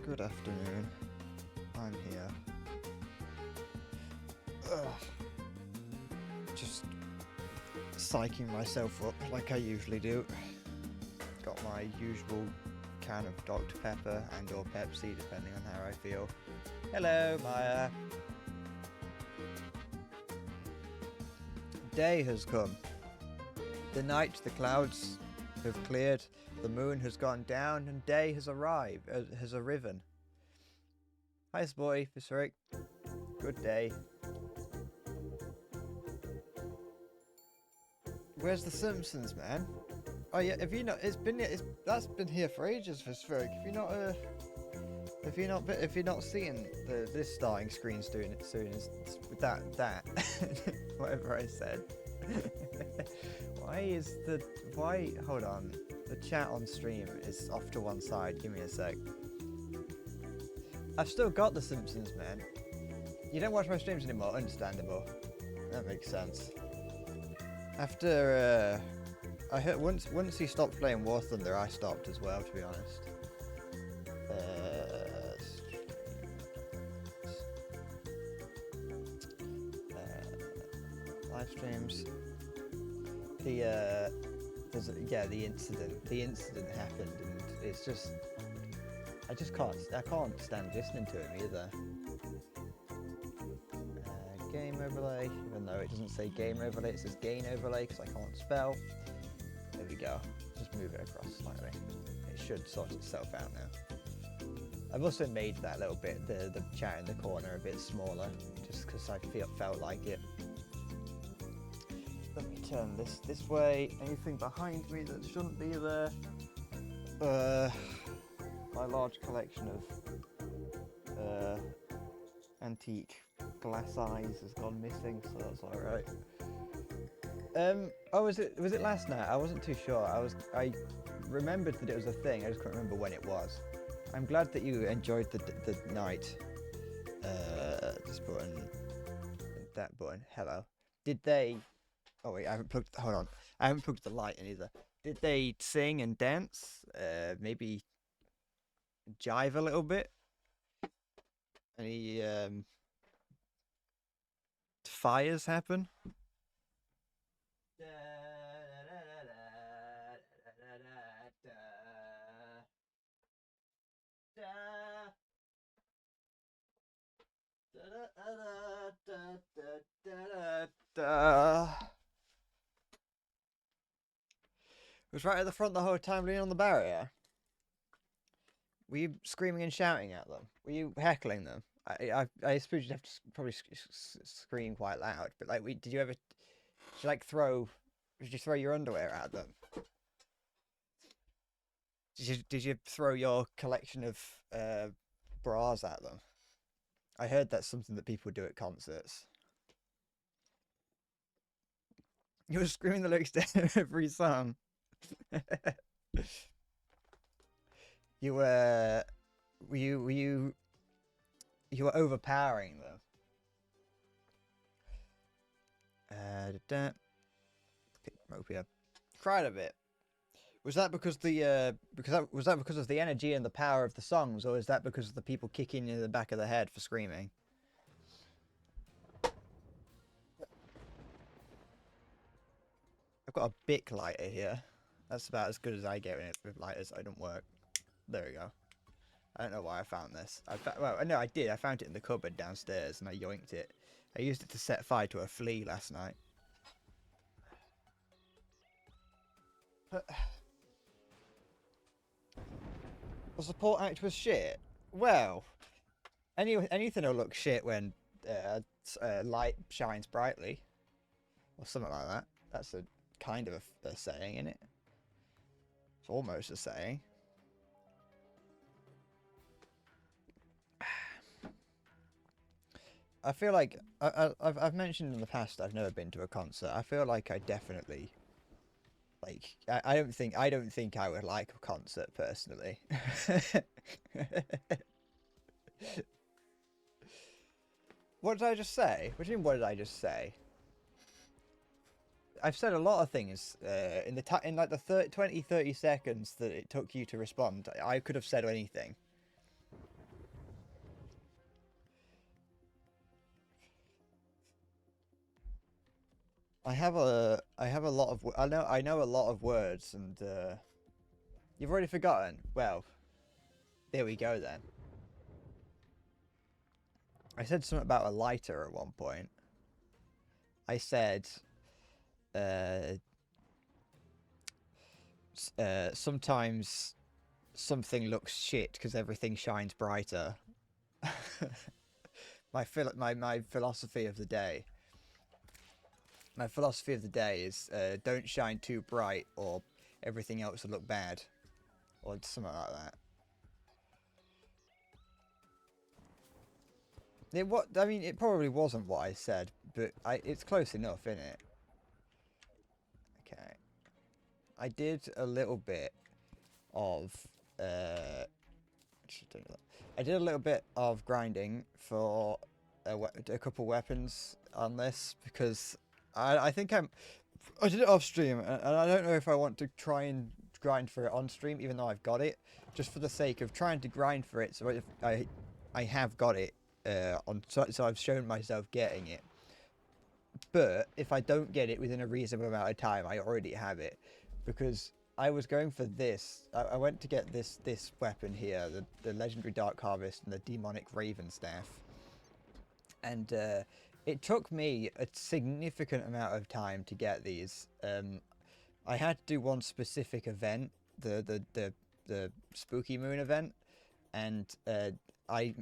Good afternoon. I'm here. Ugh. Just psyching myself up like I usually do. Got my usual can of Dr. Pepper and or Pepsi, depending on how I feel. Hello, Maya. Day has come. The night, the clouds have cleared, the moon has gone down, and day has arrived, has arisen. Hi, boy, Viseric. Good day. Where's the Simpsons, man? Oh yeah, have you not? That's been here for ages, Viseric. If you're not seeing this starting screen soon, with that whatever I said. Hold on, the chat on stream is off to one side. Give me a sec. I've still got the Simpsons, man. You don't watch my streams anymore. Understandable. That makes sense. After I heard once he stopped playing War Thunder, I stopped as well, to be honest. Live streams. The incident happened, and it's just I can't stand listening to him either. Game overlay, even though it doesn't say game overlay, it says gain overlay because I can't spell. There we go. Just move it across slightly. It should sort itself out now. I've also made that little bit, the chat in the corner, a bit smaller, just because I felt like it. Let me turn this way. Anything behind me that shouldn't be there? My large collection of antique glass eyes has gone missing, so that's all right. Oh, was it last night? I wasn't too sure. I remembered that it was a thing. I just couldn't remember when it was. I'm glad that you enjoyed the night. This button, that button. Hello. Did they? Oh wait, I haven't plugged. Hold on. I haven't plugged the light in either. Did they sing and dance? Maybe jive a little bit. Any fires happen? It was right at the front the whole time, leaning on the barrier. Were you screaming and shouting at them? Were you heckling them? I suppose you'd have to probably scream quite loud. But like, did you throw your underwear at them? Did you throw your collection of bras at them? I heard that's something that people do at concerts. You were screaming the lyrics to every song. You were overpowering them. Pick them up here. Cried a bit. Was that because of the energy and the power of the songs, or is that because of the people kicking you in the back of the head for screaming? I've got a Bic lighter here. That's about as good as I get with lighters. I don't work. There we go. I don't know why I found this. Well, no, I did. I found it in the cupboard downstairs, and I yoinked it. I used it to set fire to a flea last night. The support act was shit. Well, anything will look shit when light shines brightly, or something like that. That's a kind of a saying, isn't it? It's almost a saying. I feel like I've mentioned in the past I've never been to a concert. I feel like I definitely like I don't think I would like a concert personally. What did I just say? What do you mean? What did I just say? I've said a lot of things in like the 20-30 seconds that it took you to respond. I could have said anything. I have a lot of I know a lot of words, and you've already forgotten. Well, there we go then. I said something about a lighter at one point. I said uh, sometimes something looks shit because everything shines brighter. My philosophy of the day. My philosophy of the day is don't shine too bright or everything else will look bad. Or something like that. I mean, it probably wasn't what I said, but it's close enough, isn't it? Okay. I did a little bit of I did a little bit of grinding for a couple weapons on this because I think I did it off stream and I don't know if I want to try and grind for it on stream even though I've got it, just for the sake of trying to grind for it. So if I have got it so I've shown myself getting it. But if I don't get it within a reasonable amount of time, I already have it, because I was going for this. I went to get this weapon here, the legendary Dark Harvest and the demonic Raven Staff, and it took me a significant amount of time to get these. I had to do one specific event, the Spooky Moon event, and I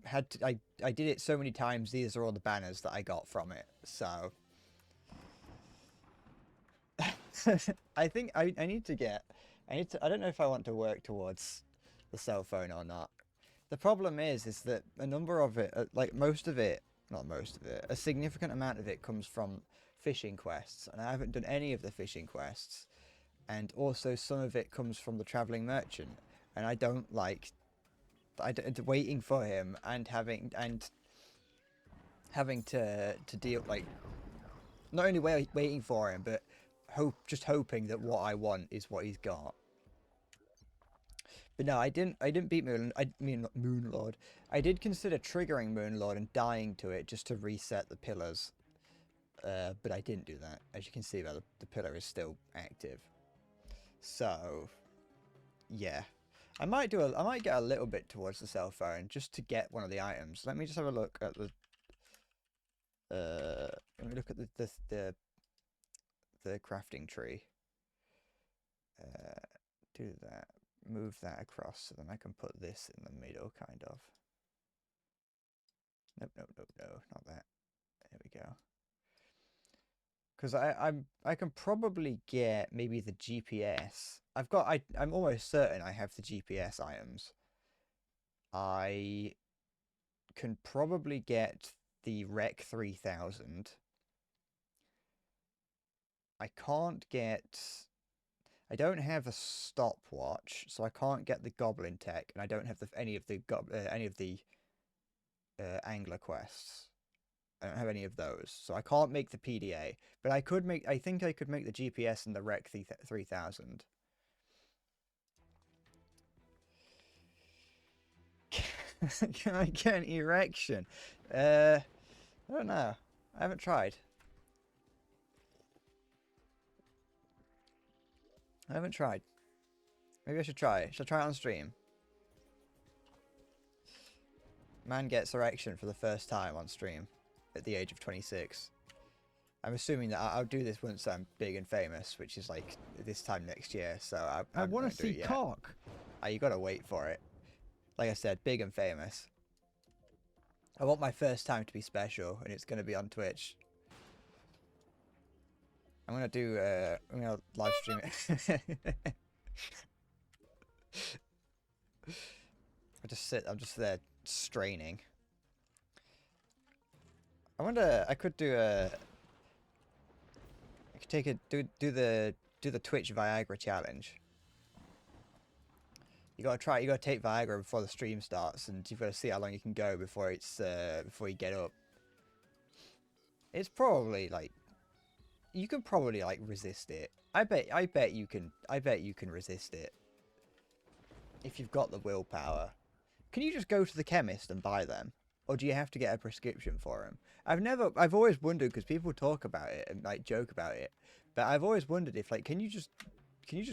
did it so many times. These are all the banners that I got from it. So I think I need to get. I don't know if I want to work towards the cell phone or not. The problem is that a number of it, like most of it, not most of it, a significant amount of it comes from fishing quests, and I haven't done any of the fishing quests. And also some of it comes from the traveling merchant, and I don't like waiting for him and having to deal, like, not only waiting for him, but just hoping that what I want is what he's got. But no, I didn't beat Moonlord. I did consider triggering Moonlord and dying to it just to reset the pillars. But I didn't do that. As you can see, the pillar is still active. So yeah. I might get a little bit towards the cell phone just to get one of the items. Let me just have a look at the let me look at the crafting tree. Do that. Move that across so then I can put this in the middle, kind of. Nope, not that. There we go. Because I can probably get maybe the GPS. I'm almost certain I have the GPS items. I can probably get the Rec 3000. I don't have a stopwatch, so I can't get the Goblin Tech, and I don't have any of the Angler quests. I don't have any of those, so I can't make the PDA. But I think I could make the GPS and the Rec 3000. Can I get an erection? I don't know. I haven't tried. Maybe I should try it. Should I try it on stream? Man gets erection for the first time on stream at the age of 26. I'm assuming that I'll do this once I'm big and famous, which is like this time next year. So I want to see cock. You gotta wait for it. Like I said, big and famous. I want my first time to be special, and it's gonna be on Twitch. I'm gonna live stream it. I'm just there straining. I wonder, I could do do the Twitch Viagra challenge. You gotta take Viagra before the stream starts, and you've got to see how long you can go before you get up. It's probably like, you can probably like resist it. I bet you can resist it. If you've got the willpower. Can you just go to the chemist and buy them? or do you have to get a prescription for them? I've always wondered because people talk about it and like joke about it, but I've always wondered if like, can you just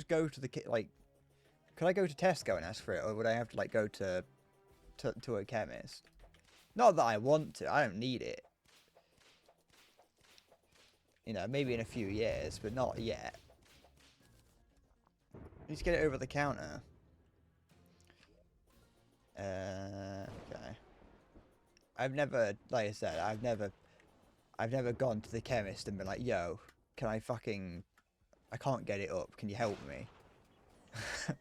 go to the like, could I go to Tesco and ask for it, or would I have to like go to a chemist? Not that I want to. I don't need it. You know, maybe in a few years, but not yet. Just get it over the counter. Okay. I've never, like I said, I've never gone to the chemist and been like, yo, can I fucking, I can't get it up. Can you help me?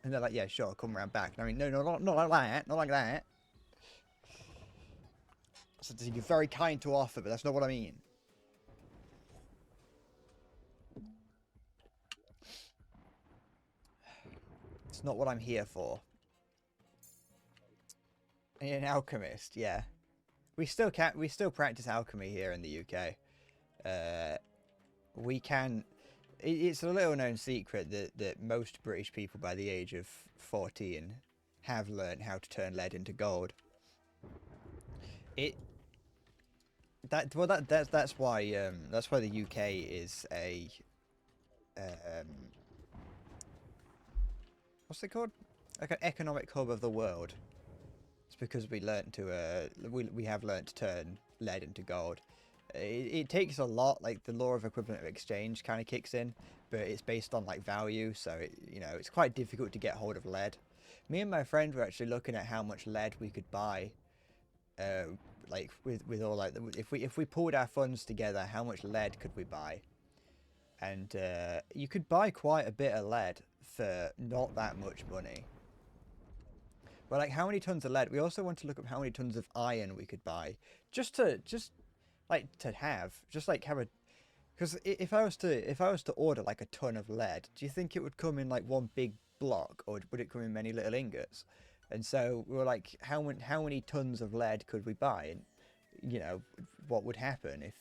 And they're like, yeah, sure, come around back. And I mean, no, not like that, not like that. So you're very kind to offer, but that's not what I mean. It's not what I'm here for. And you're an alchemist, yeah. We still practice alchemy here in the UK. We can. It's a little known secret that most British people by the age of 14 have learned how to turn lead into gold. It that well that's why the UK is a um, what's it called? Like an economic hub of the world. It's because we learned to we have learned to turn lead into gold. It takes a lot, like the law of equivalent of exchange kind of kicks in, but it's based on like value, so you know, it's quite difficult to get hold of lead. Me and my friend were actually looking at how much lead we could buy, uh, like with all like if we pulled our funds together, how much lead could we buy? And you could buy quite a bit of lead for not that much money. But like, how many tons of lead? We also want to look up how many tons of iron we could buy, just like to have, just like have a. Because if I was to order like a ton of lead, do you think it would come in like one big block, or would it come in many little ingots? And so we were like, how many tons of lead could we buy? And you know, what would happen if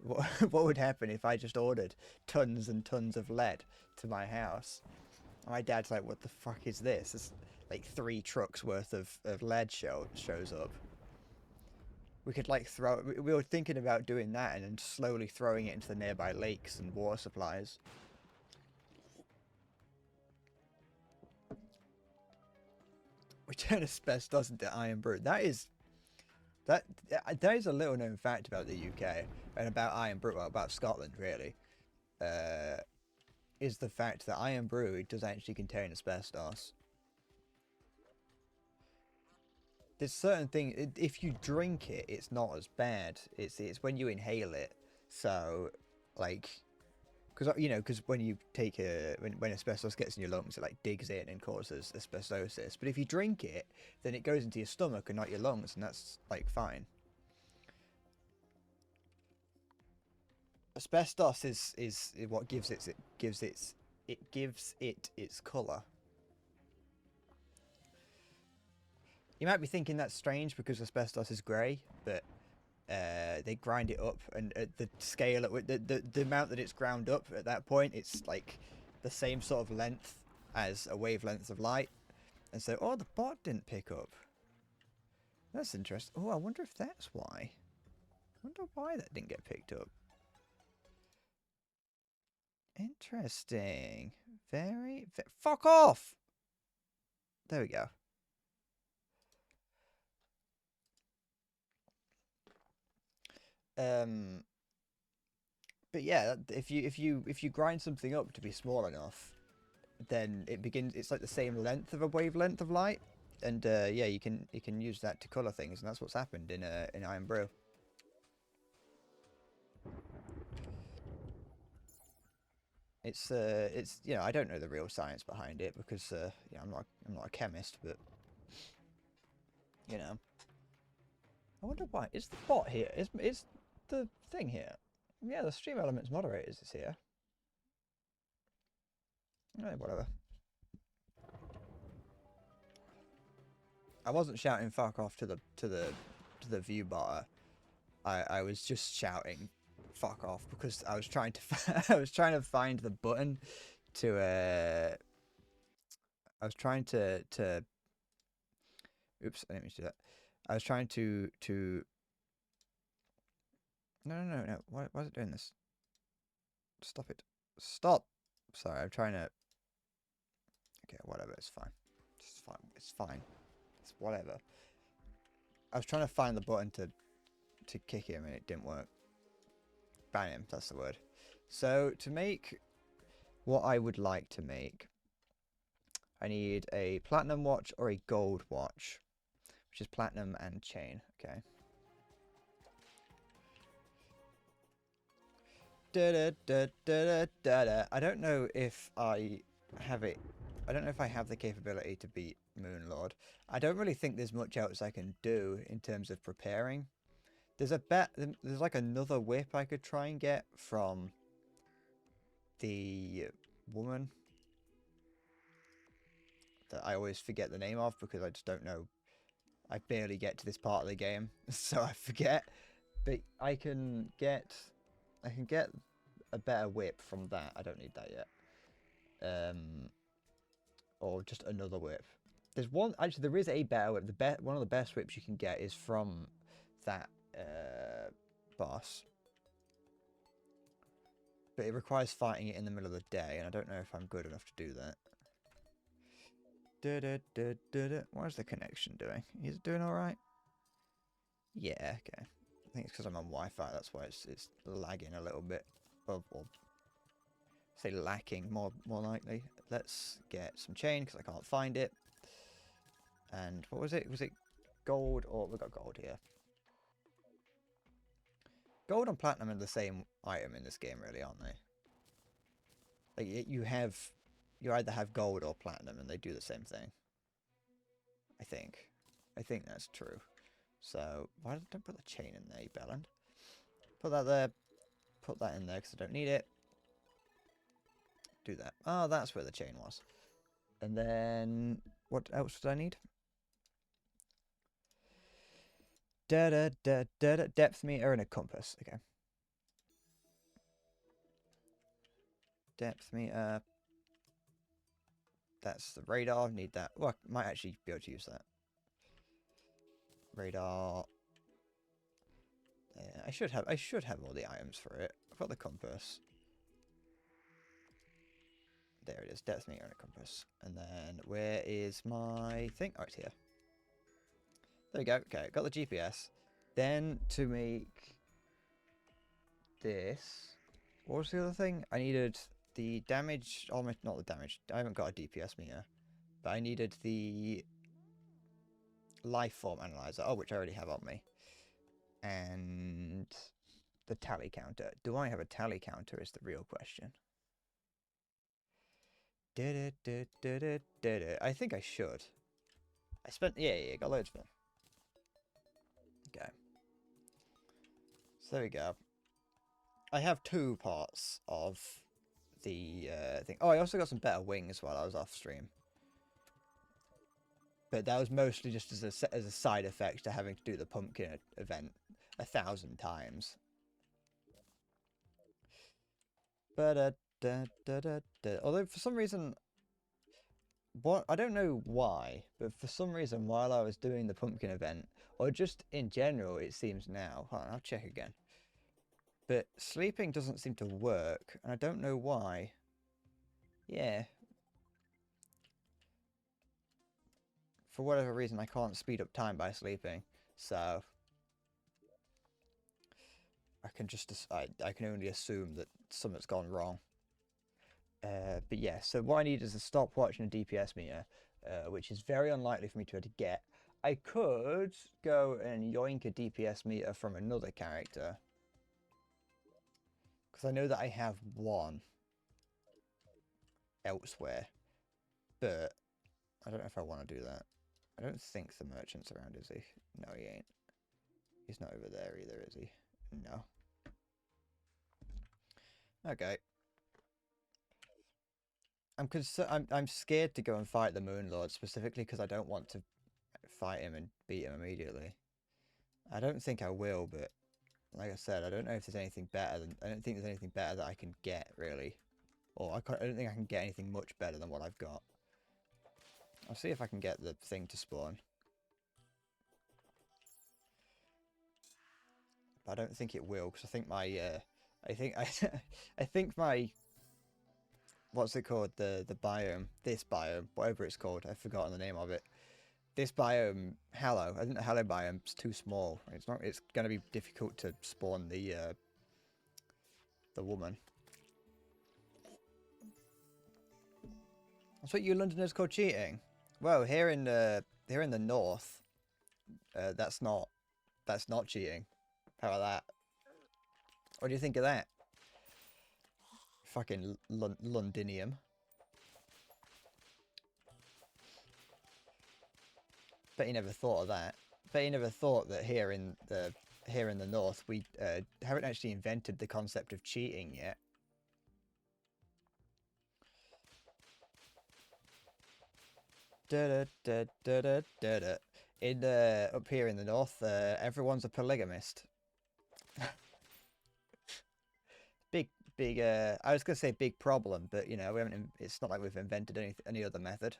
what would happen if I just ordered tons and tons of lead to my house? My dad's like, what the fuck is this? It's like 3 trucks worth of lead shows up. We could like throw. We were thinking about doing that and then slowly throwing it into the nearby lakes and water supplies. We turn asbestos into iron brew. That that is a little known fact about the UK and about iron brew, well, about Scotland really. Is the fact that iron brew does actually contain asbestos. There's certain things, if you drink it, it's not as bad. It's when you inhale it. So, like, because you know, because when you take when asbestos gets in your lungs, it like digs in and causes asbestosis. But if you drink it, then it goes into your stomach and not your lungs, and that's like fine. Asbestos is what gives it its color. You might be thinking that's strange because asbestos is grey, but they grind it up, and at the scale at the amount that it's ground up at that point, it's like the same sort of length as a wavelength of light. And so, oh, the bot didn't pick up. That's interesting. Oh, I wonder if that's why. I wonder why that didn't get picked up. Interesting. Fuck off! There we go. But yeah, if you grind something up to be small enough, then it's like the same length of a wavelength of light, and yeah, you can use that to color things, and that's what's happened in Iron Brew. It's you know, I don't know the real science behind it because yeah, I'm not a chemist, but you know, I wonder why is the bot here? Is the thing here? Yeah, the stream elements moderators is here. Whatever. I wasn't shouting fuck off to the view bar. I was just shouting fuck off because I was trying to I was trying to find the button to I was trying to oops, I didn't mean to do that. I was trying to no. Why is it doing this? Stop it. Stop. Sorry, I'm trying to. Okay, whatever. It's fine. It's fine. It's fine. It's whatever. I was trying to find the button to kick him and it didn't work. Ban him. That's the word. So to make what I would like to make, I need a platinum watch or a gold watch, which is platinum and chain. Okay. I don't know if I have it. I don't know if I have the capability to beat Moonlord. I don't really think there's much else I can do in terms of preparing. There's there's like another whip I could try and get from the woman that I always forget the name of because I just don't know. I barely get to this part of the game, so I forget. But I can get a better whip from that. I don't need that yet. Or just another whip. There's one, actually there is a better whip. One of the best whips you can get is from that boss. But it requires fighting it in the middle of the day, and I don't know if I'm good enough to do that. What is the connection doing? Is it doing alright? Yeah, okay. I think it's because I'm on Wi-Fi, that's why it's lagging a little bit. Or say lacking, more likely. Let's get some chain, because I can't find it. And what was it? Was it gold? Or we got gold here. Gold and platinum are the same item in this game, really, aren't they? Like, you either have gold or platinum, and they do the same thing. I think that's true. So, why don't put the chain in there, you bellend? Put that there. Put that in there, because I don't need it. Do that. Oh, that's where the chain was. And then, what else did I need? Depth meter and a compass. Okay. Depth meter. That's the radar. Need that. Well, I might actually be able to use that. Radar. Yeah, I should have all the items for it. I've got the compass. There it is. Depth meter and a compass. And then where is my thing? Oh, it's here. There we go. Okay, got the GPS. Then to make this, what was the other thing? I needed the damage, almost not the damage. I haven't got a DPS meter, but I needed the life form analyzer. Oh, which I already have on me, and the tally counter. Do I have a tally counter? Is the real question. I think I should. I spent yeah, got loads of them. Okay. So there we go. I have 2 parts of the thing. Oh, I also got some better wings while I was off stream. But that was mostly just as a side effect to having to do the pumpkin event 1,000 times. But although for some reason, I don't know why, but for some reason while I was doing the pumpkin event, or just in general, it seems now. Hold on, I'll check again. But sleeping doesn't seem to work, and I don't know why. Yeah. For whatever reason, I can't speed up time by sleeping, so I can just I can only assume that something's gone wrong. But yeah, so what I need is a stopwatch and a DPS meter, which is very unlikely for me to be able to get. I could go and yoink a DPS meter from another character, because I know that I have one elsewhere, but I don't know if I want to do that. I don't think the merchant's around, is he? No, he ain't. He's not over there either, is he? No. Okay. I'm scared to go and fight the Moonlord, specifically because I don't want to fight him and beat him immediately. I don't think I will, but like I said, I don't know if there's anything better than. I don't think there's anything better that I can get, really. Or I don't think I can get anything much better than what I've got. I'll see if I can get the thing to spawn. I don't think it will, because I think my I think I think my what's it called, the biome, this biome, whatever it's called, I've forgotten the name of it. This biome, Hallow, I think the Hallow biome's too small. It's not. It's going to be difficult to spawn the woman. That's what you Londoners call cheating. Well, here in the north, that's not cheating. How about that? What do you think of that? Fucking Londinium. Bet you never thought of that. Bet you never thought that here in the north we haven't actually invented the concept of cheating yet. In up here in the north, everyone's a polygamist. big. I was gonna say big problem, but you know we haven't. It's not like we've invented any other method.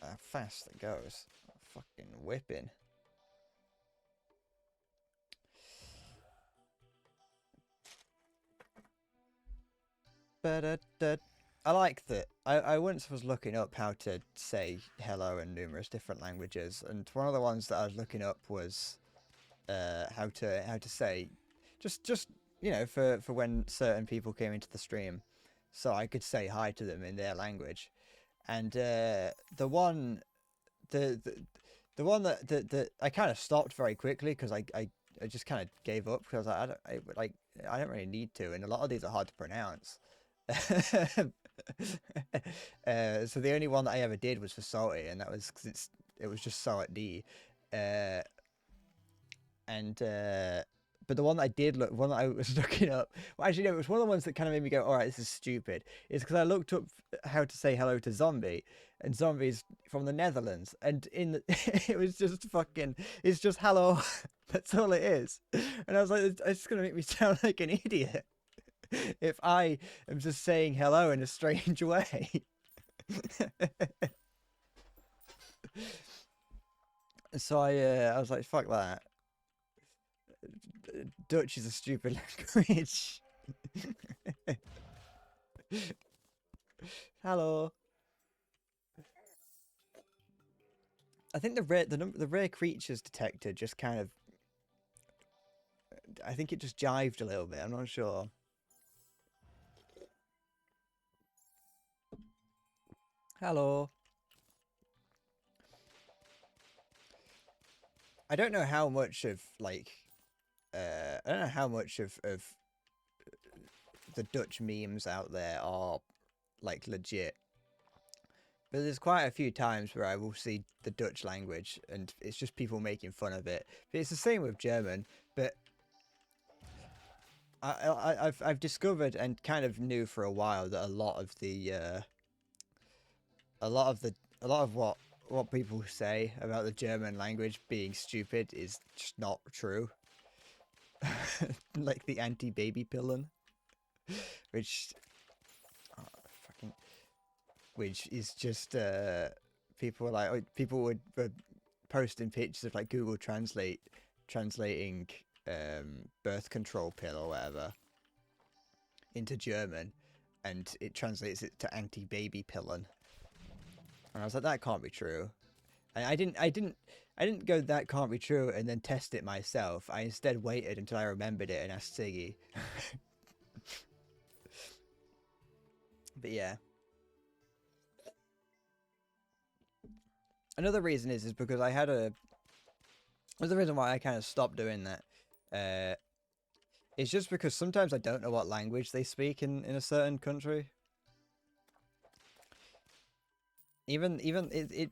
How fast it goes. Fucking whipping. But I like that. I once was looking up how to say hello in numerous different languages, and one of the ones that I was looking up was how to say just you know for when certain people came into the stream, so I could say hi to them in their language, and the one that I kind of stopped very quickly because I just kind of gave up because I don't really need to, and a lot of these are hard to pronounce. So the only one that I ever did was for salty, and that was because it was just salt D. But the one that I did one that I was looking up, well, actually no, it was one of the ones that kind of made me go, all right, this is stupid. Is because I looked up how to say hello to zombie, and zombie's from the Netherlands, and it was just fucking, it's just hello. That's all it is. And I was like, it's gonna make me sound like an idiot if I am just saying hello in a strange way. So I was like, fuck that. Dutch is a stupid language. Hello. I think the rare creatures detector just kind of, I think it just jived a little bit. I'm not sure. Hello. I don't know how much of like I don't know how much of the Dutch memes out there are like legit, but there's quite a few times where I will see the Dutch language and it's just people making fun of it. But it's the same with German. But I've discovered and kind of knew for a while that a lot of what people say about the German language being stupid is just not true. Like the anti-baby pillen, which which is just people were like people would posting pictures of like Google Translate translating birth control pill or whatever into German, and it translates it to anti-baby pillen, and I was like, that can't be true. And I didn't go, that can't be true, and then test it myself. I instead waited until I remembered it and asked Siggy. But yeah. Another reason is because I had another reason why I kind of stopped doing that. It's just because sometimes I don't know what language they speak in a certain country. Even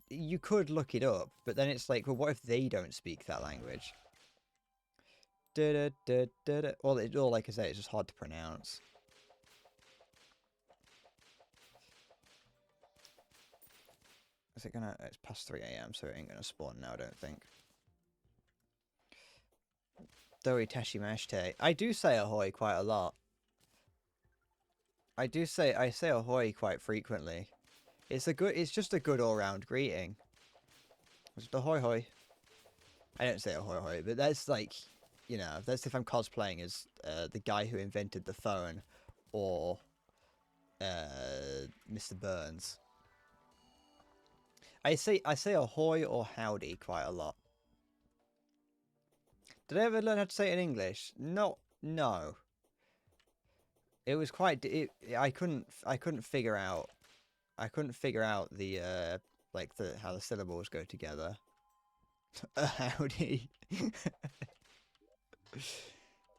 you could look it up, but then it's like, well, what if they don't speak that language? Or like I say, it's just hard to pronounce. Is it gonna? It's past 3 AM, so it ain't gonna spawn now, I don't think. Doi Tashi Mashte. I do say ahoy quite a lot. I say ahoy quite frequently. It's just a good all-round greeting. Just ahoy hoy. I don't say ahoy hoy, but that's like, you know, that's if I'm cosplaying as the guy who invented the phone, or Mr. Burns. I say ahoy or howdy quite a lot. Did I ever learn how to say it in English? No. It was quite. I couldn't figure out. I couldn't figure out the like how the syllables go together. Howdy.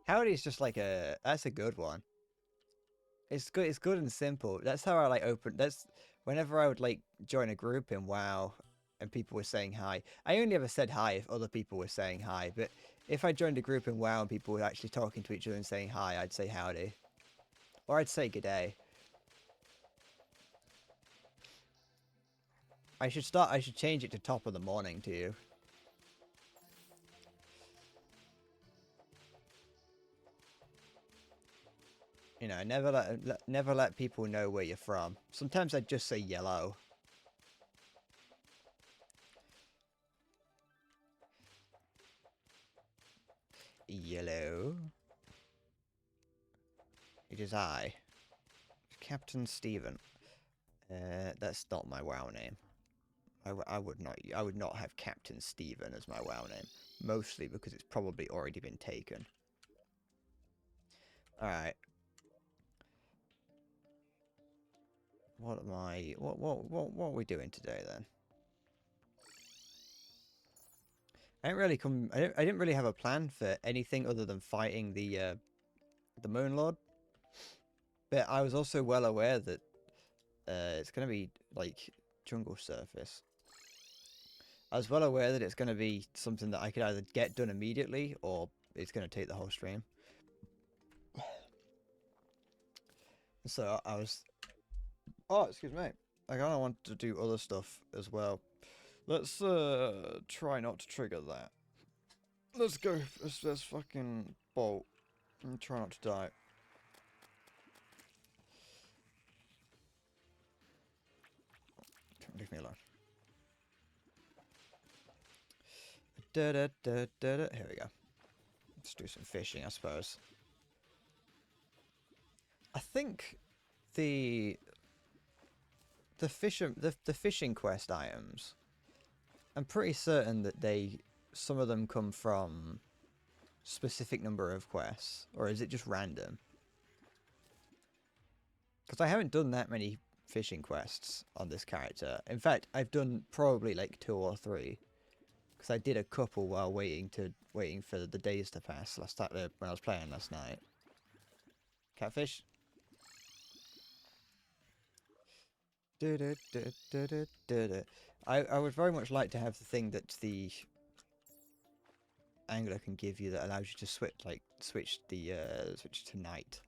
Howdy is just like that's a good one. It's good. It's good and simple. That's how I like open. That's whenever I would like join a group in WoW, and people were saying hi. I only ever said hi if other people were saying hi. But if I joined a group in WoW and people were actually talking to each other and saying hi, I'd say howdy, or I'd say good day. I should change it to top of the morning to you. You know, never let people know where you're from. Sometimes I'd just say yellow. Yellow. It is I, Captain Stephen. That's not my WoW name. I would not have Captain Stephen as my WoW name. Mostly because it's probably already been taken. Alright. What are we doing today then? I didn't really have a plan for anything other than fighting the Moon Lord. But I was also well aware that it's gonna be like jungle surface. I was well aware that it's gonna be something that I could either get done immediately or it's gonna take the whole stream. So I was... Oh, excuse me. I kind of want to do other stuff as well. Let's try not to trigger that. Let's go. Let's fucking bolt and try not to die. Leave me alone. Here we go. Let's do some fishing, I suppose. I think the fishing quest items, I'm pretty certain that some of them come from specific number of quests, or is it just random? Because I haven't done that many fishing quests on this character. In fact, I've done probably like 2 or 3, because I did a couple while waiting for the days to pass when I was playing last night. Catfish. I would very much like to have the thing that the angler can give you that allows you to switch to night.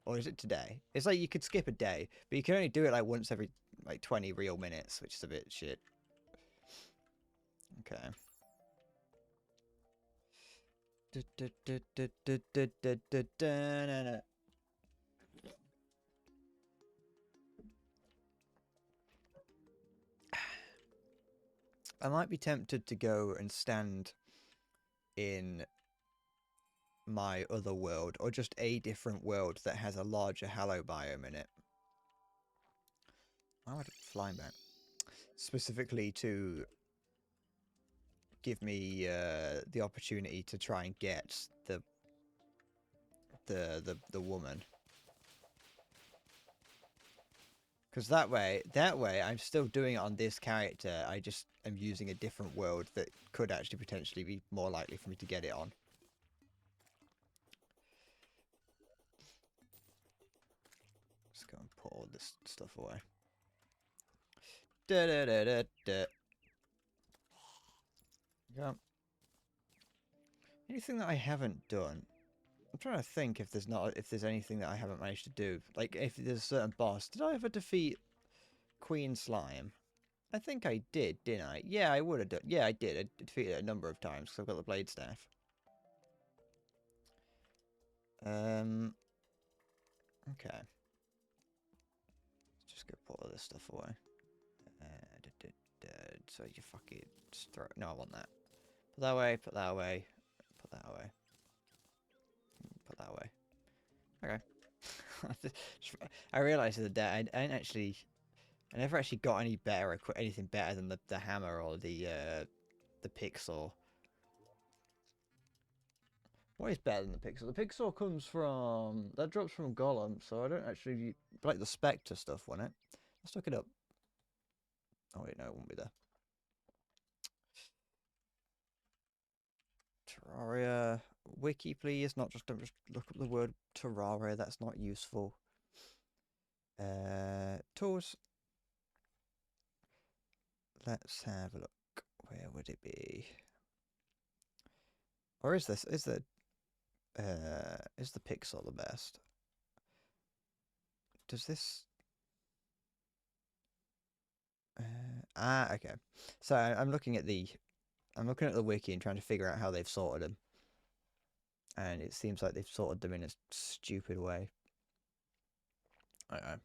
Or is it today? It's like you could skip a day, but you can only do it like once every like 20 real minutes, which is a bit shit. Okay. I might be tempted to go and stand in my other world, or just a different world that has a larger hallow biome in it. Why would it fly back? Specifically to give me the opportunity to try and get the woman. Because that way I'm still doing it on this character. I just am using a different world that could actually potentially be more likely for me to get it on. Let's go and put all this stuff away. Yeah. Anything that I haven't done? I'm trying to think if there's anything that I haven't managed to do. Like if there's a certain boss. Did I ever defeat Queen Slime? I think I did, didn't I? Yeah, I would have done. Yeah, I did. I defeated it a number of times because I've got the blade staff. Okay. Let's just go put all this stuff away. So you fucking just throw it. No, I want that. Put that away, put that away, put that away. Put that away. Okay. I realised the other day I didn't actually... I never actually got any better, anything better than the hammer or the pixel. What is better than the pixel? The pixel comes from... That drops from Golem, so I don't actually... Like the Spectre stuff, won't it? Let's look it up. Oh wait, no, it won't be there. Terraria... Wiki, please. Don't just look up the word Terraria. That's not useful. Tools. Let's have a look. Where would it be? Or is this... Is the pixel the best? Does this... okay. So I'm looking at the wiki and trying to figure out how they've sorted them. And it seems like they've sorted them in a stupid way. I don't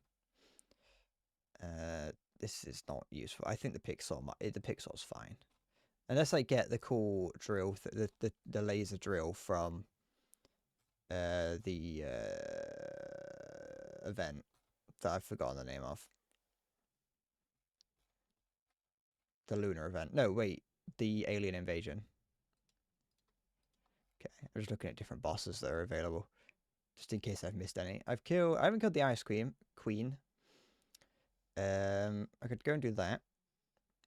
know. This is not useful. I think the pixel's fine. Unless I get the cool drill, the laser drill from the event that I've forgotten the name of. The lunar event. No, wait. The alien invasion. Okay, I'm just looking at different bosses that are available. Just in case I've missed any. I haven't killed the Ice Queen. I could go and do that.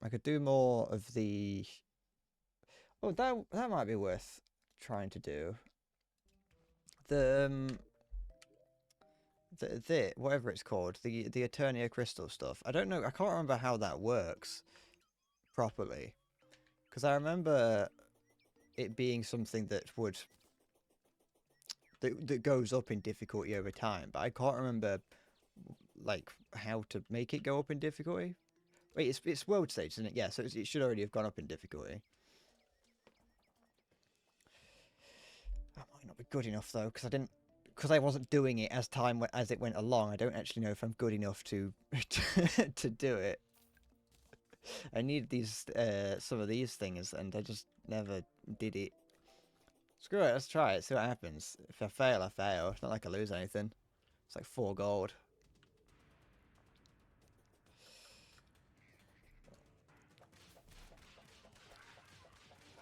I could do more of the... Oh, that might be worth trying to do. The whatever it's called, the Eternia crystal stuff. I don't know. I can't remember how that works properly, because I remember it being something that would that goes up in difficulty over time, but I can't remember like how to make it go up in difficulty. Wait, it's world stage, isn't it? Yeah, so it should already have gone up in difficulty. That might not be good enough though, because I wasn't doing it as it went along. I don't actually know if I'm good enough to to do it. I need some of these things, and I just never did it. Screw it, let's try it, see what happens. If I fail, I fail. It's not like I lose anything. It's like 4 gold.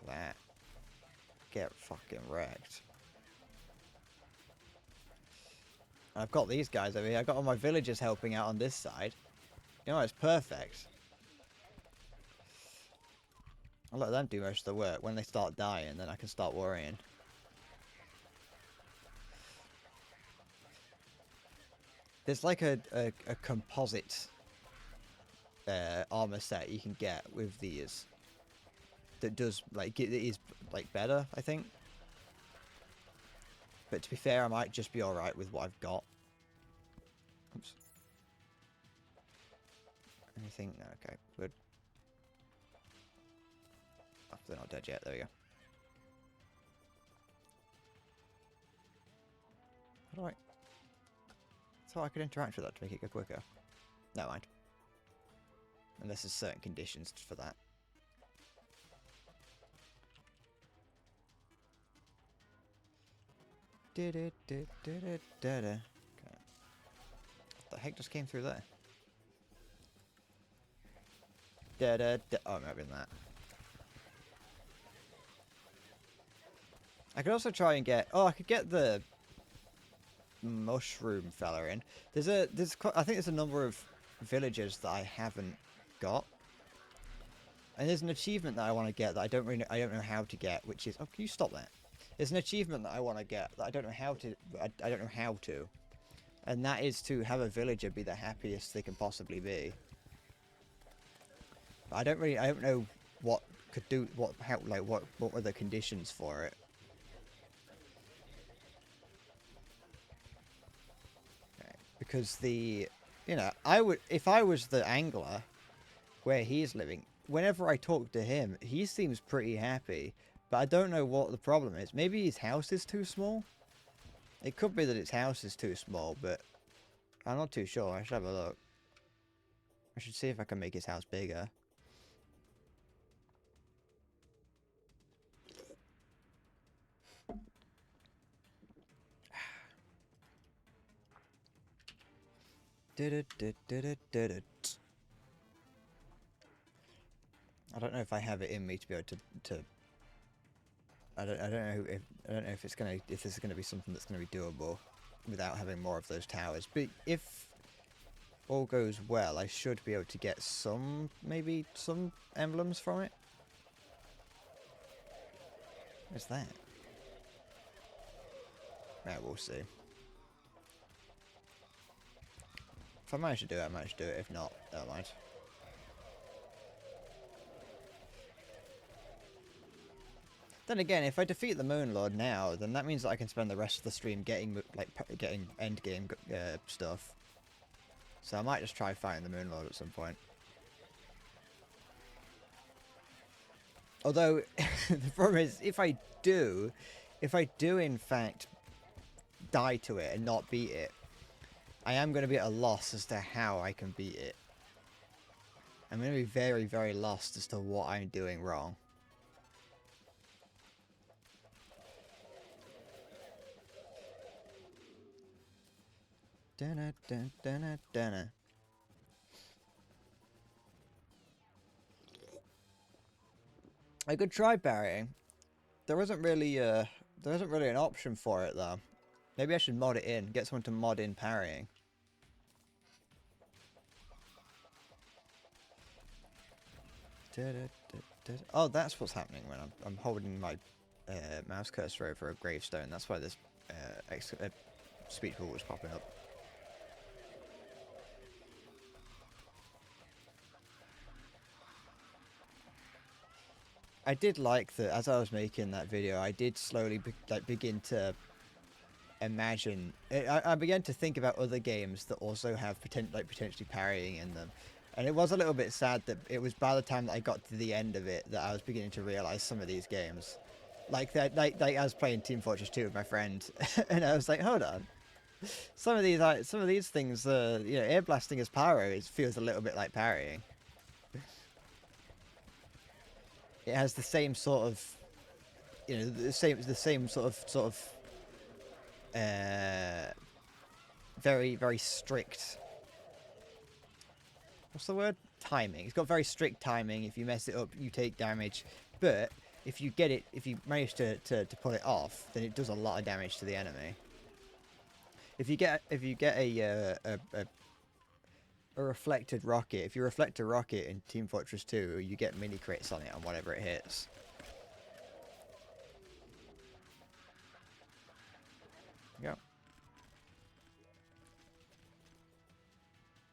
That. Get fucking wrecked. I've got these guys over here. I've got all my villagers helping out on this side. You know, it's perfect. I'll let them do most of the work. When they start dying, then I can start worrying. There's like a composite armor set you can get with these that does like it is like better, I think. But to be fair, I might just be all right with what I've got. Oops. Anything? No, okay, good. Oh, they're not dead yet. There we go. How do I? So I could interact with that to make it go quicker. Never mind. Unless there's certain conditions for that. Okay. What the heck just came through there? Oh, maybe that. I could also try and get... Oh, I could get the mushroom fella in. I think there's a number of villagers that I haven't got. And there's an achievement that I want to get that I don't know how to get, which is... Oh, can you stop that? There's an achievement that I want to get that I don't know how to... I don't know how to. And that is to have a villager be the happiest they can possibly be. But I don't know what could do... What were the conditions for it. Okay. Because the... You know, if I was the angler where he's living... Whenever I talk to him, he seems pretty happy, but I don't know what the problem is. Maybe his house is too small? It could be that his house is too small, but I'm not too sure. I should have a look. I should see if I can make his house bigger. I don't know if I have it in me to be able to I don't know if it's gonna if this is gonna be something that's gonna be doable without having more of those towers. But if all goes well, I should be able to get some, maybe some emblems from it. What's that? Yeah, we'll see. If I manage to do it, I manage to do it. If not, never mind. Then again, if I defeat the Moon Lord now, then that means that I can spend the rest of the stream getting getting end game stuff. So I might just try fighting the Moon Lord at some point. Although the problem is, if I do in fact die to it and not beat it, I am going to be at a loss as to how I can beat it. I'm going to be very, very lost as to what I'm doing wrong. Dun dun dun dun. I could try parrying. There isn't really an option for it though. Maybe I should mod it in. Get someone to mod in parrying. Oh, that's what's happening when I'm holding my mouse cursor over a gravestone. That's why this speech bubble was popping up. I did like that as I was making that video. I did slowly begin to imagine. I began to think about other games that also have potentially parrying in them. And it was a little bit sad that it was by the time that I got to the end of it that I was beginning to realize some of these games. Like that, like I was playing Team Fortress 2 with my friend, and I was like, hold on, some of these things, you know, air blasting as pyro, it feels a little bit like parrying. It has the same sort of, you know, the same sort of, very, very strict. What's the word? Timing. It's got very strict timing. If you mess it up, you take damage. But if you get it, if you manage to pull it off, then it does a lot of damage to the enemy. If you get a reflected rocket, if you reflect a rocket in Team Fortress 2, you get mini crits on it on whatever it hits. Go.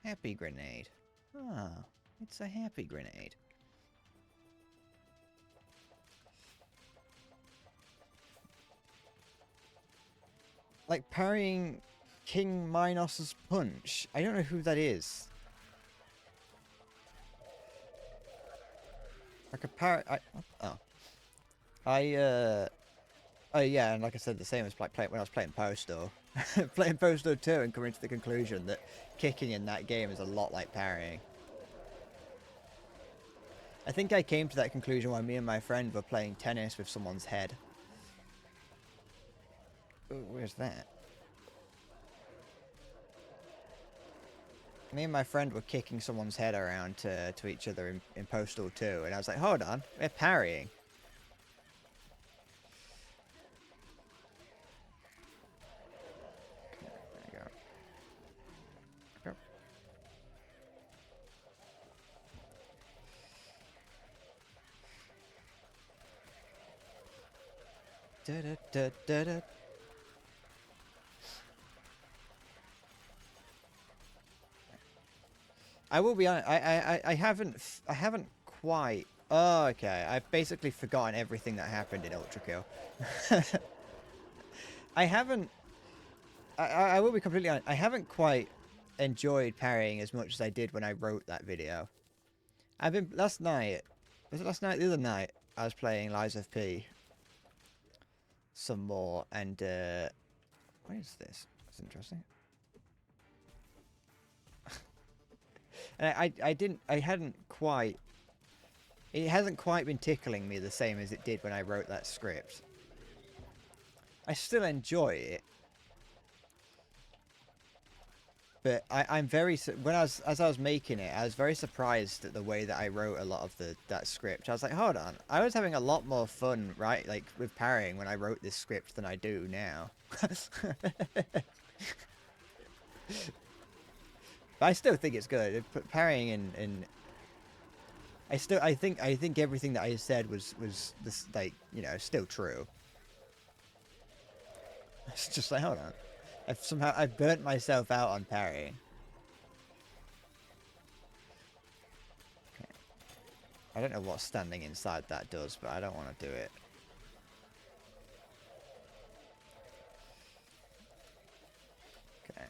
Happy grenade. Ah, it's a happy grenade. Like parrying King Minos's punch. I don't know who that is. Like a parry. Oh yeah, and like I said, the same as like when I was playing Postal. Playing Postal 2 and coming to the conclusion that kicking in that game is a lot like parrying. I think I came to that conclusion when me and my friend were playing tennis with someone's head. Ooh, where's that? Me and my friend were kicking someone's head around to each other in Postal 2, and I was like, hold on, we're parrying. I will be honest. I haven't quite. Oh, okay. I've basically forgotten everything that happened in Ultra Kill. I haven't. I will be completely honest. I haven't quite enjoyed parrying as much as I did when I wrote that video. I've been last night. Was it last night? The other night, I was playing Lies of P. Some more, and what is this? That's interesting. And I hadn't quite. It hasn't quite been tickling me the same as it did when I wrote that script. I still enjoy it. But I'm very when as I was making it, I was very surprised at the way that I wrote a lot of that script. I was like, hold on, I was having a lot more fun, right, like with parrying when I wrote this script than I do now. But I still think it's good. Parrying and I think everything that I said was this, like, you know, still true. It's just like, hold on, I've burnt myself out on parrying. I don't know what standing inside that does, but I don't want to do it. Okay.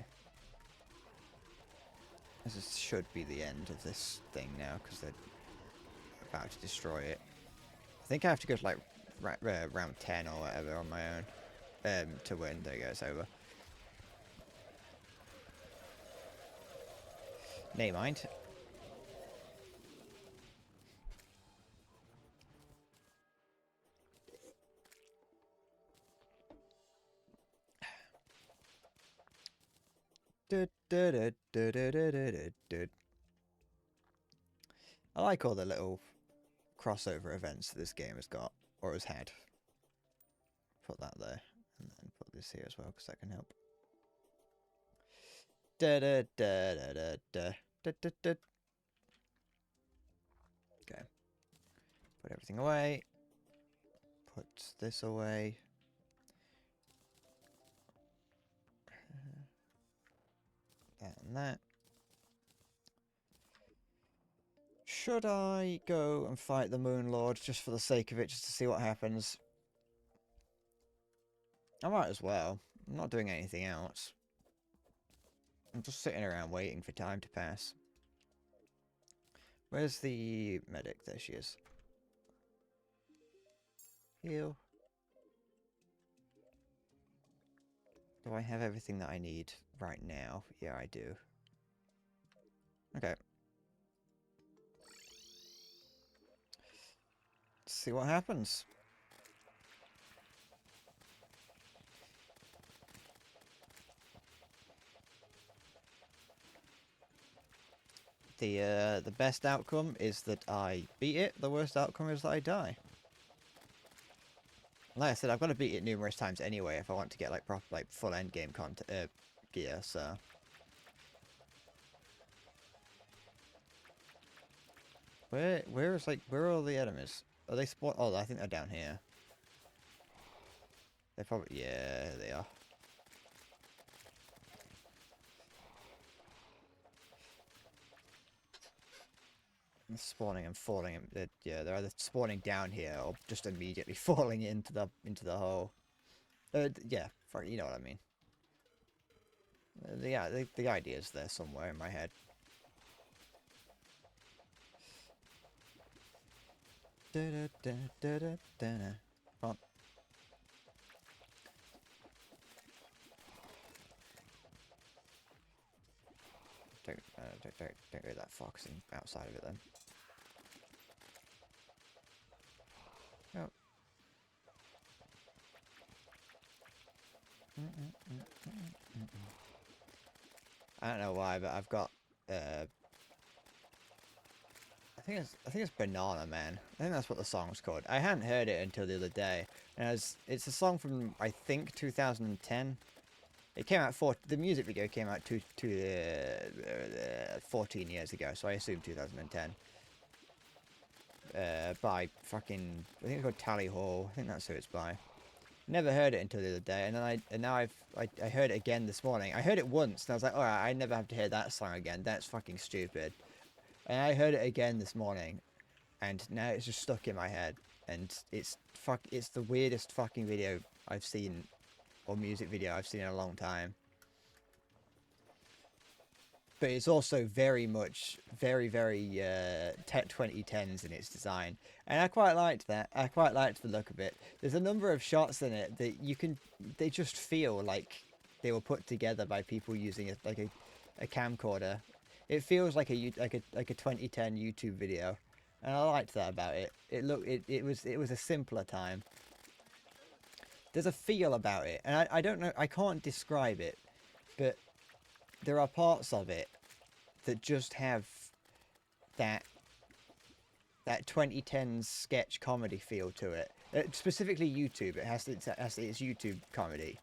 This should be the end of this thing now, because they're about to destroy it. I think I have to go to, like, round 10 or whatever on my own to win. There you go, it's over. Nay mind. I like all the little crossover events that this game has got, or has had. Put that there, and then put this here as well, because that can help. Okay. Put everything away. Put this away. That and that. Should I go and fight the Moon Lord just for the sake of it, just to see what happens? I might as well. I'm not doing anything else. I'm just sitting around waiting for time to pass. Where's the medic? There she is. Heal. Do I have everything that I need right now? Yeah, I do. Okay. Let's see what happens. The best outcome is that I beat it. The worst outcome is that I die. Like I said, I've got to beat it numerous times anyway if I want to get, like, proper, like, full end game content gear. So where are all the enemies? Are they spawn? Oh, I think they're down here. They're probably, yeah, they are. Spawning and falling. Yeah, they're either spawning down here or just immediately falling into the hole. Yeah, you know what I mean. The idea is there somewhere in my head. Come on. Don't go that far, 'cause I'm outside of it then. Oh. I don't know why, but I've got I think it's Banana Man. I think that's what the song's called. I hadn't heard it until the other day, and it's a song from, I think, 2010. It came out the music video came out 14 years ago, so I assume 2010. By fucking, I think it's called Tally Hall. I think that's who it's by. Never heard it until the other day, and then now I heard it again this morning. I heard it once, and I was like, alright, I never have to hear that song again. That's fucking stupid. And I heard it again this morning, and now it's just stuck in my head. And it's the weirdest fucking video I've seen, or music video I've seen in a long time. But it's also very much, very 2010s in its design. And I quite liked that. I quite liked the look of it. There's a number of shots in it that they just feel like they were put together by people using a camcorder. It feels like a 2010 YouTube video. And I liked that about it. It was a simpler time. There's a feel about it. And I don't know, I can't describe it, but there are parts of it that just have that 2010s sketch comedy feel to it. Specifically YouTube. It has its YouTube comedy.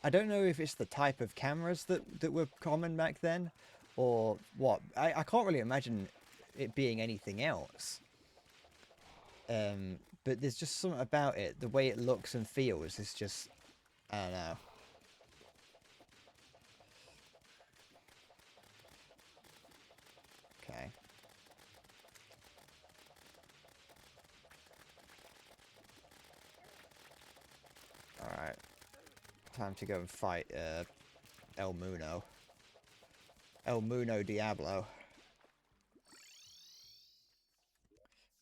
I don't know if it's the type of cameras that were common back then, or what. I can't really imagine it being anything else. But there's just something about it. The way it looks and feels is just, I don't know. Okay. Alright. Time to go and fight El Muno. El Muno Diablo.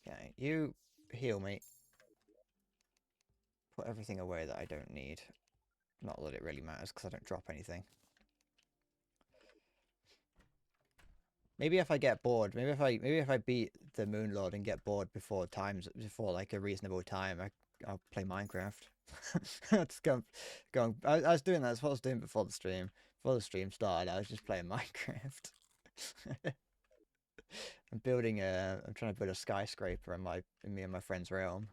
Okay, you heal me. Put everything away that I don't need. Not that it really matters because I don't drop anything. Maybe if I get bored, maybe if I beat the Moon Lord and get bored before like a reasonable time, I'll play Minecraft. Just go. I was doing that. That's what I was doing before the stream. Before the stream started, I was just playing Minecraft. I'm trying to build a skyscraper in me and my friend's realm.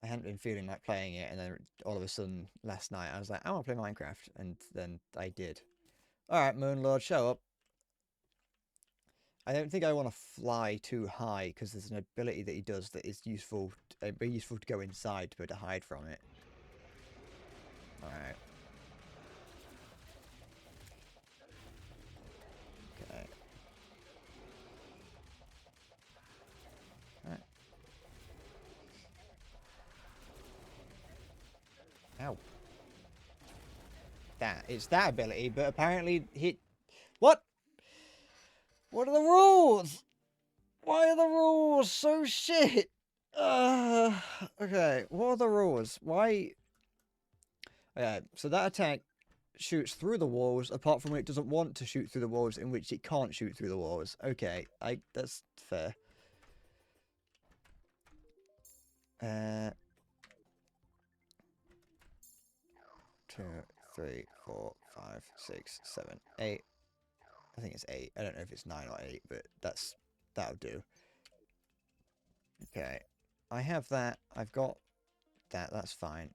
I hadn't been feeling like playing it, and then all of a sudden last night I was like, I want to play Minecraft, and then I did. All right, Moonlord, show up. I don't think I want to fly too high because there's an ability that he does that is useful. It'd be useful to go inside to be able to hide from it. All right. Okay. All right. Ow. It's that ability, but apparently hit. What? What are the rules? Why are the rules so shit? Okay, what are the rules? Why? Okay, so that attack shoots through the walls, apart from when it doesn't want to shoot through the walls, in which it can't shoot through the walls. Okay, that's fair. 2, 3, 4, 5, 6, 7, 8. I think it's 8. I don't know if it's 9 or 8, but that'll do. Okay, I have that. I've got that. That's fine.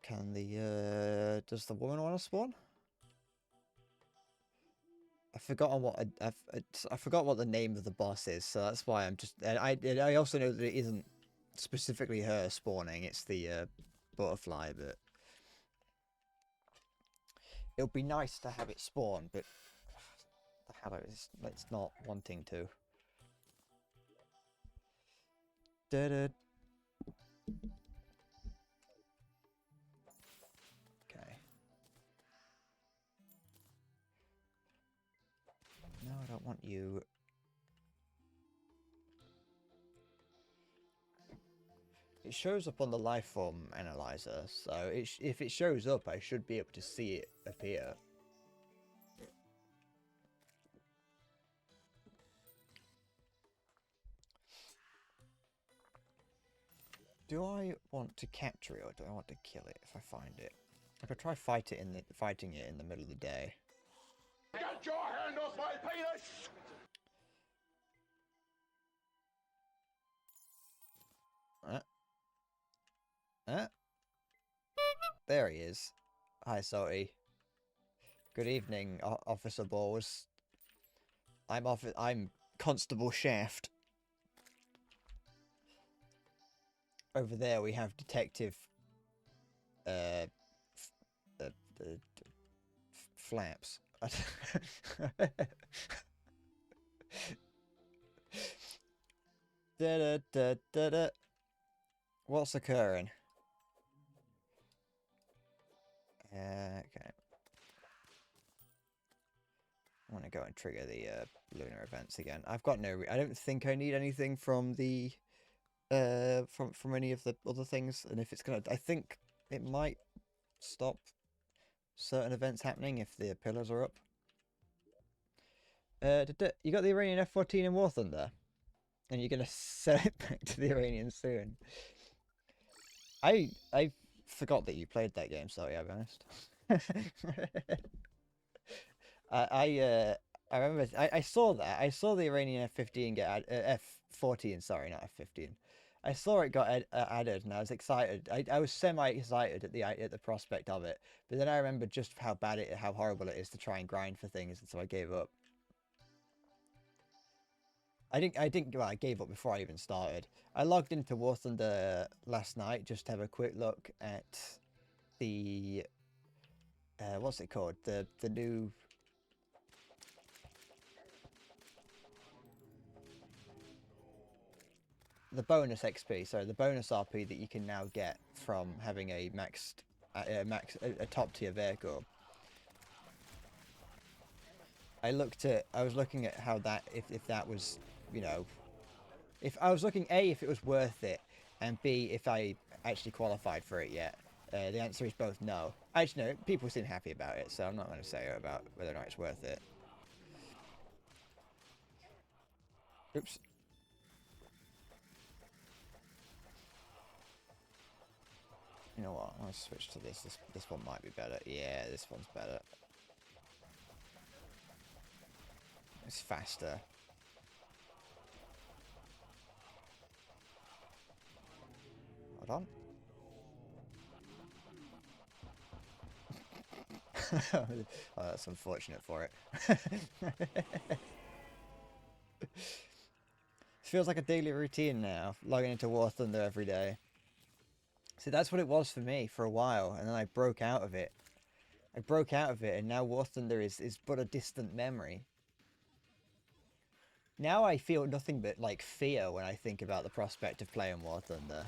Can does the woman want to spawn? I've forgotten what I forgot what the name of the boss is, so that's why I'm just. And I also know that it isn't specifically her spawning; it's the butterfly. But it would be nice to have it spawn, but the hell it's not wanting to. Okay. No, I don't want you. It shows up on the lifeform analyzer, so if it shows up, I should be able to see it appear. Do I want to capture it or do I want to kill it if I find it? I could try fighting it in the middle of the day. Get your hand off my penis! There he is. Hi, Salty. Good evening, Officer Balls. I'm Constable Shaft. Over there we have Detective Flaps. What's occurring? Okay. I want to go and trigger the lunar events again. I've got no. I don't think I need anything from the from any of the other things. And if it's gonna, I think it might stop certain events happening if the pillars are up. You got the Iranian F-14 in War Thunder? and you're gonna sell it back to the Iranians soon. I forgot that you played that game. Sorry, I'll be honest. I I, uh, I remember I saw that. I saw the Iranian F-15 get F-14. Sorry, not F-15. I saw it got added, and I was excited. I was semi-excited at the prospect of it, but then I remembered just how horrible it is to try and grind for things, and so I gave up. Well, I gave up before I even started. I logged into War Thunder last night just to have a quick look at the what's it called? The new the bonus XP, sorry, the bonus RP that you can now get from having a a top tier vehicle. I was looking at how that if that was, you know, if I was looking A, if it was worth it, and B, if I actually qualified for it yet. The answer is both no. Actually, no, people seem happy about it, so I'm not going to say about whether or not it's worth it. Oops. You know what? I'll switch to this. This one might be better. Yeah, this one's better. It's faster. Hold on. Oh, that's unfortunate for it. It feels like a daily routine now, logging into War Thunder every day. See, that's what it was for me for a while, and then I broke out of it. And now War Thunder is but a distant memory. Now I feel nothing but like fear when I think about the prospect of playing War Thunder.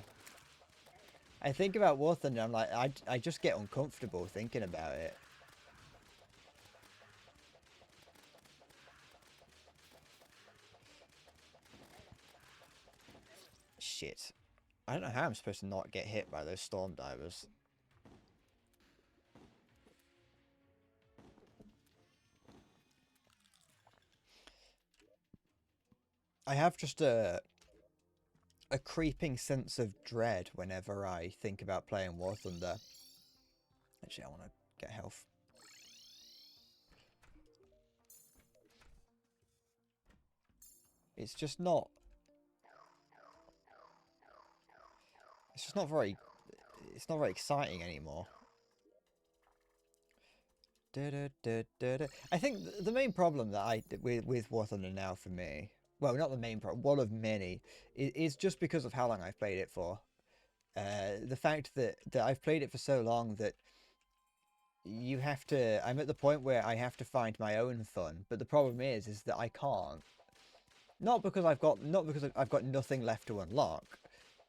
I think about War Thunder, I'm like, I just get uncomfortable thinking about it. Shit. I don't know how I'm supposed to not get hit by those storm divers. I have just a creeping sense of dread whenever I think about playing War Thunder. Actually, I want to get health. It's just not... It's just not very... It's not very exciting anymore. I think the main problem that with War Thunder now for me, well, not the main problem, one of many, is just because of how long I've played it for. The fact that I've played it for so long that I'm at the point where I have to find my own fun, but the problem is that I can't. Not because I've got nothing left to unlock,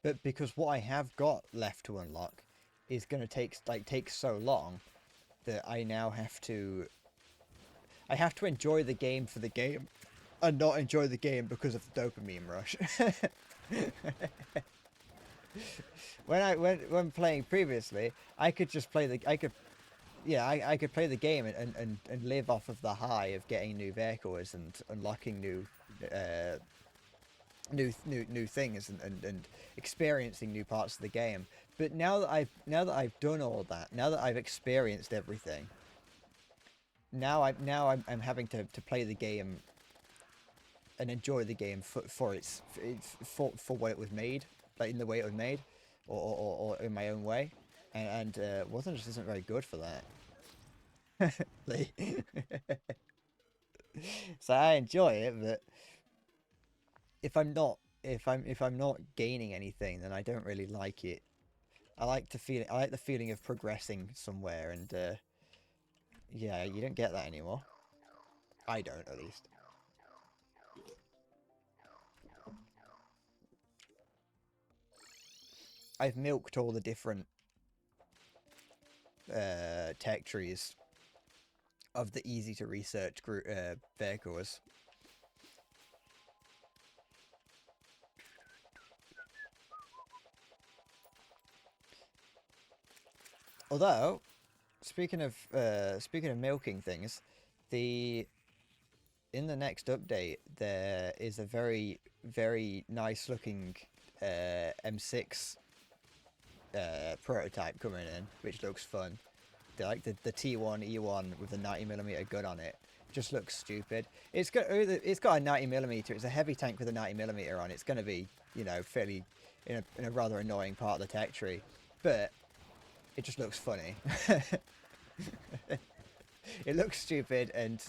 but because what I have got left to unlock is going to take so long that I now have to enjoy the game for the game and not enjoy the game because of the dopamine rush. When playing previously, I could just play the I could play the game and live off of the high of getting new vehicles and unlocking new things and experiencing new parts of the game. But now that I've done all that, now that I've experienced everything, I'm having to play the game and enjoy the game for what it was made, like in the way it was made, or in my own way, and Warzone just isn't very good for that. So I enjoy it, but if I'm not gaining anything, then I don't really like it. I like the feeling of progressing somewhere, and yeah, you don't get that anymore. I don't, at least. I've milked all the different tech trees of the easy to research vehicles. Although, speaking of milking things, the in the next update, there is a very, very nice looking M6 prototype coming in, which looks fun. Like the T1 E1 with the 90mm gun on it. Just looks stupid. It's got a 90mm. It's a heavy tank with a 90mm on. It's going to be, you know, fairly in a rather annoying part of the tech tree, but it just looks funny. It looks stupid, and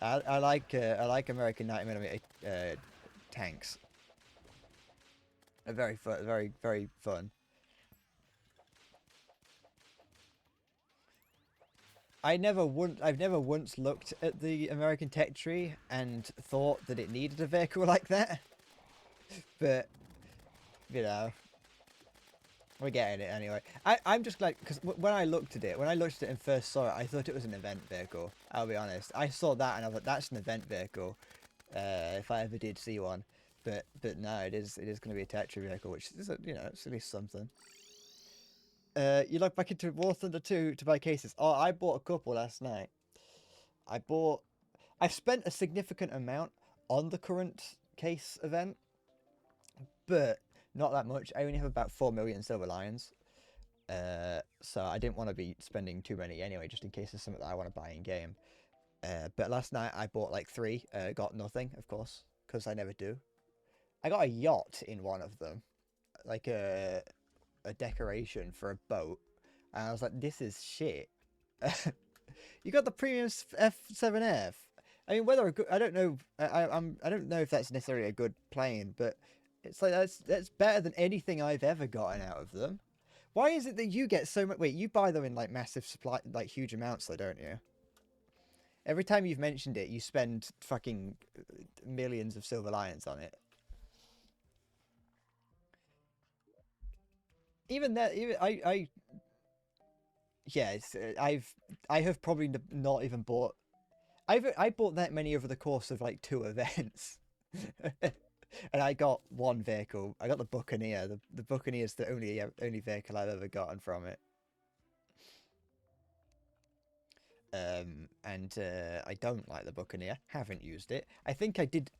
I like American 90mm tanks. They're very fun, very fun. I've never once looked at the American tech tree and thought that it needed a vehicle like that. But, you know, we're getting it anyway. I'm just like, because when I looked at it and first saw it, I thought it was an event vehicle. I'll be honest. I saw that and I was like, that's an event vehicle. If I ever did see one. But no, it is going to be a tech tree vehicle, which is, you know, it's at least something. You log back into War Thunder 2 to buy cases. Oh, I bought a couple last night. I've spent a significant amount on the current case event, but not that much. I only have about 4 million Silver Lions. So I didn't want to be spending too many anyway, just in case there's something that I want to buy in game. But last night I bought like 3, got nothing, of course, because I never do. I got a yacht in one of them, like a decoration for a boat, and I was like, this is shit. You got the premium F7F. I mean, whether a good, I don't know. I don't know if that's necessarily a good plane, but it's like that's better than anything I've ever gotten out of them. Why is it that you get so much? Wait, you buy them in like massive supply, like huge amounts, though, don't you? Every time you've mentioned it, you spend fucking millions of Silver Lions on it. Even that, even yeah, I have probably not even bought. I bought that many over the course of like 2 events, and I got one vehicle. I got the Buccaneer. The Buccaneer is the only vehicle I've ever gotten from it. And I don't like the Buccaneer. Haven't used it. I think I did.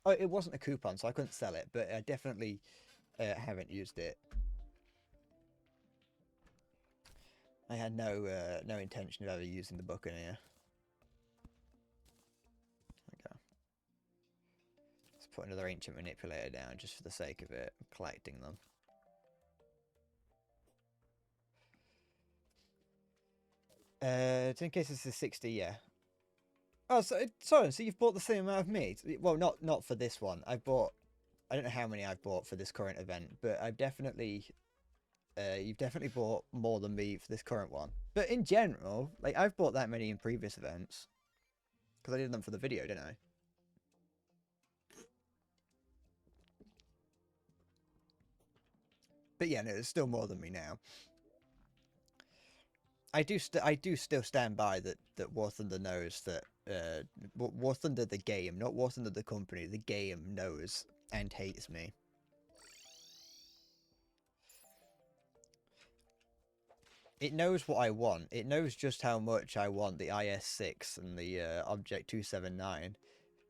Oh, it wasn't a coupon, so I couldn't sell it. But I definitely haven't used it. I had no intention of ever using the Buccaneer. Okay. Let's put another ancient manipulator down just for the sake of it, collecting them. 10 cases is 60, yeah. Oh, so sorry. So you've bought the same amount of meat? Well, not for this one. I don't know how many I've bought for this current event, but I've definitely. You've definitely bought more than me for this current one. But in general, like I've bought that many in previous events because I did them for the video, didn't I? But yeah, no, it's still more than me now. I do still stand by that War Thunder knows that War Thunder the game, not War Thunder the company, the game knows and hates me. It knows what I want. It knows just how much I want the IS-6 and the Object 279.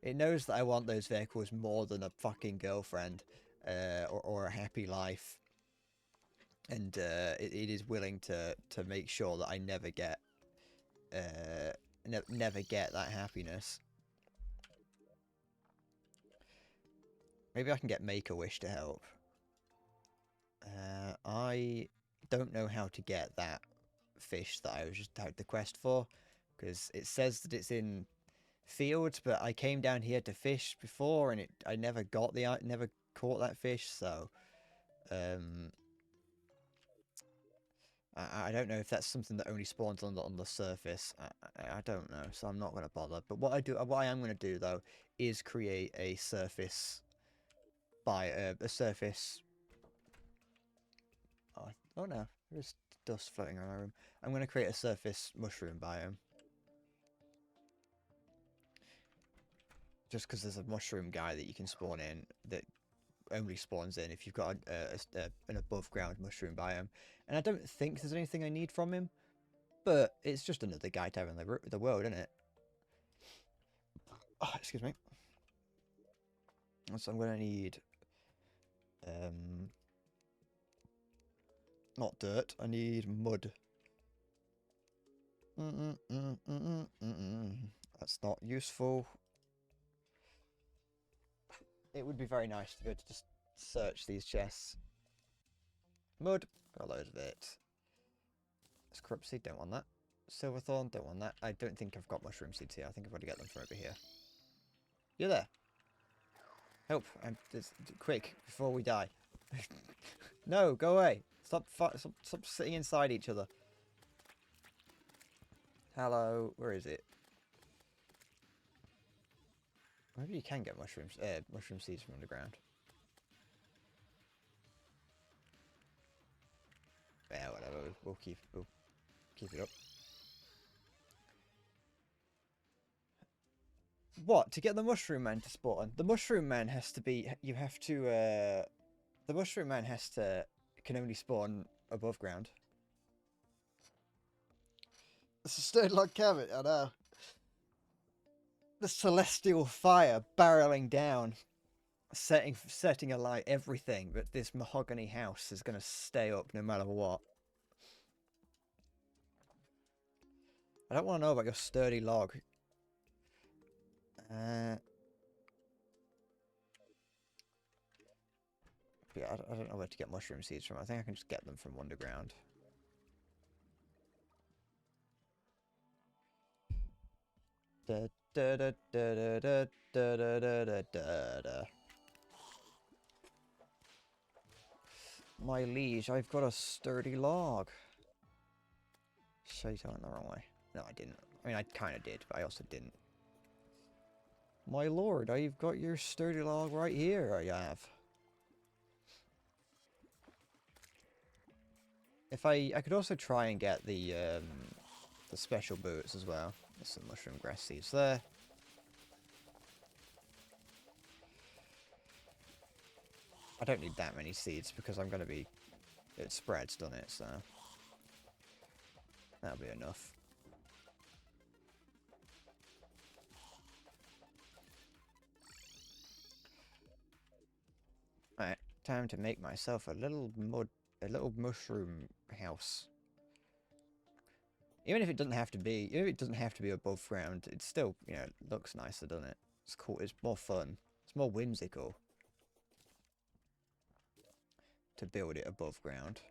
It knows that I want those vehicles more than a fucking girlfriend or a happy life. And it is willing to make sure that I never get never get that happiness. Maybe I can get Make-A-Wish to help. I don't know how to get that fish that I was just out the quest for, because it says that it's in fields, but I came down here to fish before and I never caught that fish, so I don't know if that's something that only spawns on the surface. I don't know, so I'm not going to bother. But what I am going to do though is create a surface a surface. Oh no, there's dust floating around my room. I'm going to create a surface mushroom biome. Just because there's a mushroom guy that you can spawn in that only spawns in if you've got an above ground mushroom biome. And I don't think there's anything I need from him, but it's just another guy to have in the world, isn't it? Oh, Excuse me. So I'm going to need... not dirt, I need mud. That's not useful. It would be very nice to be able to just search these chests. Mud, got a load of it. Scrub seed, don't want that. Silverthorn, don't want that. I don't think I've got mushroom seeds here. I think I've got to get them from over here. You're there. Help! Quick, before we die. No, go away. Stop sitting inside each other. Hello, where is it? Maybe you can get mushroom seeds from underground. Yeah, whatever. We'll keep it up. What? To get the mushroom man to spawn? The mushroom man has to be. You have to. The mushroom man can only spawn above ground. It's a stone log cabin. I know. The celestial fire barreling down, setting alight everything, but this mahogany house is going to stay up no matter what. I don't want to know about your sturdy log. Yeah, I don't know where to get mushroom seeds from. I think I can just get them from underground. Da, da, da, da, da, da, da, da, da, da, da. My liege, I've got a sturdy log. Shit, I went the wrong way. No, I didn't. I mean, I kind of did, but I also didn't. My lord, I've got your sturdy log right here, I have. If I could also try and get the special boots as well. There's some mushroom grass seeds there. I don't need that many seeds because I'm going to be... It spreads, doesn't it? So that'll be enough. Alright, time to make myself a little mushroom house. Even if it doesn't have to be, above ground, it still, you know, looks nicer, doesn't it? It's cool. It's more fun. It's more whimsical to build it above ground.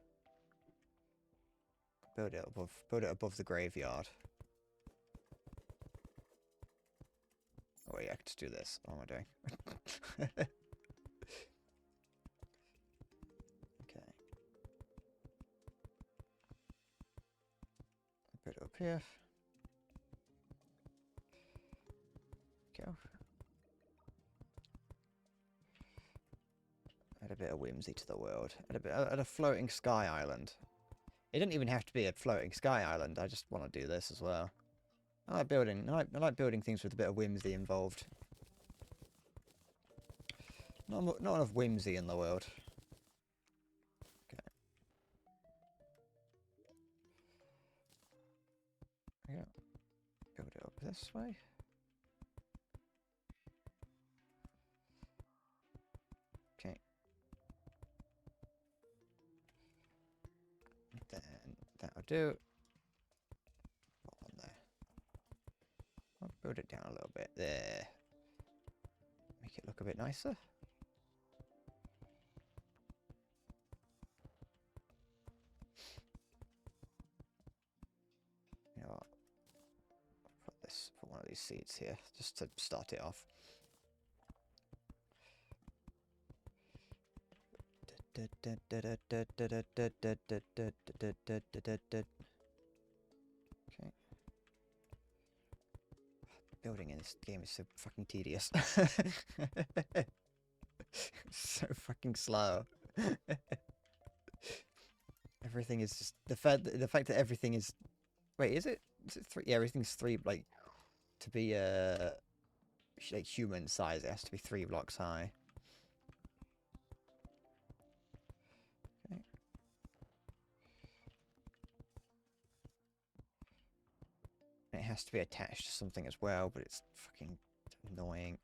Build it above the graveyard. Oh wait, I could just do this. What am I doing? Okay. Put it up here. Go. Add a bit of whimsy to the world. Add a floating sky island. It didn't even have to be a floating sky island. I just want to do this as well. I like building things with a bit of whimsy involved. Not enough whimsy in the world. Okay. Yeah. Build it up this way. Okay. Then that'll do. Put one there. I'll build it down a little bit there. Make it look a bit nicer. You know what? Put one of these seeds here just to start it off. Okay. Building in this game is so fucking tedious. So fucking slow. Everything is just the fact that everything is. Wait, is it? Is it 3? Yeah, everything's 3. Like to be like human size, it has to be 3 blocks high. Okay. And it has to be attached to something as well, but it's fucking annoying.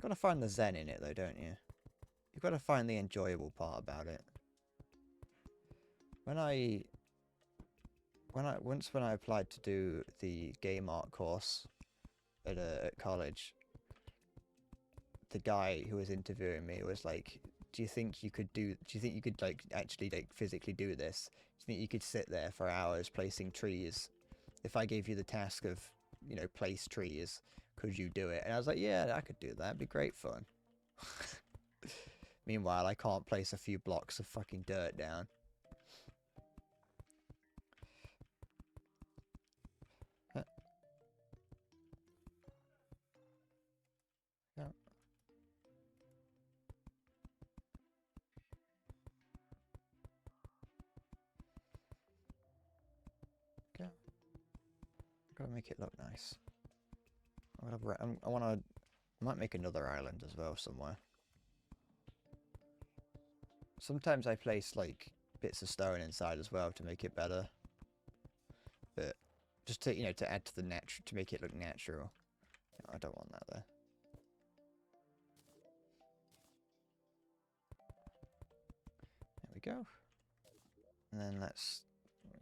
Gotta find the zen in it though, don't you? You've got to find the enjoyable part about it. When I applied to do the game art course at college, the guy who was interviewing me was like, do you think you could like actually like physically do this? Do you think you could sit there for hours placing trees? If I gave you the task of, you know, place trees, could you do it? And I was like, yeah, I could do that. It'd be great fun. Meanwhile, I can't place a few blocks of fucking dirt down. Yeah. Okay. Gotta make it look nice. I might make another island as well somewhere. Sometimes I place like bits of stone inside as well to make it better. But just to, you know, to add to the to make it look natural. No, I don't want that there. There we go. And then let's,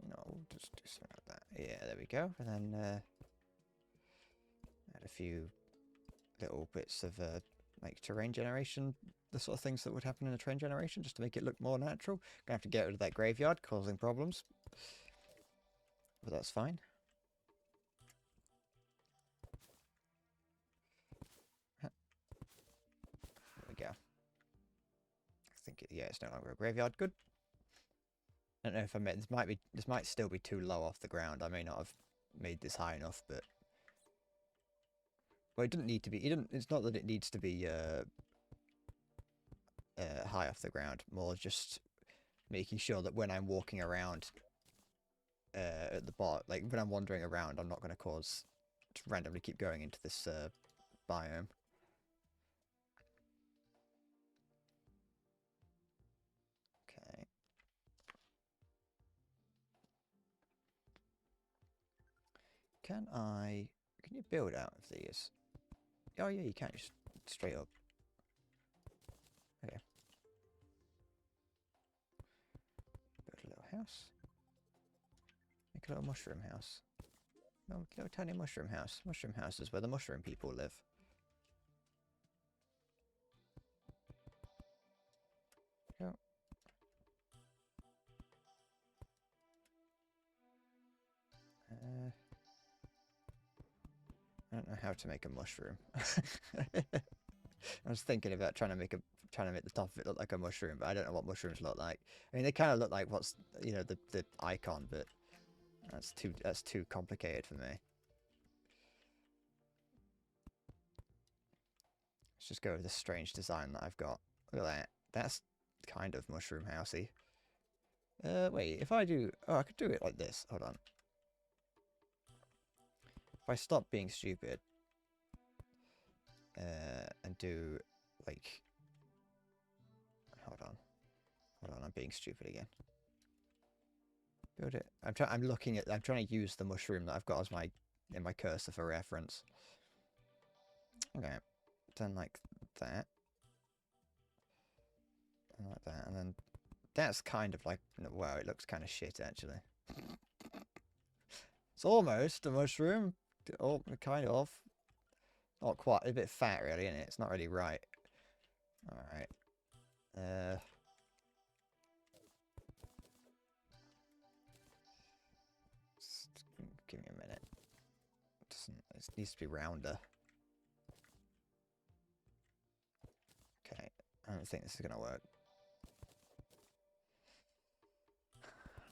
you know, we'll just do something like that. Yeah, there we go. And then add a few little bits of like terrain generation, the sort of things that would happen in a terrain generation, just to make it look more natural. Gonna have to get rid of that graveyard, causing problems. But that's fine. There we go. I think yeah, it's no longer a graveyard. Good. I don't know if I meant this might still be too low off the ground. I may not have made this high enough, but well, it doesn't need to be. It's not that it needs to be high off the ground. More just making sure that when I'm walking around at the bottom, like when I'm wandering around, I'm not going to randomly keep going into this biome. Okay. Can you build out of these? Oh yeah, you can, just straight up. Okay. Build a little house. Make a little mushroom house. No, a little tiny mushroom house. Mushroom house is where the mushroom people live. Go. I don't know how to make a mushroom. I was thinking about trying to make the top of it look like a mushroom, but I don't know what mushrooms look like. I mean, they kind of look like what's, you know, the icon, but that's too complicated for me. Let's just go with this strange design that I've got. Look at that. That's kind of mushroom housey. Wait, if I do... Oh, I could do it like this. Hold on. If I stop being stupid... and do, like... Hold on. Hold on, I'm being stupid again. Build it. I'm trying to use the mushroom that I've got as in my cursor for reference. Okay. Done like that. And like that, and then... That's kind of like... Wow, it looks kind of shit, actually. It's almost a mushroom. Oh, kind of. Not quite. It's a bit fat, really, isn't it? It's not really right. Alright. Give me a minute. It needs to be rounder. Okay. I don't think this is going to work.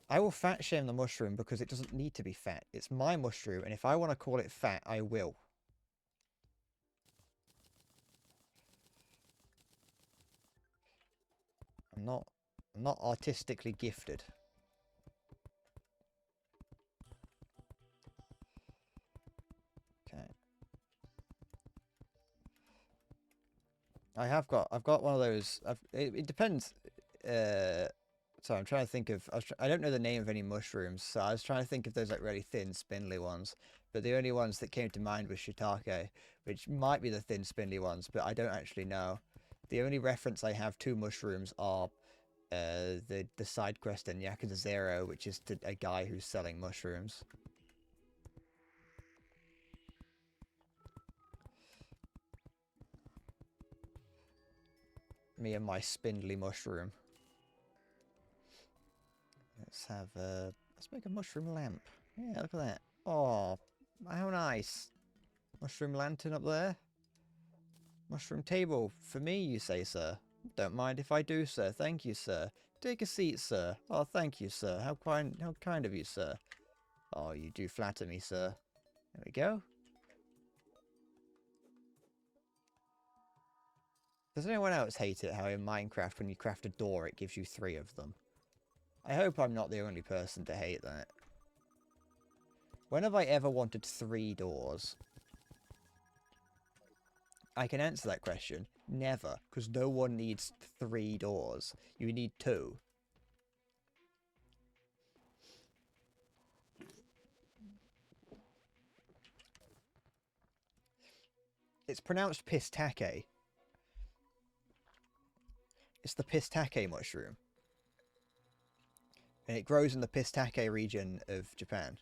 I will fat shame the mushroom because it doesn't need to be fat. It's my mushroom, and if I want to call it fat, I will. I'm not artistically gifted. Okay. I've got one of those. It depends. So I'm trying to think of. I don't know the name of any mushrooms, so I was trying to think of those like really thin, spindly ones. But the only ones that came to mind was shiitake, which might be the thin, spindly ones, but I don't actually know. The only reference I have to mushrooms are the side quest in Yakuza 0, which is to a guy who's selling mushrooms. Me and my spindly mushroom. Let's make a mushroom lamp. Yeah, look at that. Oh, how nice. Mushroom lantern up there. Mushroom table. For me, you say, sir. Don't mind if I do, sir. Thank you, sir. Take a seat, sir. Oh, thank you, sir. How kind of you, sir. Oh, you do flatter me, sir. There we go. Does anyone else hate it how in Minecraft when you craft a door it gives you 3 of them? I hope I'm not the only person to hate that. When have I ever wanted 3 doors? I can answer that question. Never, because no one needs 3 doors. You need 2. It's pronounced pistake. It's the pistake mushroom. And it grows in the pistake region of Japan.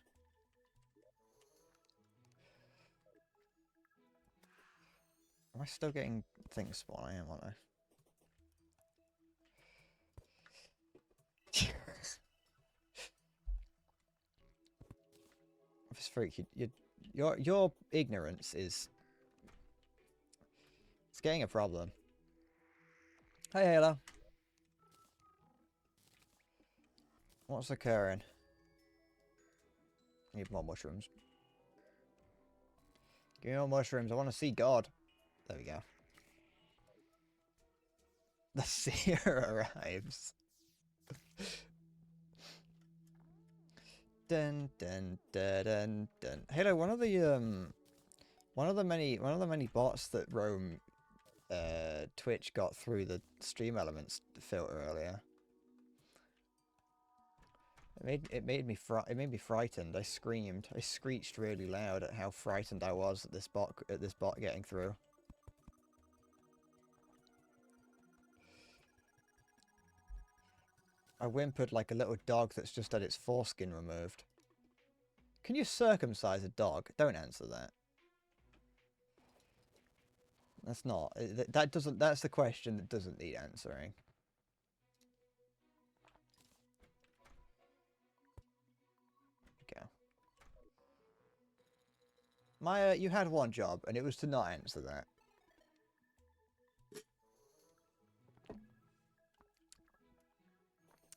Am I still getting things spawn? I am, aren't I? This freak, your ignorance is... It's getting a problem. Hey, Halo. What's occurring? Need more mushrooms. Give me more mushrooms. I want to see God. There we go. The seer arrives. Dun dun dun dun dun. Halo, one of the many bots that roam Twitch got through the stream elements filter earlier. It made me frightened. I screamed. I screeched really loud at how frightened I was at this bot getting through. I whimpered like a little dog that's just had its foreskin removed. Can you circumcise a dog? Don't answer that. That's not. That's the question that doesn't need answering. Go. Maya, you had one job, and it was to not answer that.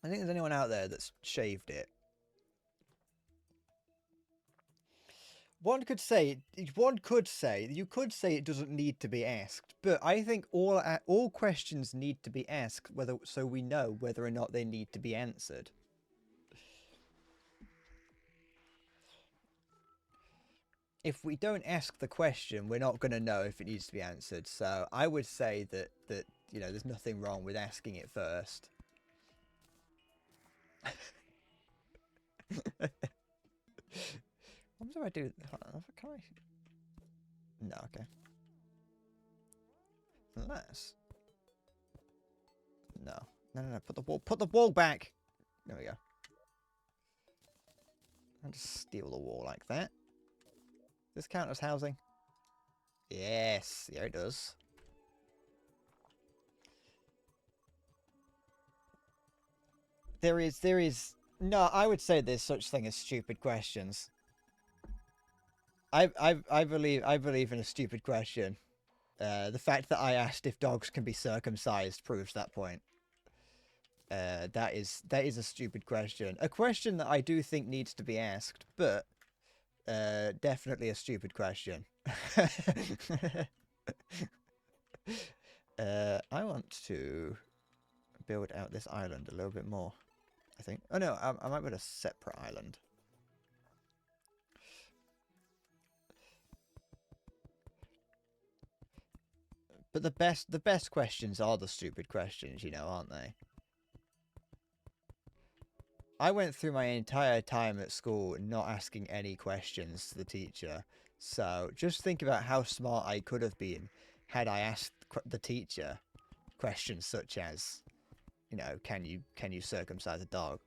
I think there's anyone out there that's shaved it. You could say it doesn't need to be asked, but I think all questions need to be asked so we know whether or not they need to be answered. If we don't ask the question, we're not going to know if it needs to be answered. So I would say that you know, there's nothing wrong with asking it first. What do I do? Can I? No, okay. Unless. No. No. Put the wall back. There we go. I'll just steal the wall like that. Does this count as housing? Yes, yeah, it does. There is. No, I would say there's such thing as stupid questions. I believe in a stupid question. The fact that I asked if dogs can be circumcised proves that point. That is a stupid question. A question that I do think needs to be asked, but definitely a stupid question. I want to build out this island a little bit more, I think. Oh no, I might build a separate island. But the best questions are the stupid questions, you know, aren't they? I went through my entire time at school not asking any questions to the teacher. So just think about how smart I could have been had I asked the teacher questions such as, you know, can you circumcise a dog?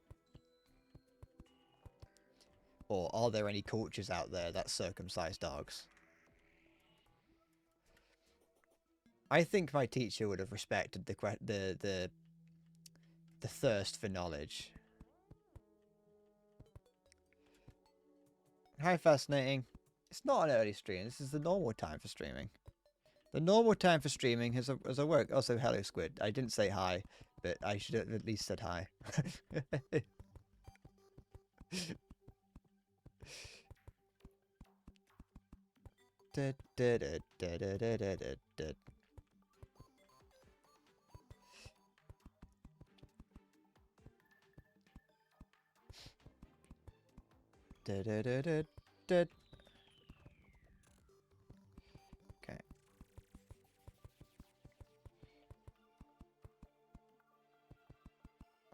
Or are there any cultures out there that circumcise dogs? I think my teacher would have respected the thirst for knowledge. Hi, fascinating. It's not an early stream. This is the normal time for streaming. The normal time for streaming has a work. Also, hello, Squid. I didn't say hi, but I should have at least said hi. Okay.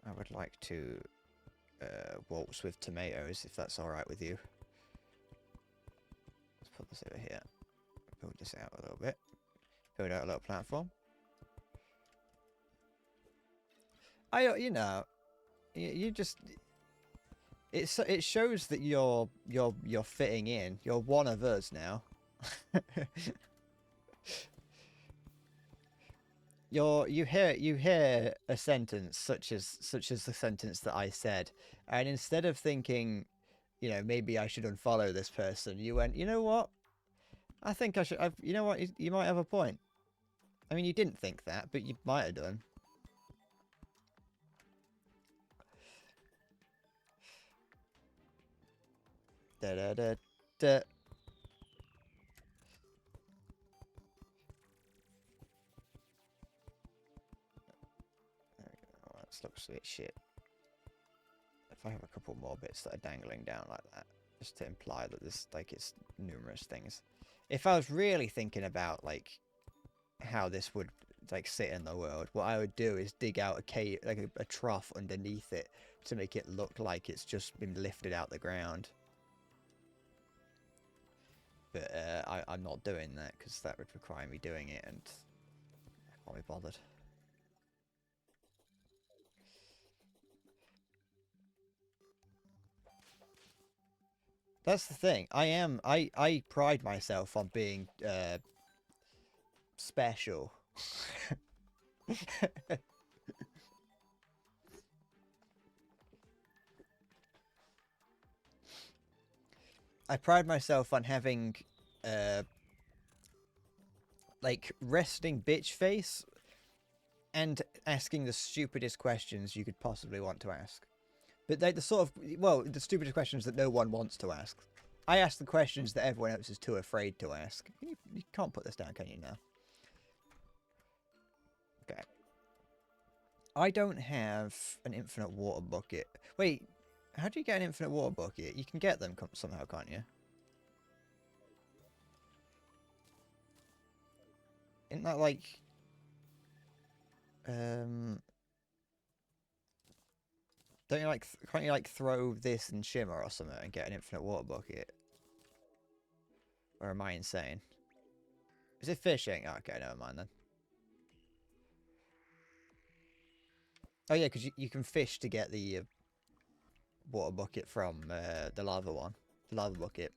I would like to waltz with tomatoes, if that's alright with you. Let's put this over here. Build this out a little bit. Build out a little platform. You know, you just... It shows that you're fitting in. You're one of us now. You hear a sentence such as the sentence that I said, and instead of thinking, you know, maybe I should unfollow this person, you went, you know what? I think I should. You know what? You might have a point. I mean, you didn't think that, but you might have done. Da da da da. Oh, that looks a bit shit. If I have a couple more bits that are dangling down like that, just to imply that there's like it's numerous things. If I was really thinking about like how this would like sit in the world, what I would do is dig out a cave, like a trough underneath it, to make it look like it's just been lifted out the ground. But I'm not doing that because that would require me doing it, and I can't be bothered. That's the thing. I pride myself on being special. I pride myself on having like resting bitch face and asking the stupidest questions you could possibly want to ask. But they're the sort of, well, the stupidest questions that no one wants to ask. I ask the questions that everyone else is too afraid to ask. You can't put this down, can you, now? Okay. I don't have an infinite water bucket. Wait, how do you get an infinite water bucket? You can get them somehow, can't you? Isn't that like... Don't you like... Can't you like throw this and shimmer or something and get an infinite water bucket? Or am I insane? Is it fishing? Oh, okay, never mind then. Oh yeah, because you can fish to get the water bucket from the lava one. The lava bucket.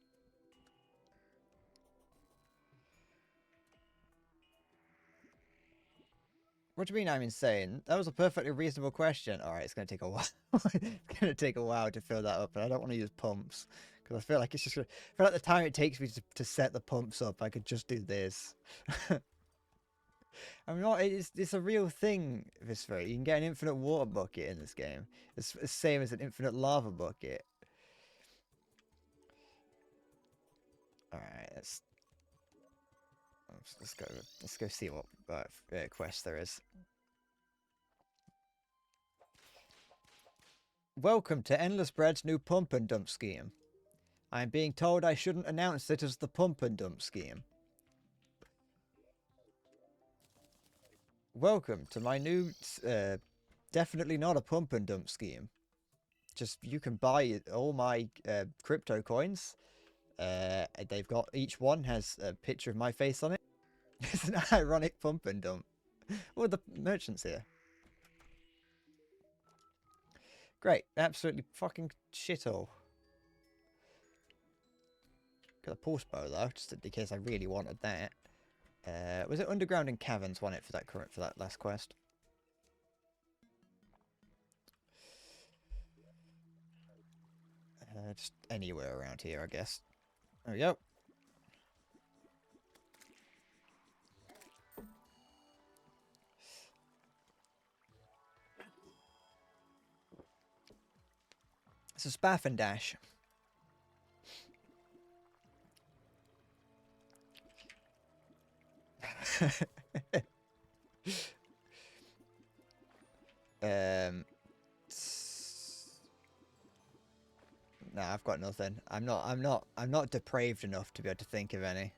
What do you mean I'm insane? That was a perfectly reasonable question. Alright, it's going to take a while. It's going to take a while to fill that up, and I don't want to use pumps. Because I feel like it's just... I feel like the time it takes me to set the pumps up, I could just do this. I'm not... It's a real thing, Visfera. You can get an infinite water bucket in this game. It's the same as an infinite lava bucket. Alright, let's go see what quest there is. Welcome to Endless Bread's new pump and dump scheme. I'm being told I shouldn't announce it as the pump and dump scheme. Welcome to my new, definitely not a pump and dump scheme. just you can buy all my crypto coins. They've got, each one has a picture of my face on it. It's an ironic pump and dump. What are the merchants here? Great, absolutely fucking shithole. Got a pulse bow though, just in case I really wanted that. Was it underground and caverns? Won it for that last quest. Just anywhere around here, I guess. There we go. It's a spaff and dash. Nah, I've got nothing. I'm not depraved enough to be able to think of any.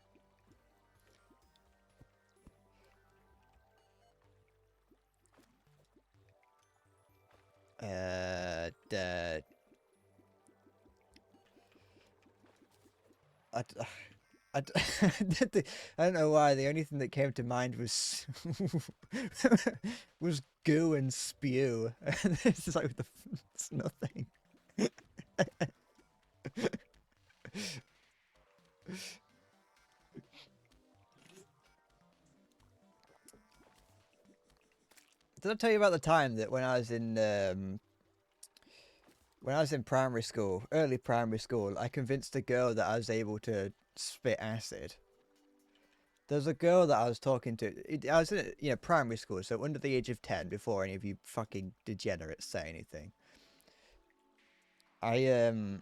I don't know why. The only thing that came to mind was was goo and spew. This is like it's nothing. Did I tell you about the time that when I was in primary school, early primary school, I convinced a girl that I was able to spit acid? There's a girl that I was talking to. I was in primary school, so under the age of 10, before any of you fucking degenerates say anything. I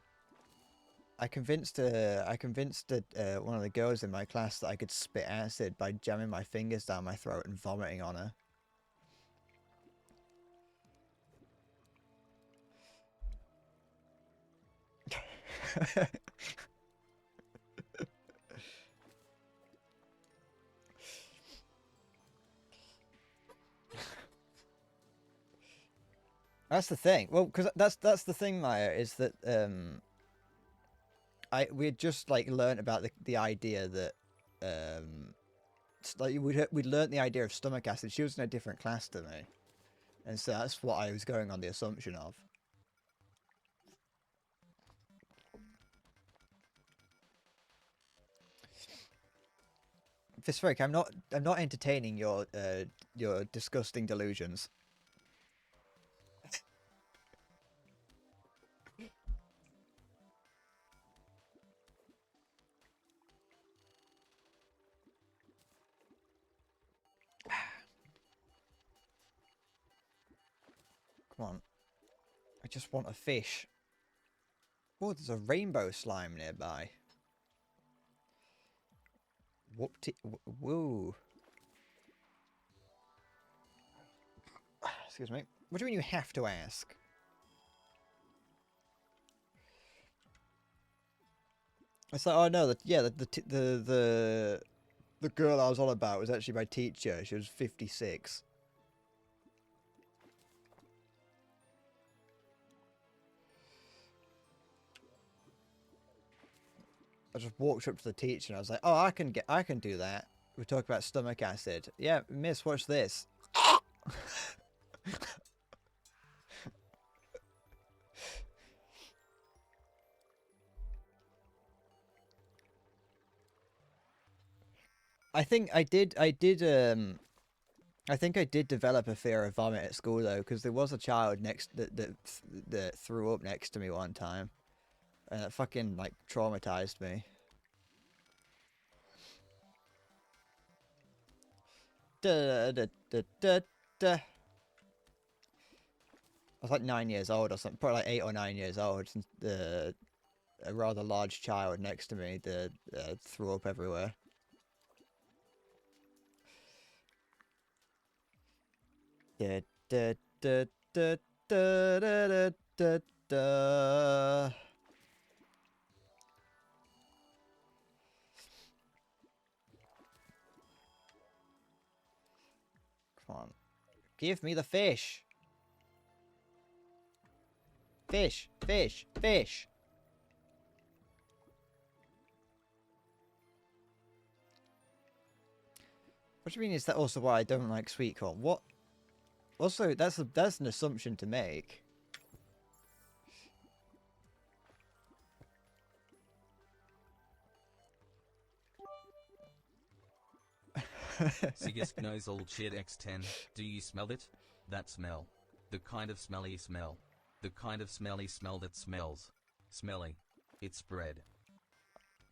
convinced one of the girls in my class that I could spit acid by jamming my fingers down my throat and vomiting on her. That's the thing. Well, because that's the thing, Maya, is that we had just like learned about the idea that like we'd learned the idea of stomach acid. She was in a different class to me, and so that's what I was going on the assumption of. Fistfrick, I'm not entertaining your disgusting delusions. Come on. I just want a fish. Oh, there's a rainbow slime nearby. Whoop-ty... Woo. Excuse me. What do you mean you have to ask? It's like, oh no, the girl I was on about was actually my teacher. She was 56. I just walked up to the teacher and I was like, "Oh, I can do that." We talk about stomach acid. Yeah, miss, watch this. I think I did develop a fear of vomit at school though, because there was a child that threw up next to me one time, and it fucking like traumatized me. Da, da, da, da, da. I was like 9 years old or something, probably like 8 or 9 years old, and a rather large child next to me threw up everywhere. Da, da, da, da, da, da, da, da. Come on. Give me the fish. Fish! Fish! Fish! What do you mean is that also why I don't like sweet corn? What? Also, that's an assumption to make. Sigisk knows old shit X10. Do you smell it? That smell. The kind of smelly smell. The kind of smelly smell that smells. Smelly. It's bread.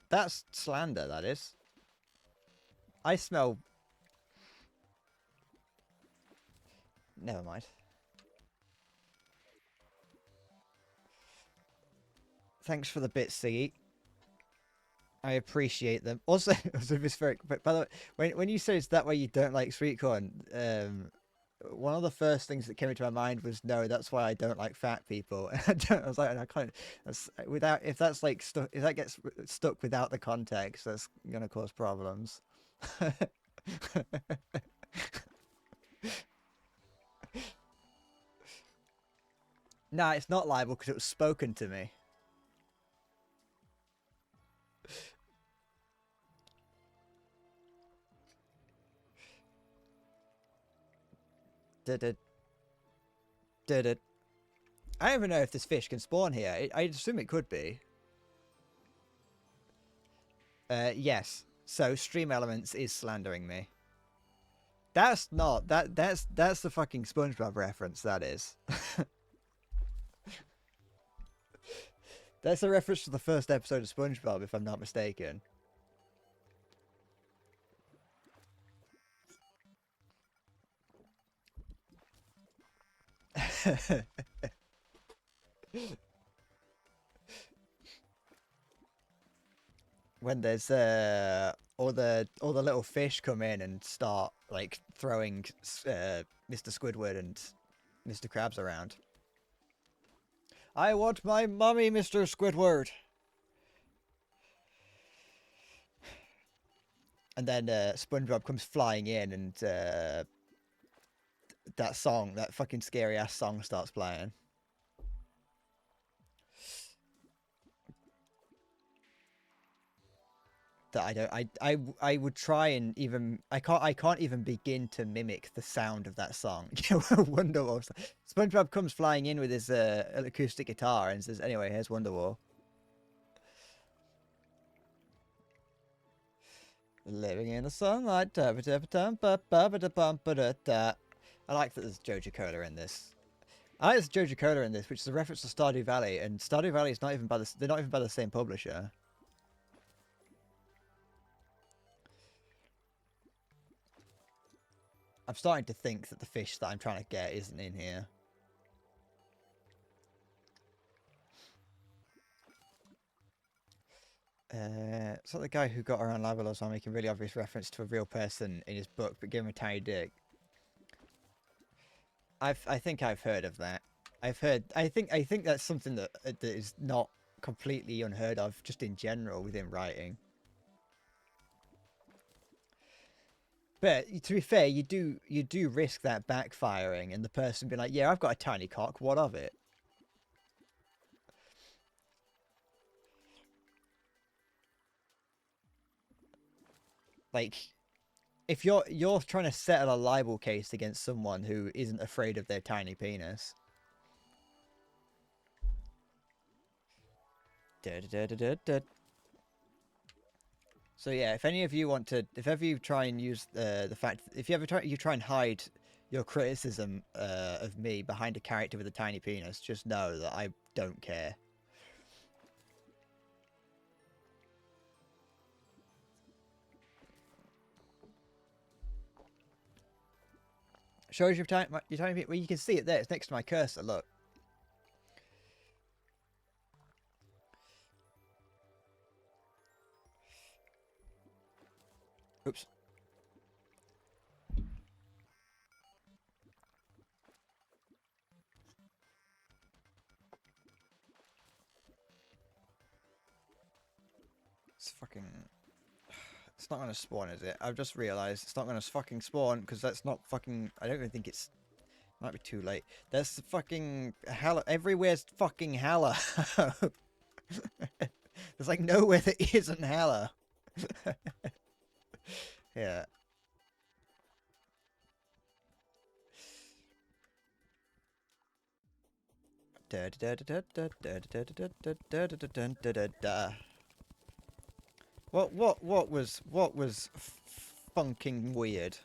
That's slander, that is. I smell... Never mind. Thanks for the bits, Siggy. I appreciate them. Also, but by the way, when you say it's that way you don't like sweet corn, one of the first things that came into my mind was no, that's why I don't like fat people. I was like, I can't. That's without if that's like stuck. If that gets stuck without the context, that's gonna cause problems. Nah, it's not liable because it was spoken to me. Did it? Did it? I don't even know if this fish can spawn here. I assume it could be. Yes. So Stream Elements is slandering me. That's not that's the fucking SpongeBob reference. That is. That's a reference to the first episode of SpongeBob, if I'm not mistaken. When there's all the little fish come in and start like throwing Mr. Squidward and Mr. Krabs around. I want my mummy, Mr. Squidward. And then SpongeBob comes flying in, and that song, that fucking scary ass song, starts playing. That I would try and even I can't even begin to mimic the sound of that song. Wonderwall. SpongeBob comes flying in with his acoustic guitar and says, "Anyway, here's Wonderwall." Living in the sunlight. I like that there's Joja Cola in this. I like there's Joja Cola in this, which is a reference to Stardew Valley, and Stardew Valley is not even by they're not even by the same publisher. I'm starting to think that the fish that I'm trying to get isn't in here. It's like the guy who got around Labelos while making really obvious reference to a real person in his book, but gave him a tiny dick. I think I've heard of that. I think that's something that is not completely unheard of, just in general within writing. But to be fair, you do risk that backfiring and the person being like, "Yeah, I've got a tiny cock. What of it?" Like, if you're trying to settle a libel case against someone who isn't afraid of their tiny penis. So yeah, if any of you want to, if ever you try and use the fact, if you ever try and hide your criticism of me behind a character with a tiny penis, just know that I don't care. Shows your tiny penis. Well, you can see it there. It's next to my cursor. Look. Oops. It's fucking... It's not going to spawn, is it? I've just realised it's not going to fucking spawn because that's not fucking... I don't even think it's... Might be too late. There's fucking hella. Everywhere's fucking hella. There's like nowhere that isn't hella. Yeah. What was funking weird?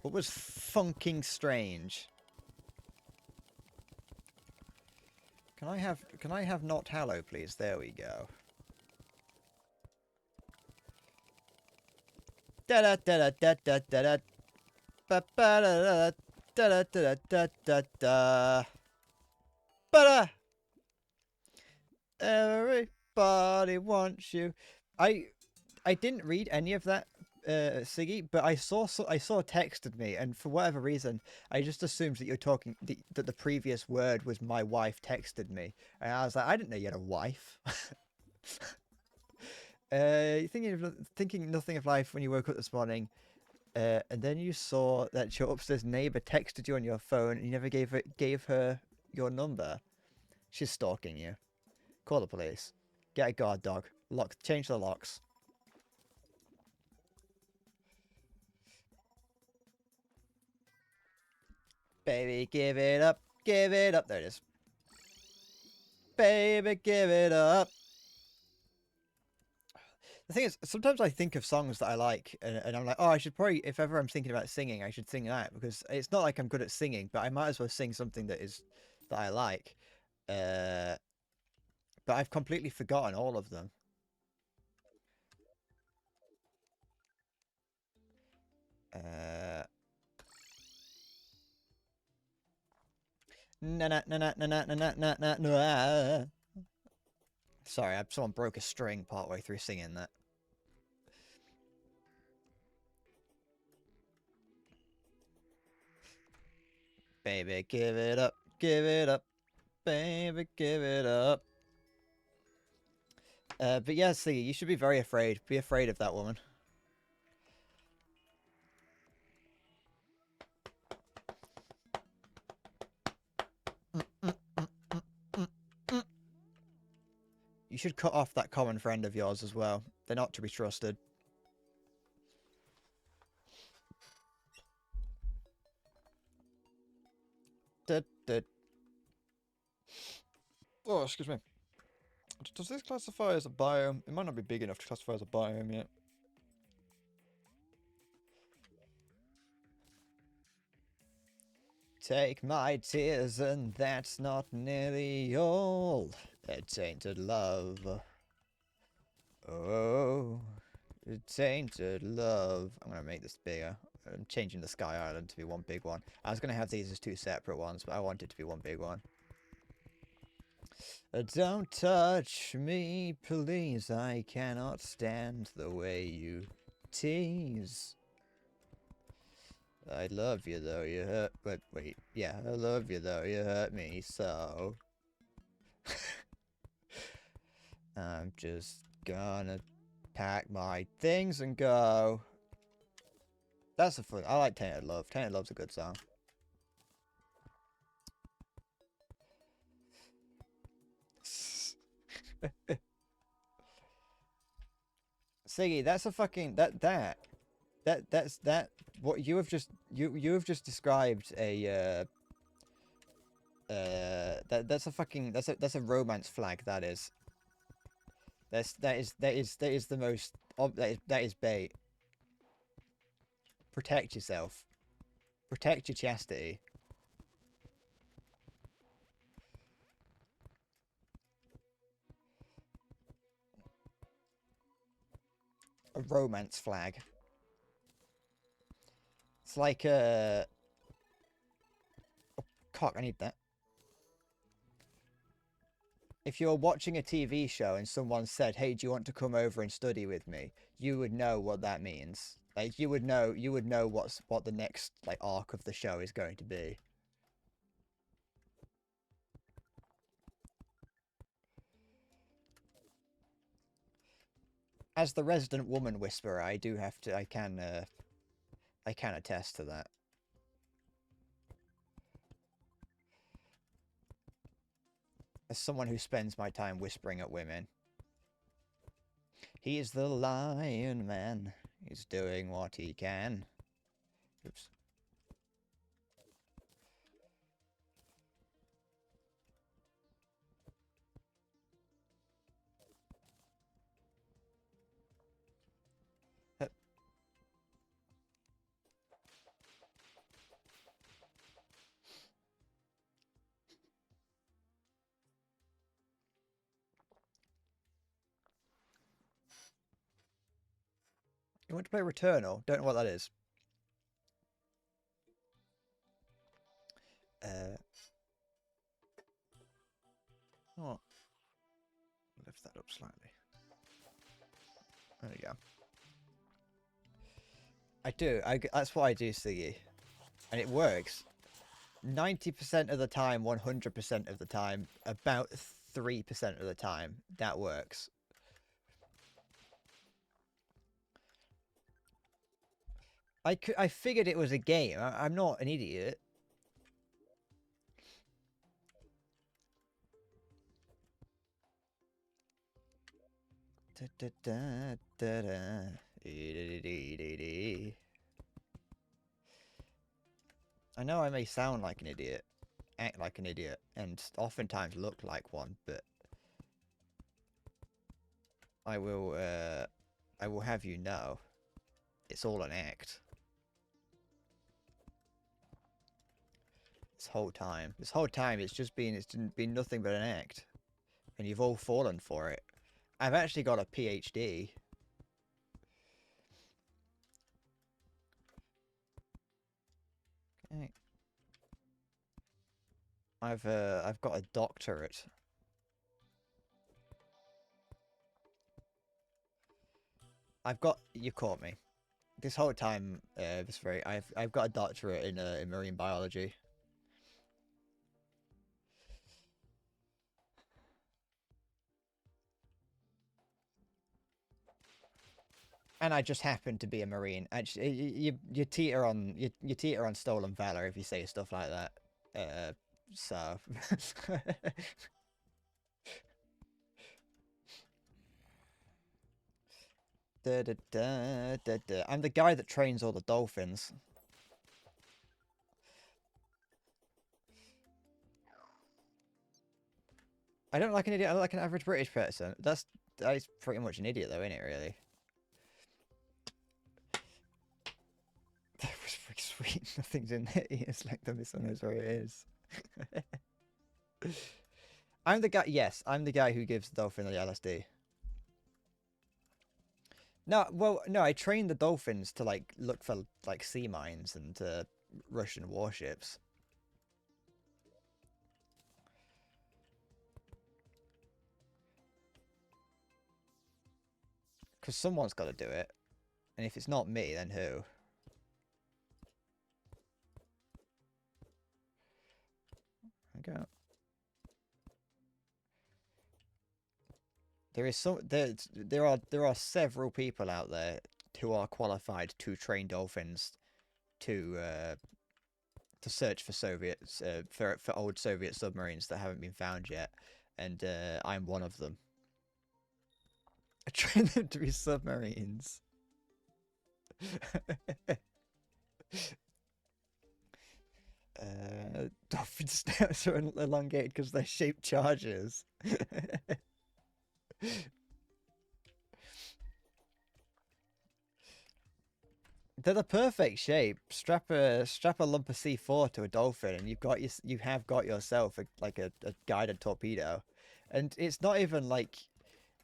What was funking strange? Can I have not hello, please? There we go. Da da da da da da da ba ba da da da da da da da ba. Everybody wants you. I didn't read any of that, Siggy, but I saw texted me, and for whatever reason, I just assumed that you're talking that the previous word was my wife texted me, and I was like, I didn't know you had a wife. Thinking nothing of life when you woke up this morning, and then you saw that your upstairs neighbor texted you on your phone, and you never gave her your number. She's stalking you. Call the police. Get a guard dog. Change the locks. Baby, give it up. Give it up. There it is. Baby, give it up. The thing is, sometimes I think of songs that I like, and I'm like, oh, I should probably, if ever I'm thinking about singing, I should sing that, because it's not like I'm good at singing, but I might as well sing something that I like. But I've completely forgotten all of them. Na na na na na na na na na na. Sorry, someone broke a string partway through singing that. Baby, give it up, baby, give it up. But yeah, see, you should be very afraid. Be afraid of that woman. You should cut off that common friend of yours as well. They're not to be trusted. Oh, excuse me. Does this classify as a biome? It might not be big enough to classify as a biome yet. Take my tears, and that's not nearly all. Tainted love. Oh, tainted love. I'm gonna make this bigger. I'm changing the Sky Island to be one big one. I was gonna have these as two separate ones, but I want it to be one big one. Don't touch me, please. I cannot stand the way you tease. I love you though you hurt. But wait, yeah, I love you though you hurt me so. I'm just gonna pack my things and go. That's a fun. I like Tainted Love. Tainted Love's a good song. Siggy, that's a fucking that's what you have just you have just described a that's a fucking that's a romance flag. That is that is the most that is bait. Protect yourself. Protect your chastity. A romance flag. It's like a... Oh, cock, I need that. If you're watching a TV show and someone said, hey, do you want to come over and study with me? You would know what that means. Like, you would know what the next, like, arc of the show is going to be. As the resident woman whisperer, I can attest to that. As someone who spends my time whispering at women. He's the Lion Man. He's doing what he can. Oops. You want to play Returnal? Don't know what that is. Oh, lift that up slightly. There we go. I do. That's what I do, Siggy, and it works. 90% of the time, 100% of the time, about 3% of the time, that works. I figured it was a game. I'm not an idiot. Da, da, da, da, da. I know I may sound like an idiot, act like an idiot, and oftentimes look like one, but I will have you know, it's all an act. This whole time, it's been nothing but an act, and you've all fallen for it. I've actually got a PhD. Okay. I've got a doctorate. You caught me. This whole time, I've got a doctorate in marine biology. And I just happen to be a marine. Actually, you teeter on stolen valor if you say stuff like that. So. Da, da, da, da, da. I'm the guy that trains all the dolphins. I don't like an idiot. I like an average British person. That's pretty much an idiot, though, isn't it? Really. That was pretty sweet. Nothing's in their ears like the missile knows where it is. I'm the guy. Yes, I'm the guy who gives the dolphin the LSD. No, well, no. I train the dolphins to like look for like sea mines and Russian warships. Because someone's got to do it, and if it's not me, then who? Okay. There are several people out there who are qualified to train dolphins to search for Soviets for old Soviet submarines that haven't been found yet, and I'm one of them. I train them to be submarines. Dolphin snouts are elongated because they're shaped charges. They're the perfect shape. Strap a lump of C4 to a dolphin, and you have got yourself a guided torpedo, and it's not even like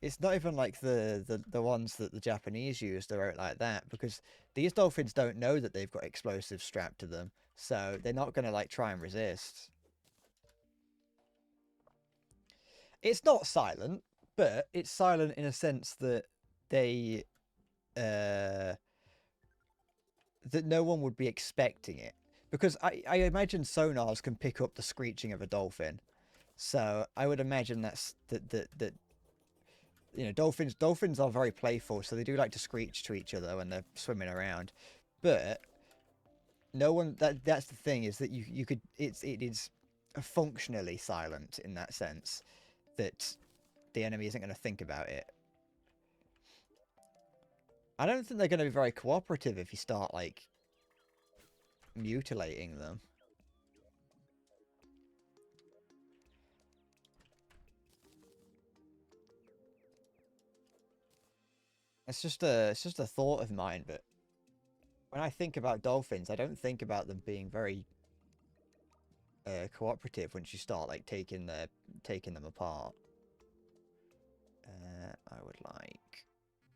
the ones that the Japanese used or out like that, because these dolphins don't know that they've got explosives strapped to them, so they're not gonna like try and resist. It's not silent, but it's silent in a sense that they that no one would be expecting it, because I imagine sonars can pick up the screeching of a dolphin, so I would imagine that you know, dolphins are very playful, so they do like to screech to each other when they're swimming around, but no one that's the thing, is that it is functionally silent in that sense, that the enemy isn't going to think about it. I don't think they're going to be very cooperative if you start, like, mutilating them. It's just a thought of mine, but when I think about dolphins, I don't think about them being very cooperative once you start, like, taking them apart. I would like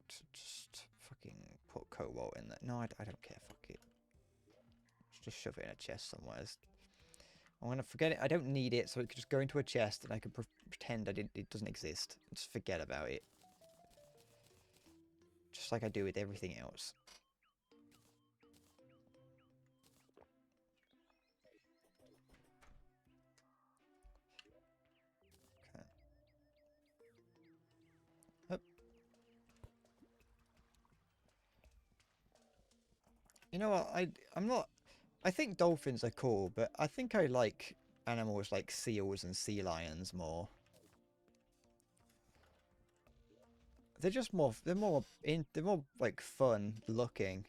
to just fucking put cobalt in there. No, I don't care. Fuck it. Just shove it in a chest somewhere. I'm gonna forget it. I don't need it, so it could just go into a chest, and I can pretend it doesn't exist. Just forget about it. Just like I do with everything else. Okay. Up. You know what? I'm not. I think dolphins are cool, but I think I like animals like seals and sea lions more. They're just more. They're more like fun looking.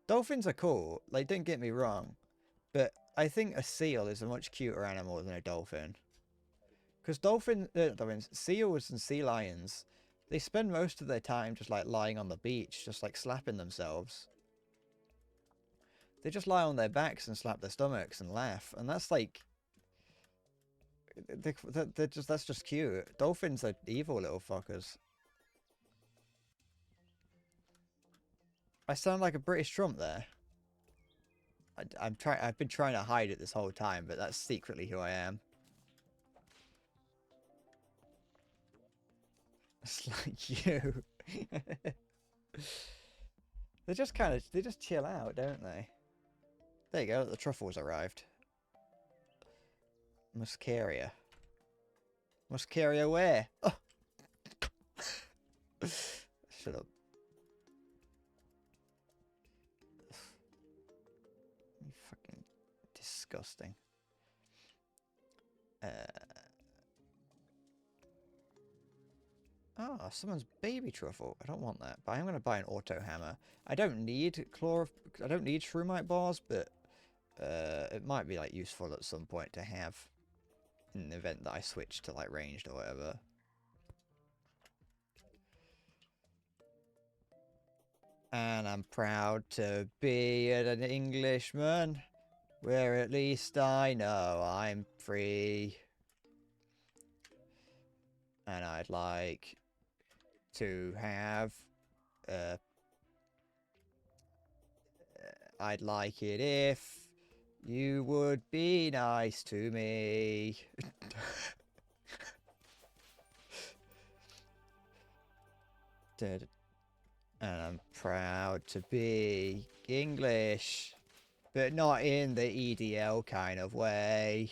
Dolphins are cool. Like, don't get me wrong, but I think a seal is a much cuter animal than a dolphin. Because seals and sea lions, they spend most of their time just like lying on the beach, just like slapping themselves. They just lie on their backs and slap their stomachs and laugh, and that's like, that's just cute. Dolphins are evil little fuckers. I sound like a British Trump there. I've been trying to hide it this whole time, but that's secretly who I am. It's like you. They just chill out, don't they? There you go, the truffles arrived. Muscaria. Muscaria where? Oh. Shut up. You fucking disgusting. Oh, someone's baby truffle. I don't want that, but I'm going to buy an auto hammer. I don't need shroomite bars, but it might be like useful at some point to have in the event that I switch to like ranged or whatever. And I'm proud to be an Englishman, where at least I know I'm free. And I'd like to have I'd like it if you would be nice to me. And I'm proud to be English, but not in the EDL kind of way.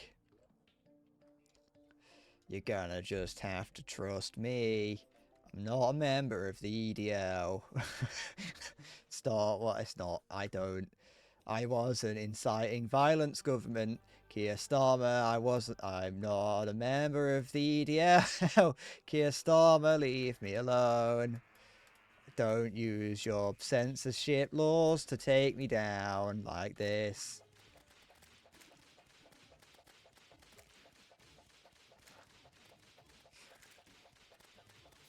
You're gonna just have to trust me. I'm not a member of the EDL. Stop. What? It's not. I wasn't inciting violence, government. Keir Starmer, I'm not a member of the EDL. Keir Starmer, leave me alone. Don't use your censorship laws to take me down like this.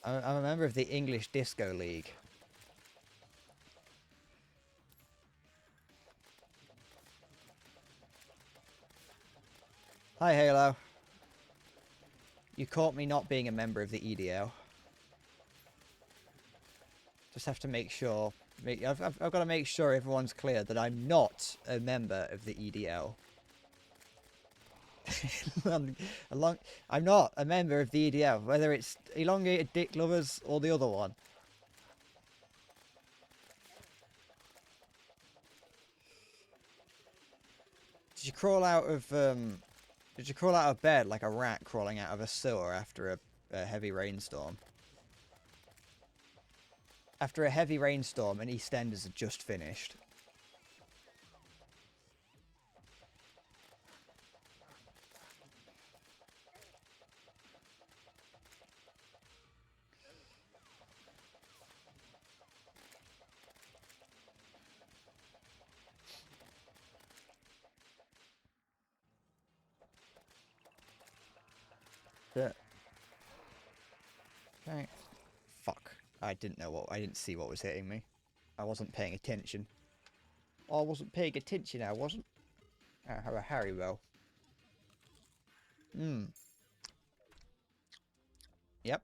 I'm a member of the English Disco League. Hi, Halo. You caught me not being a member of the EDL. Just have to make sure. I've got to make sure everyone's clear that I'm not a member of the EDL. I'm not a member of the EDL, whether it's Elongated Dick Lovers or the other one. Did you crawl out of bed like a rat crawling out of a sewer after a heavy rainstorm? After a heavy rainstorm and EastEnders had just finished. Okay. Fuck. I didn't see what was hitting me. I wasn't paying attention. I wasn't paying attention, I wasn't. I have a Haribo. Yep.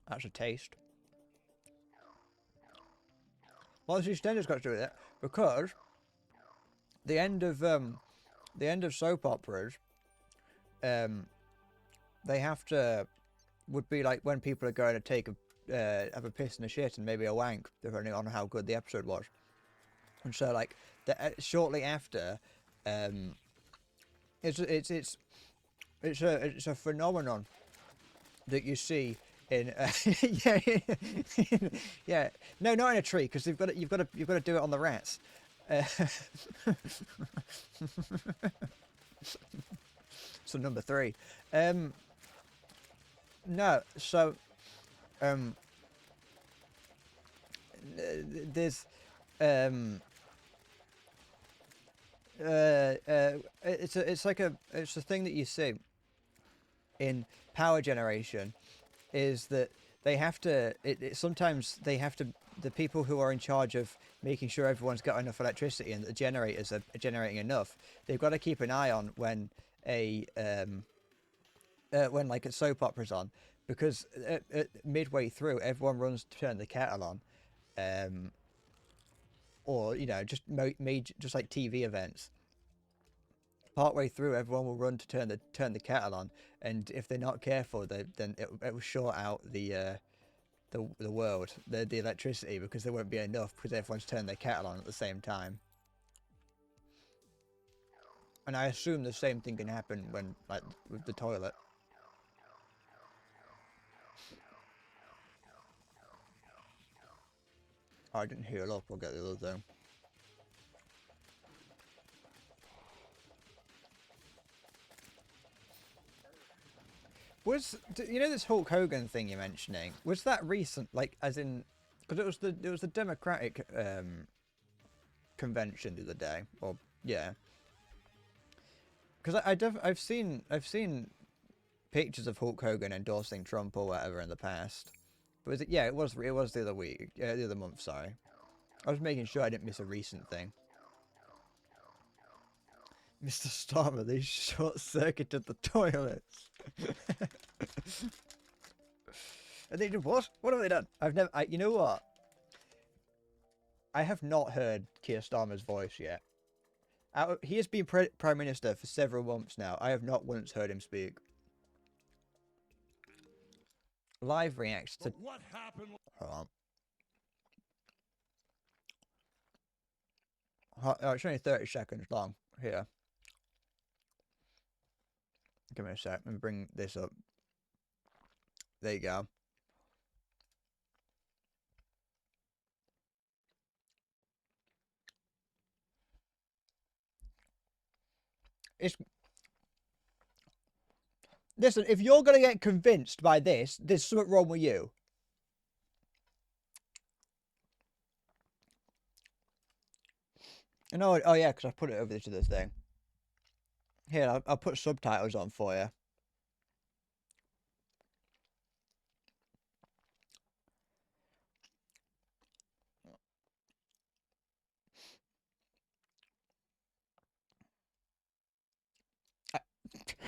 That's a taste. Well, the extender's got to do with it because the end of soap operas, they have to would be like when people are going to take a have a piss and a shit and maybe a wank, depending on how good the episode was. And so like shortly after, it's a phenomenon that you see in yeah, yeah, no, not in a tree, because you've got to do it on the rats. So number 3, no, so there's it's a thing that you see in power generation, is that they have to sometimes they have to, the people who are in charge of making sure everyone's got enough electricity and the generators are generating enough, they've got to keep an eye on when like a soap opera's on, because midway through everyone runs to turn the kettle on, or just just like TV events. Partway through, everyone will run to turn the kettle on, and if they're not careful, then it will short out the world, the electricity, because there won't be enough because everyone's turned their kettle on at the same time. And I assume the same thing can happen when, like, with the toilet. Oh, I didn't heal up. I'll get the other thing. Was, this Hulk Hogan thing you're mentioning? Was that recent? Like, as in, because it was the Democratic convention the other day. Or yeah. Because I've seen pictures of Hulk Hogan endorsing Trump or whatever in the past. But was it? Yeah, it was the other week, the other month. Sorry, I was making sure I didn't miss a recent thing. Mr. Starmer, they short-circuited the toilets. And they did what? What have they done? You know what? I have not heard Keir Starmer's voice yet. He has been Prime Minister for several months now. I have not once heard him speak. Live reacts to... What happened? Hold on. Oh, it's only 30 seconds long. Here. Give me a sec. Let me bring this up. There you go. Listen, if you're going to get convinced by this, there's something wrong with you. No, oh yeah, because I put it over to this thing. Here, I'll put subtitles on for you.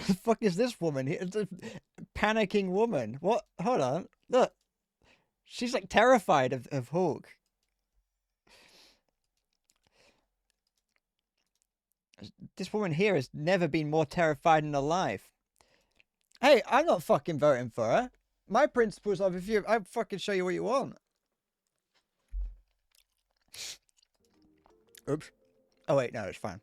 The fuck is this woman? It's a panicking woman. What? Hold on. Look. She's like terrified of Hulk. This woman here has never been more terrified in her life. Hey, I'm not fucking voting for her. My principles are, I fucking show you what you want. Oops. Oh wait, no, it's fine.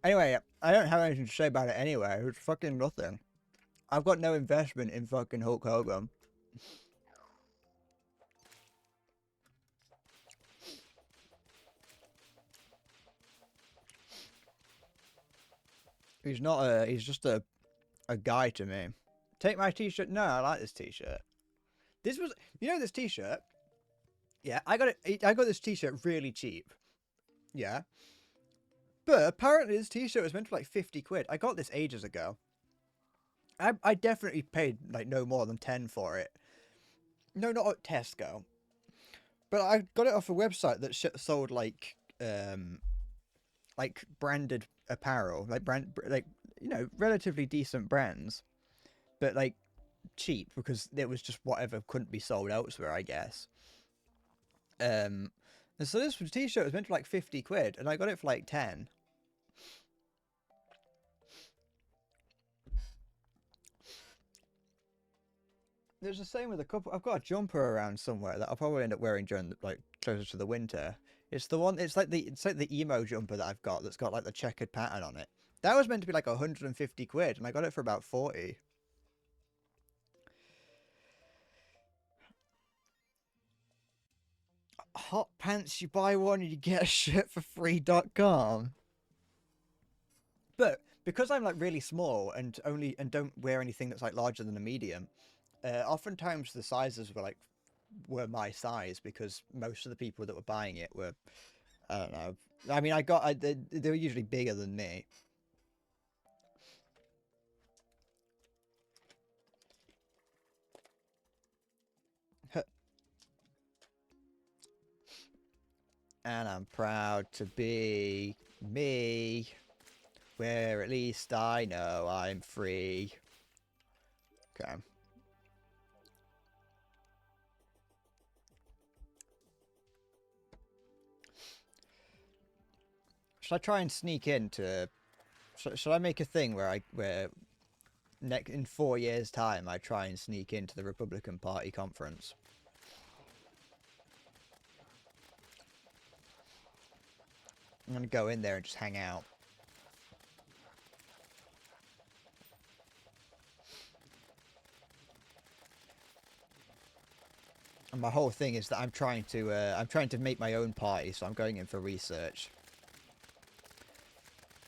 Anyway, I don't have anything to say about it anyway. It's fucking nothing. I've got no investment in fucking Hulk Hogan. He's not he's just a guy to me. Take my t-shirt. No, I like this t-shirt. This was, this t-shirt? Yeah, I got this t-shirt really cheap. Yeah. But apparently this t-shirt was meant for like 50 quid. I got this ages ago. I definitely paid like no more than 10 for it. No, not at Tesco. But I got it off a website that sold like branded apparel, like you know, relatively decent brands, but like cheap because it was just whatever couldn't be sold elsewhere, I guess. And so this t-shirt was meant for like 50 quid, and I got it for like 10. There's the same with a couple. I've got a jumper around somewhere that I'll probably end up wearing during like closer to the winter. It's the one. It's like the emo jumper that I've got that's got like the checkered pattern on it. That was meant to be like 150 quid, and I got it for about 40. Hot pants, you buy one and you get a shirt for free.com. But because I'm like really small and don't wear anything that's like larger than a medium, oftentimes the sizes were my size because most of the people that were buying it were, I don't know. I mean, they were usually bigger than me. And I'm proud to be me, where at least I know I'm free. Okay. Should I try and sneak into... Should I make a thing where in 4 years' time I try and sneak into the Republican Party conference? I'm gonna go in there and just hang out. And my whole thing is that I'm trying to make my own party, so I'm going in for research.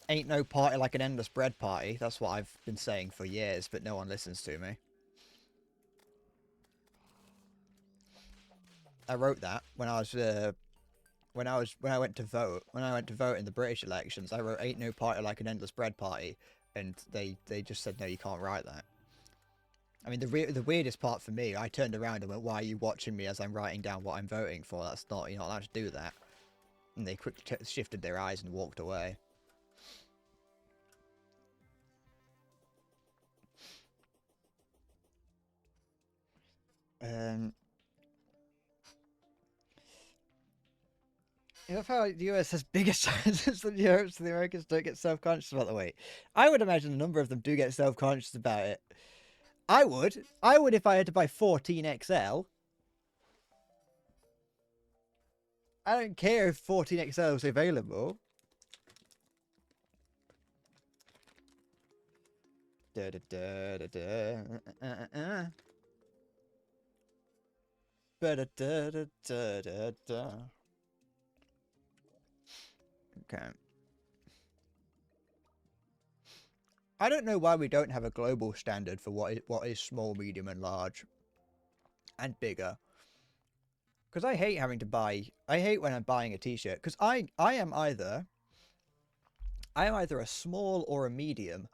Ain't no party like an endless bread party. That's what I've been saying for years, but no one listens to me. I wrote that when I went to vote. When I went to vote in the British elections, I wrote "Ain't no party like an endless bread party," and they just said no, you can't write that. I mean, the weirdest part for me, I turned around and went, "Why are you watching me as I'm writing down what I'm voting for? That's not, you're not allowed to do that." And they quickly shifted their eyes and walked away. You know how the US has bigger sizes than Europe, so the Americans don't get self-conscious about the weight. I would imagine a number of them do get self-conscious about it. I would if I had to buy 14XL. I don't care if 14XL is available. Da da da da da. Da da da da da da. Okay. I don't know why we don't have a global standard for what is small, medium, and large, and bigger. Because I hate having to buy. I hate when I'm buying a T-shirt because I am either a small or a medium,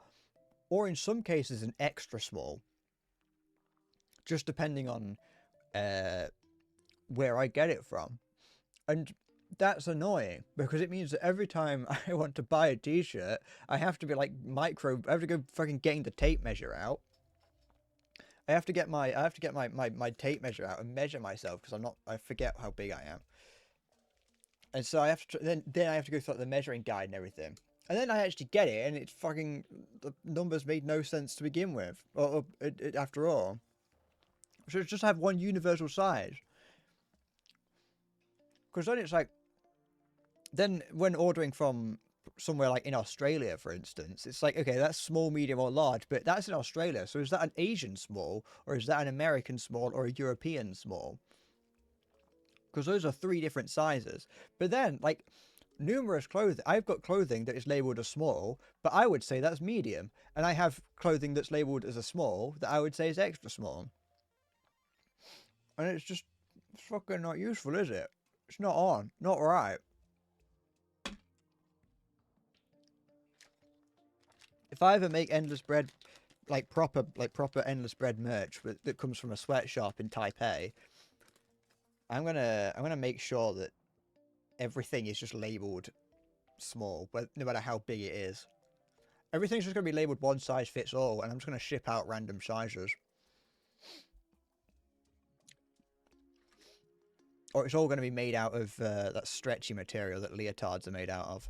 or in some cases an extra small. Just depending on where I get it from, and that's annoying because it means that every time I want to buy a T-shirt, I have to be like I have to go fucking getting the tape measure out. I have to get my tape measure out and measure myself because I forget how big I am. And so I have to then I have to go through like, the measuring guide and everything. And then I actually get it, and it's fucking the numbers made no sense to begin with, or after all. So just have one universal size. Because then it's like, then when ordering from somewhere like in Australia, for instance, it's like, okay, that's small, medium, or large, but that's in Australia. So is that an Asian small, or is that an American small, or a European small? Because those are 3 different sizes. But then, like, numerous clothing, I've got clothing that is labeled as small, but I would say that's medium. And I have clothing that's labeled as a small that I would say is extra small. And it's fucking not useful, is it? It's not on. Not right. If I ever make endless bread, like proper endless bread merch that comes from a sweatshop in Taipei, I'm gonna make sure that everything is just labeled small, but no matter how big it is. Everything's just gonna be labeled one size fits all, and I'm just gonna ship out random sizes. Or it's all going to be made out of that stretchy material that leotards are made out of.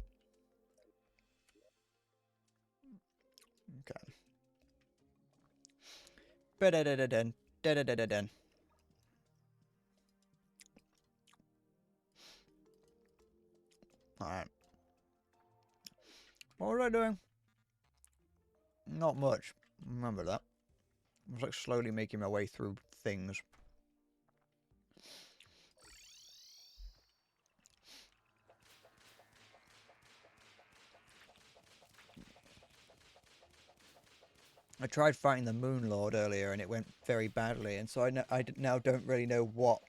Okay. Ba-da-da-da-dun. Da-da-da-da-dun. Alright. What was I doing? Not much. Remember that. I was like slowly making my way through things. I tried fighting the Moon Lord earlier and it went very badly, and so I now don't really know what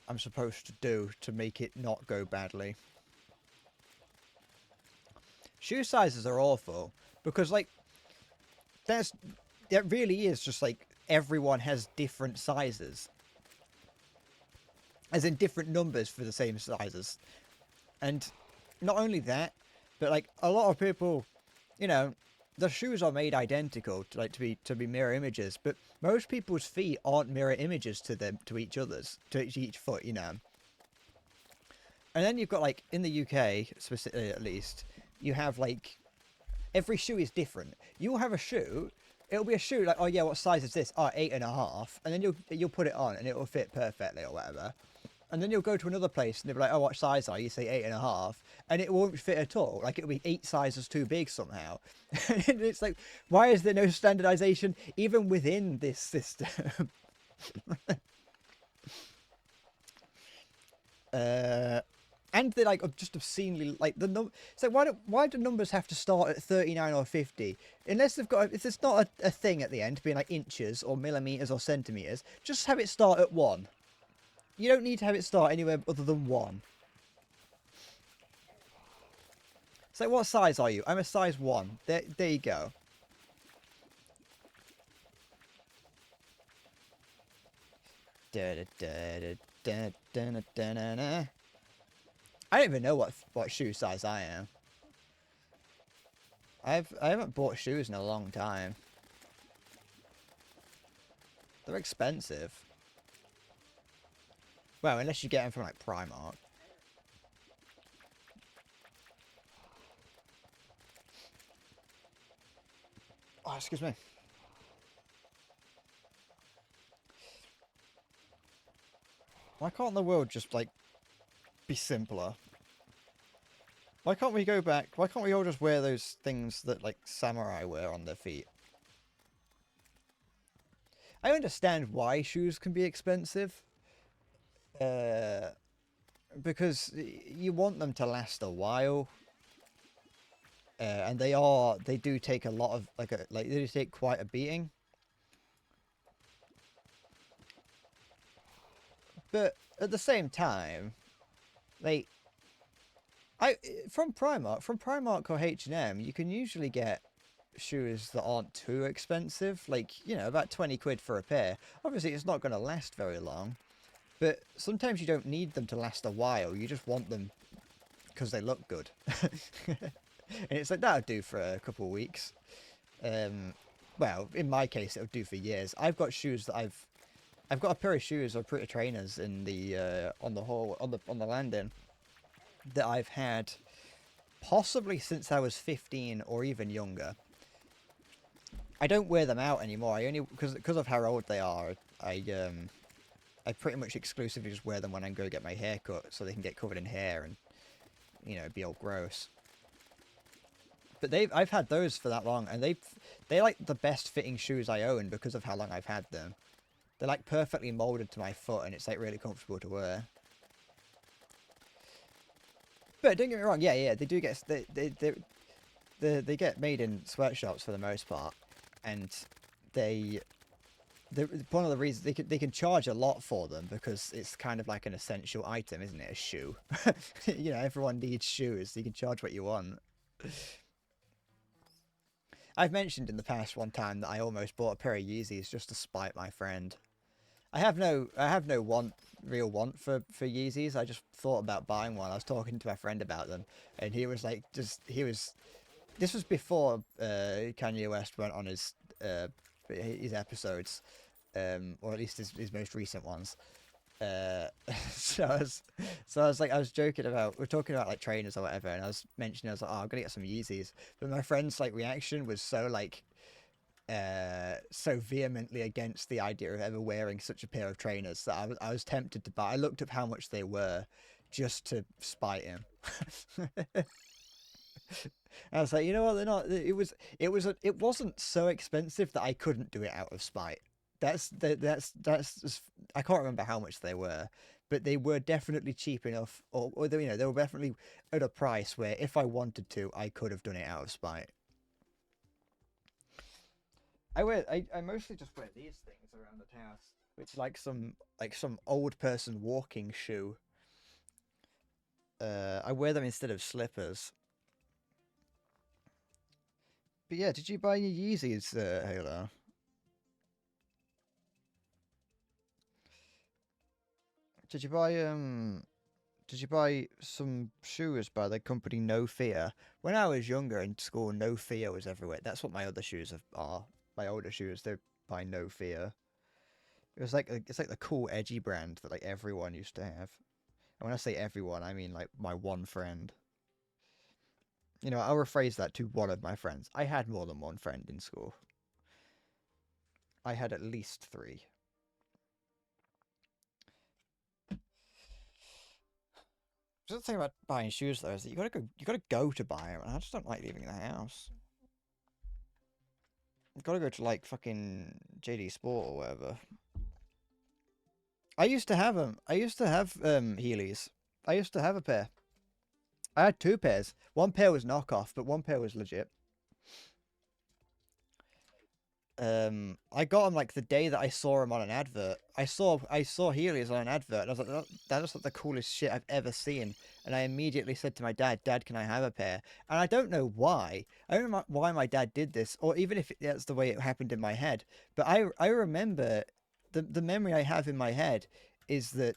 I'm supposed to do to make it not go badly. Shoe sizes are awful because, like, that really is just like everyone has different sizes, as in different numbers for the same sizes. And not only that, but like a lot of people, you know, the shoes are made identical to be mirror images, but most people's feet aren't mirror images to each foot, you know. And then you've got, like, in the UK specifically at least, you have like every shoe is different. You'll have a shoe, it'll be a shoe like, oh yeah, what size is this? Oh, 8.5, and then you'll put it on and it'll fit perfectly or whatever. And then you'll go to another place and they'll be like, oh, what size are you? You say 8.5, and it won't fit at all. Like, it'll be 8 sizes too big somehow. And it's like, why is there no standardization even within this system? And they're like just obscenely like it's like, why do numbers have to start at 39 or 50 unless they've got, if it's not a thing at the end being like inches or millimeters or centimeters, just have it start at 1. You don't need to have it start anywhere other than 1. So what size are you? I'm a size 1. There you go. I don't even know what shoe size I am. I haven't bought shoes in a long time. They're expensive. Well, unless you get them from like Primark. Oh, excuse me. Why can't the world just, like, be simpler? Why can't we go back? Why can't we all just wear those things that, like, samurai wear on their feet? I understand why shoes can be expensive. Because you want them to last a while. And they do take a lot of, they do take quite a beating. But at the same time, like, from Primark or H&M, you can usually get shoes that aren't too expensive, like, you know, about 20 quid for a pair. Obviously, it's not going to last very long, but sometimes you don't need them to last a while. You just want them because they look good. And it's like, that'll do for a couple of weeks. Well, in my case, it'll do for years. I've got shoes that I've got a pair of shoes or pretty trainers in the on the landing that I've had possibly since I was 15 or even younger. I don't wear them out anymore. I only because of how old they are. I pretty much exclusively just wear them when I go get my hair cut, so they can get covered in hair and, you know, be all gross. But I've had those for that long, and they're like the best fitting shoes I own because of how long I've had them. They're like perfectly molded to my foot, and it's like really comfortable to wear. But don't get me wrong, yeah, they do get they get made in sweatshops for the most part, and one of the reasons they can charge a lot for them because it's kind of like an essential item, isn't it? A shoe. You know, everyone needs shoes, so you can charge what you want. I've mentioned in the past one time that I almost bought a pair of Yeezys just to spite my friend. I have no real want for Yeezys. I just thought about buying one. I was talking to my friend about them, and he was like, This was before Kanye West went on his episodes, or at least his most recent ones. Uh, so I was joking about, we're talking about like trainers or whatever, and I was mentioning, I was like, oh, I'm gonna get some Yeezys, but my friend's like reaction was so like so vehemently against the idea of ever wearing such a pair of trainers that I was tempted to buy. I looked up how much they were just to spite him. I was like, you know what? They're not. It wasn't so expensive that I couldn't do it out of spite. That's just, I can't remember how much they were, but they were definitely cheap enough, or they were definitely at a price where if I wanted to, I could have done it out of spite. I mostly just wear these things around the house, which is like some old person walking shoe. I wear them instead of slippers. But yeah, did you buy any Yeezys, Halo? Did you buy Did you buy some shoes by the company No Fear? When I was younger in school, No Fear was everywhere. That's what my other shoes are. My older shoes, they're by No Fear. It's like the cool edgy brand that like everyone used to have. And when I say everyone, I mean like my one friend. You know, I'll rephrase that to one of my friends. I had more than one friend in school. I had at least three. The thing about buying shoes though is that you gotta go to buy them, and I just don't like leaving the house. You gotta go to like fucking JD Sport or whatever. I used to have them. I used to have Heelys. I used to have a pair. I had two pairs. One pair was knockoff, but one pair was legit. I got them like the day that I saw them on an advert. I saw Heelys on an advert, and I was like, that looks like the coolest shit I've ever seen. And I immediately said to my dad, "Dad, can I have a pair?" And I don't know why. I don't know why my dad did this, or even if that's the way it happened in my head. But I remember the memory I have in my head is that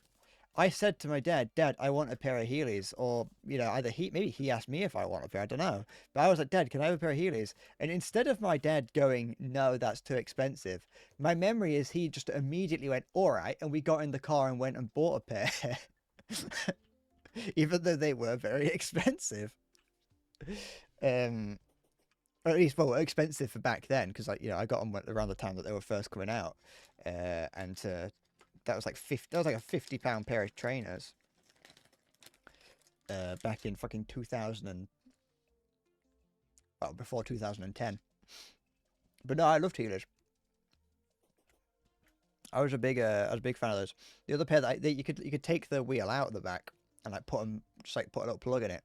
I said to my dad, "Dad, I want a pair of Heelys," or either maybe he asked me if I want a pair. I don't know, but I was like, "Dad, can I have a pair of Heelys?" And instead of my dad going, "No, that's too expensive," my memory is he just immediately went, "All right," and we got in the car and went and bought a pair, even though they were very expensive. Um, or at least expensive for back then, because I got them around the time that they were first coming out, and that was like a £50 pair of trainers. Back in fucking 2000 and before 2010. But no, I loved Heelys. I was a big fan of those. The other pair that you could take the wheel out of the back and like put a little plug in it.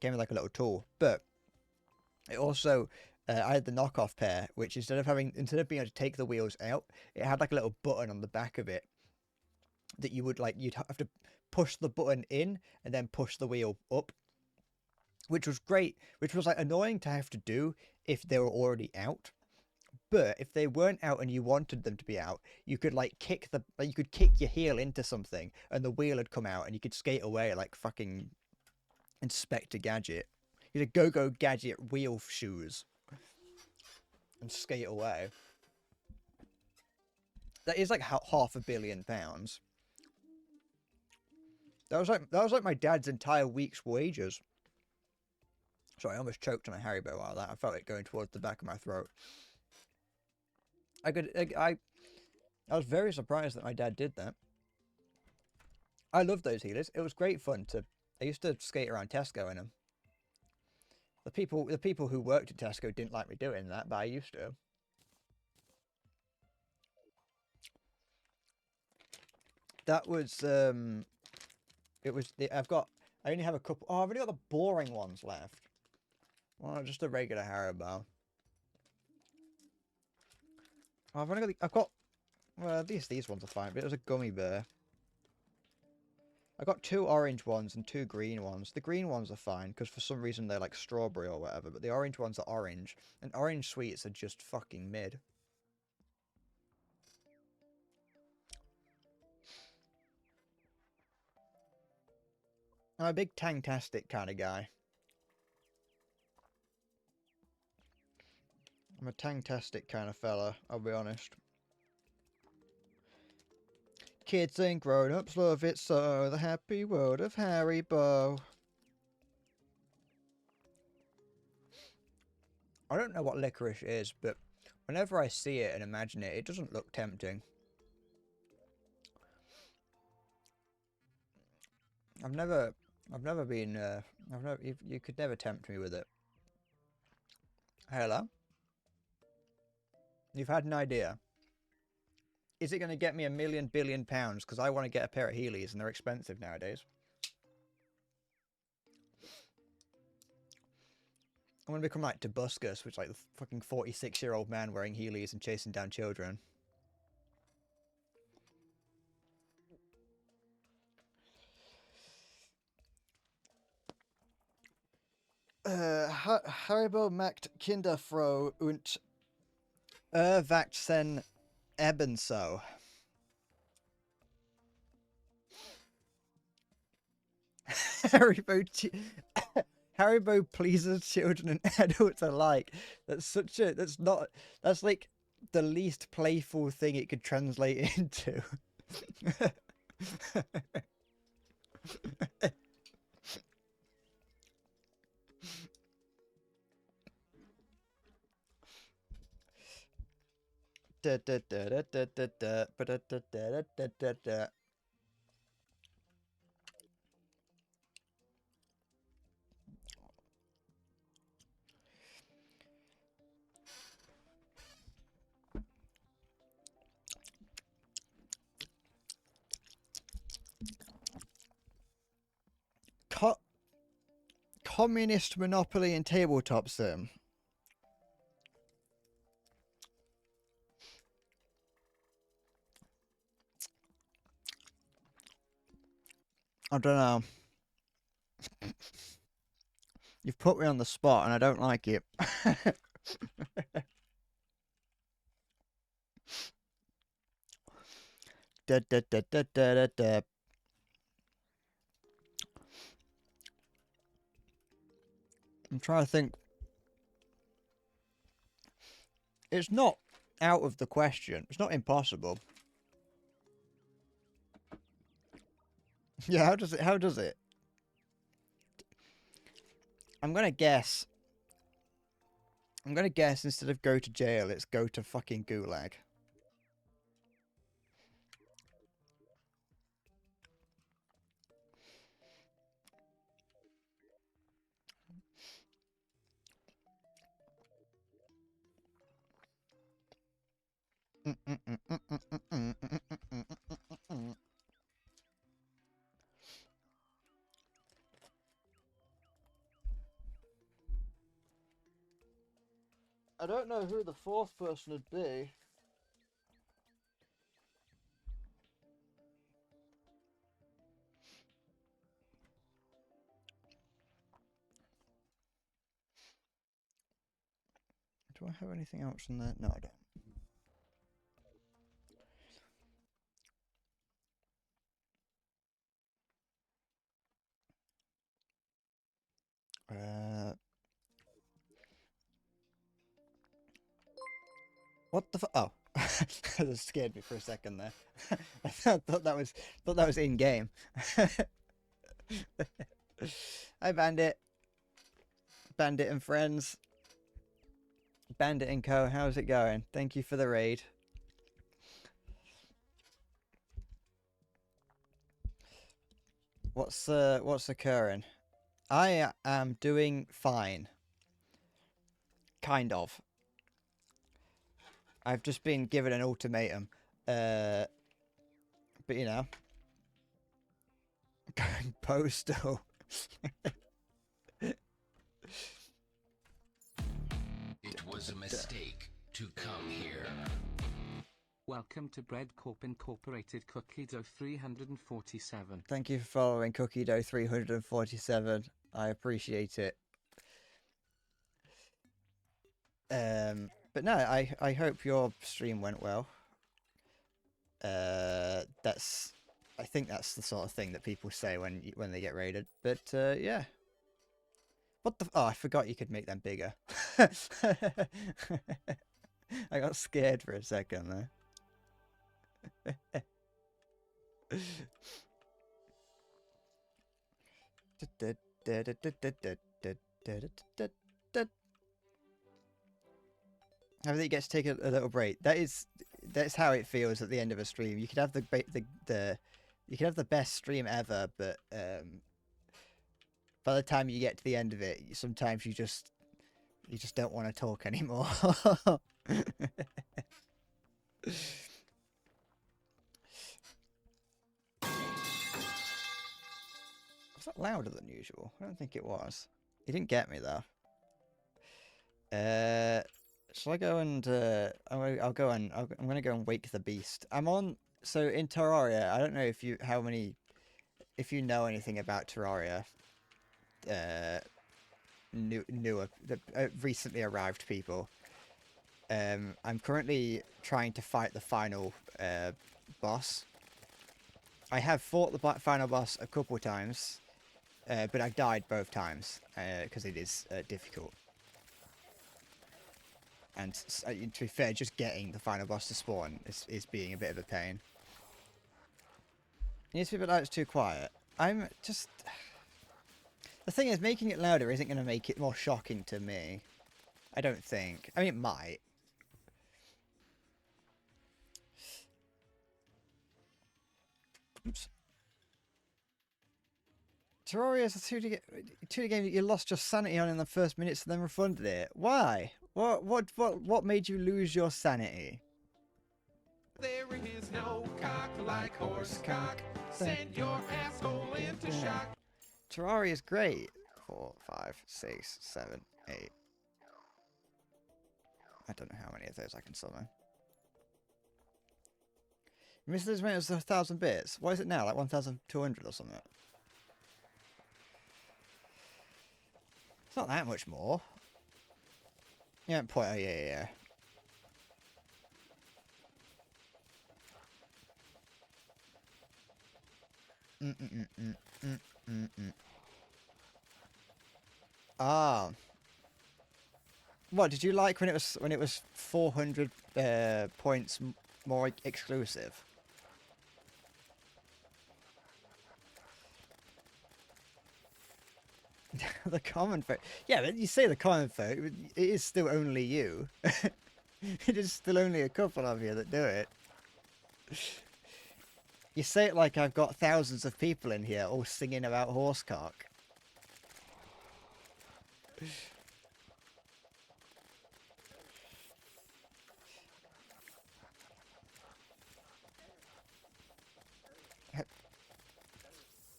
Came with like a little tool, but it also I had the knockoff pair, which instead of being able to take the wheels out, it had like a little button on the back of it that you'd have to push the button in and then push the wheel up, which was great, which was like annoying to have to do if they were already out. But if they weren't out and you wanted them to be out, you could kick your heel into something and the wheel had come out and you could skate away like fucking Inspector Gadget. You had Go-Go Gadget wheel shoes and skate away. That is like £500 million. That was like my dad's entire week's wages. Sorry, I almost choked on a Haribo while that. I felt it going towards the back of my throat. I was very surprised that my dad did that. I loved those Heelys. It was great fun I used to skate around Tesco in them. The people who worked at Tesco didn't like me doing that, but I used to. That was I only have a couple. Oh, I've only got the boring ones left. Well, just a regular Haribo. Oh, well, at least these ones are fine, but it was a gummy bear. I got 2 orange ones and 2 green ones. The green ones are fine because for some reason they're like strawberry or whatever, but the orange ones are orange, and orange sweets are just fucking mid. I'm a big Tangtastic kind of guy. I'm a Tangtastic kind of fella, I'll be honest. Kids and grown-ups love it so, the happy world of Haribo. I don't know what licorice is, but whenever I see it and imagine it, it doesn't look tempting. I've never been, you could never tempt me with it. Hello? You've had an idea. Is it going to get me £1 billion? Because I want to get a pair of Heelys and they're expensive nowadays. I'm going to become like Tobuscus, which is like the fucking 46-year-old man wearing Heelys and chasing down children. Haribo macht Kinderfroh und Erwachsen ebenso. Haribo pleases children and adults alike. That's like the least playful thing it could translate into. Communist monopoly and tabletop sim. I don't know. You've put me on the spot and I don't like it. I'm trying to think. It's not out of the question. It's not impossible. Yeah, how does it? I'm gonna guess instead of go to jail, it's go to fucking gulag. I don't know who the 4th person would be. Do I have anything else in there? No, I don't. What the oh. That scared me for a second there. I thought that was in game. Hi Bandit. Bandit and friends. Bandit and Co, how's it going? Thank you for the raid. What's occurring? I am doing fine. Kind of. I've just been given an ultimatum. But you know. Going postal. It was a mistake to come here. Welcome to Bread Corp Incorporated Cookie Dough 347. Thank you for following Cookie Dough 347. I appreciate it. But no, I hope your stream went well. I think that's the sort of thing that people say when they get raided. But yeah. What the? Oh, I forgot you could make them bigger. I got scared for a second there. I think you get to take a little break. That's how it feels at the end of a stream. You could have you could have the best stream ever, but by the time you get to the end of it, sometimes you just don't want to talk anymore. Was that louder than usual? I don't think it was. You didn't get me though. Shall I go and I'm gonna go and wake the beast. So in Terraria, I don't know if you know anything about Terraria. Recently arrived people. I'm currently trying to fight the final boss. I have fought the final boss a couple of times, but I died both times because it is difficult. And to be fair, just getting the final boss to spawn is being a bit of a pain. It needs to be a bit like it's too quiet. I'm just... The thing is, making it louder isn't going to make it more shocking to me. I don't think. I mean, it might. Oops. Terraria is a 2D game that you lost your sanity on in the first minutes and then refunded it. Why? What made you lose your sanity? There is no cock like horse cock. Send your asshole into shock. Terraria is great. 4, 5, 6, 7, 8. I don't know how many of those I can summon. You missed as many as 1,000 bits. What is it now? Like 1,200 or something? It's not that much more. Yeah, point. Oh, yeah. Ah. What did you like when it was 400 points more exclusive? The common folk. Yeah, but you say the common folk, it is still only you. It is still only a couple of you that do it. You say it like I've got thousands of people in here all singing about horsecock.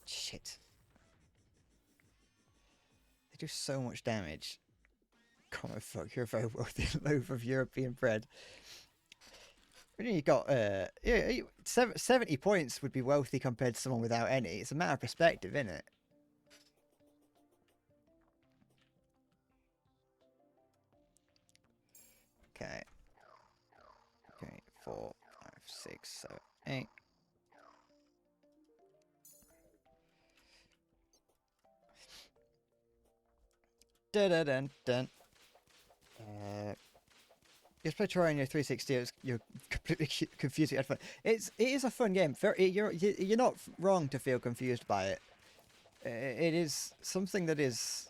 Shit. They do so much damage. Common folk, you're a very wealthy loaf of European bread. You got 70 points would be wealthy compared to someone without any. It's a matter of perspective, isn't it? Okay. 4, 5, 6, 7, 8. Dun dun dun dun. Just play Terraria 360. You're completely confused. You had fun. It is a fun game. You're not wrong to feel confused by it. It is something that is.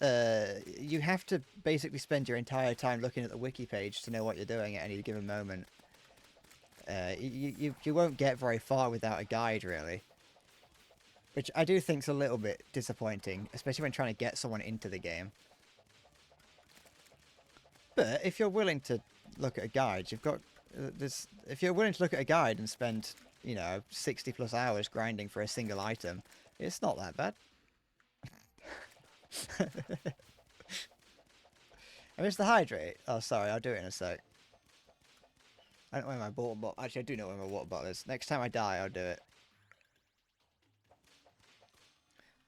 You have to basically spend your entire time looking at the wiki page to know what you're doing at any given moment. You won't get very far without a guide, really. Which I do think is a little bit disappointing, especially when trying to get someone into the game. But if you're willing to look at a guide, you've got if you're willing to look at a guide and spend, 60 plus hours grinding for a single item, it's not that bad. I missed the hydrate. Oh, sorry, I'll do it in a sec. I don't know where my water bottle... Actually, I do know where my water bottle is. Next time I die, I'll do it.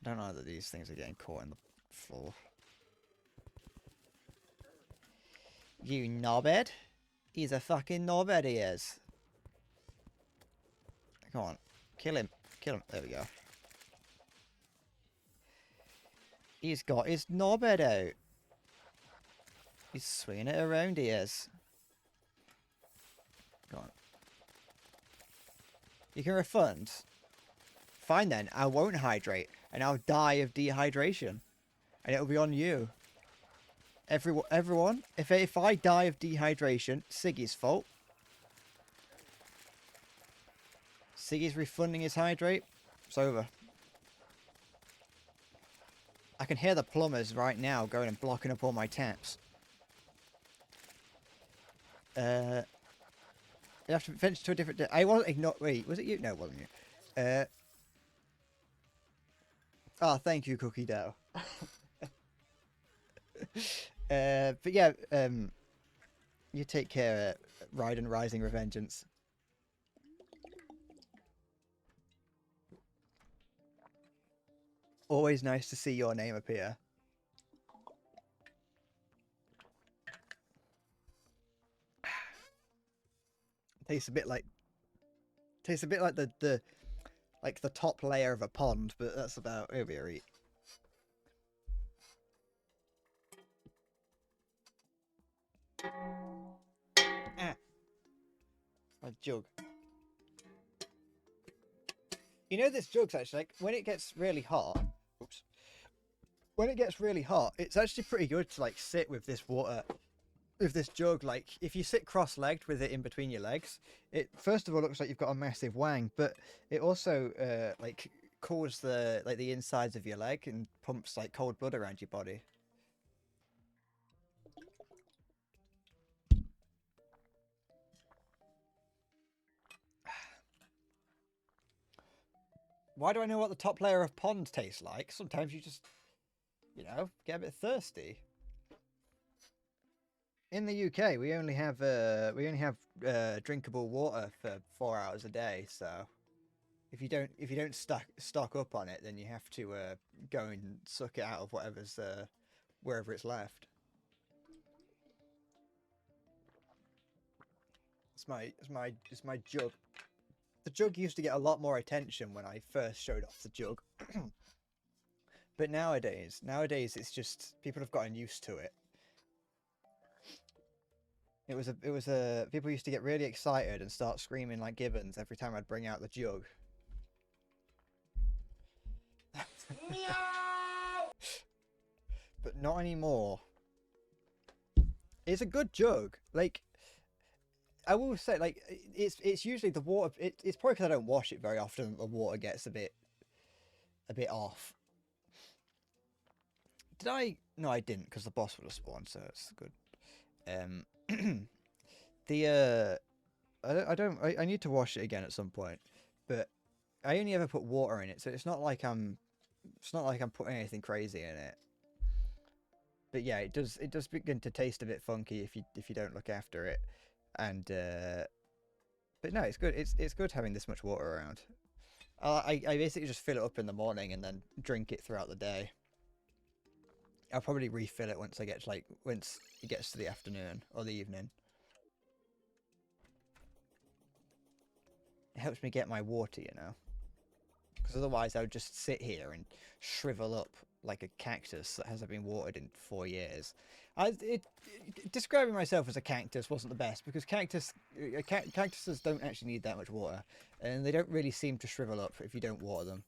I don't know that these things are getting caught in the floor. You knobhead? He's a fucking knobhead, he is. Come on. Kill him. Kill him. There we go. He's got his knobhead out. He's swinging it around, he is. Go on. You can refund. Fine then, I won't hydrate. And I'll die of dehydration. And it'll be on you. Everyone, if I die of dehydration, Siggy's fault. Siggy's refunding his hydrate. It's over. I can hear the plumbers right now going and blocking up all my taps. You have to finish to a different day. I wasn't ignored. Wait, was it you? No, it wasn't you. Oh, thank you, Cookie Dough. But yeah, you take care, Raiden Rising Revengeance. Always nice to see your name appear. Tastes a bit like the like the top layer of a pond, but that's about it'll be a eat. Ah. My jug. You know this jug's actually like when it gets really hot. Oops. When it gets really hot, it's actually pretty good to like sit with this water, with this jug. Like if you sit cross-legged with it in between your legs, it first of all looks like you've got a massive wang, but it also like cools the insides of your leg and pumps like cold blood around your body. Why do I know what the top layer of pond tastes like? Sometimes you just, you know, get a bit thirsty. In the UK, we only have drinkable water for 4 hours a day. So, if you don't stock up on it, then you have to go and suck it out of whatever's wherever it's left. It's my jug. The jug used to get a lot more attention when I first showed off the jug. But nowadays it's just people have gotten used to it. People used to get really excited and start screaming like gibbons every time I'd bring out the jug. But not anymore. It's a good jug. Like I will say, like it's usually the water. It's probably because I don't wash it very often that the water gets a bit off. Did I? No, I didn't, because the boss would have spawned, so it's good. I need to wash it again at some point, but I only ever put water in it, so it's not like I'm putting anything crazy in it. But yeah, it does begin to taste a bit funky if you don't look after it. And but no, it's good. It's good having this much water around. I basically just fill it up in the morning and then drink it throughout the day. I'll probably refill it once it gets to the afternoon or the evening. It helps me get my water, you know. Because otherwise I would just sit here and shrivel up like a cactus that hasn't been watered in 4 years. Describing myself as a cactus wasn't the best, because cactuses don't actually need that much water, and they don't really seem to shrivel up if you don't water them.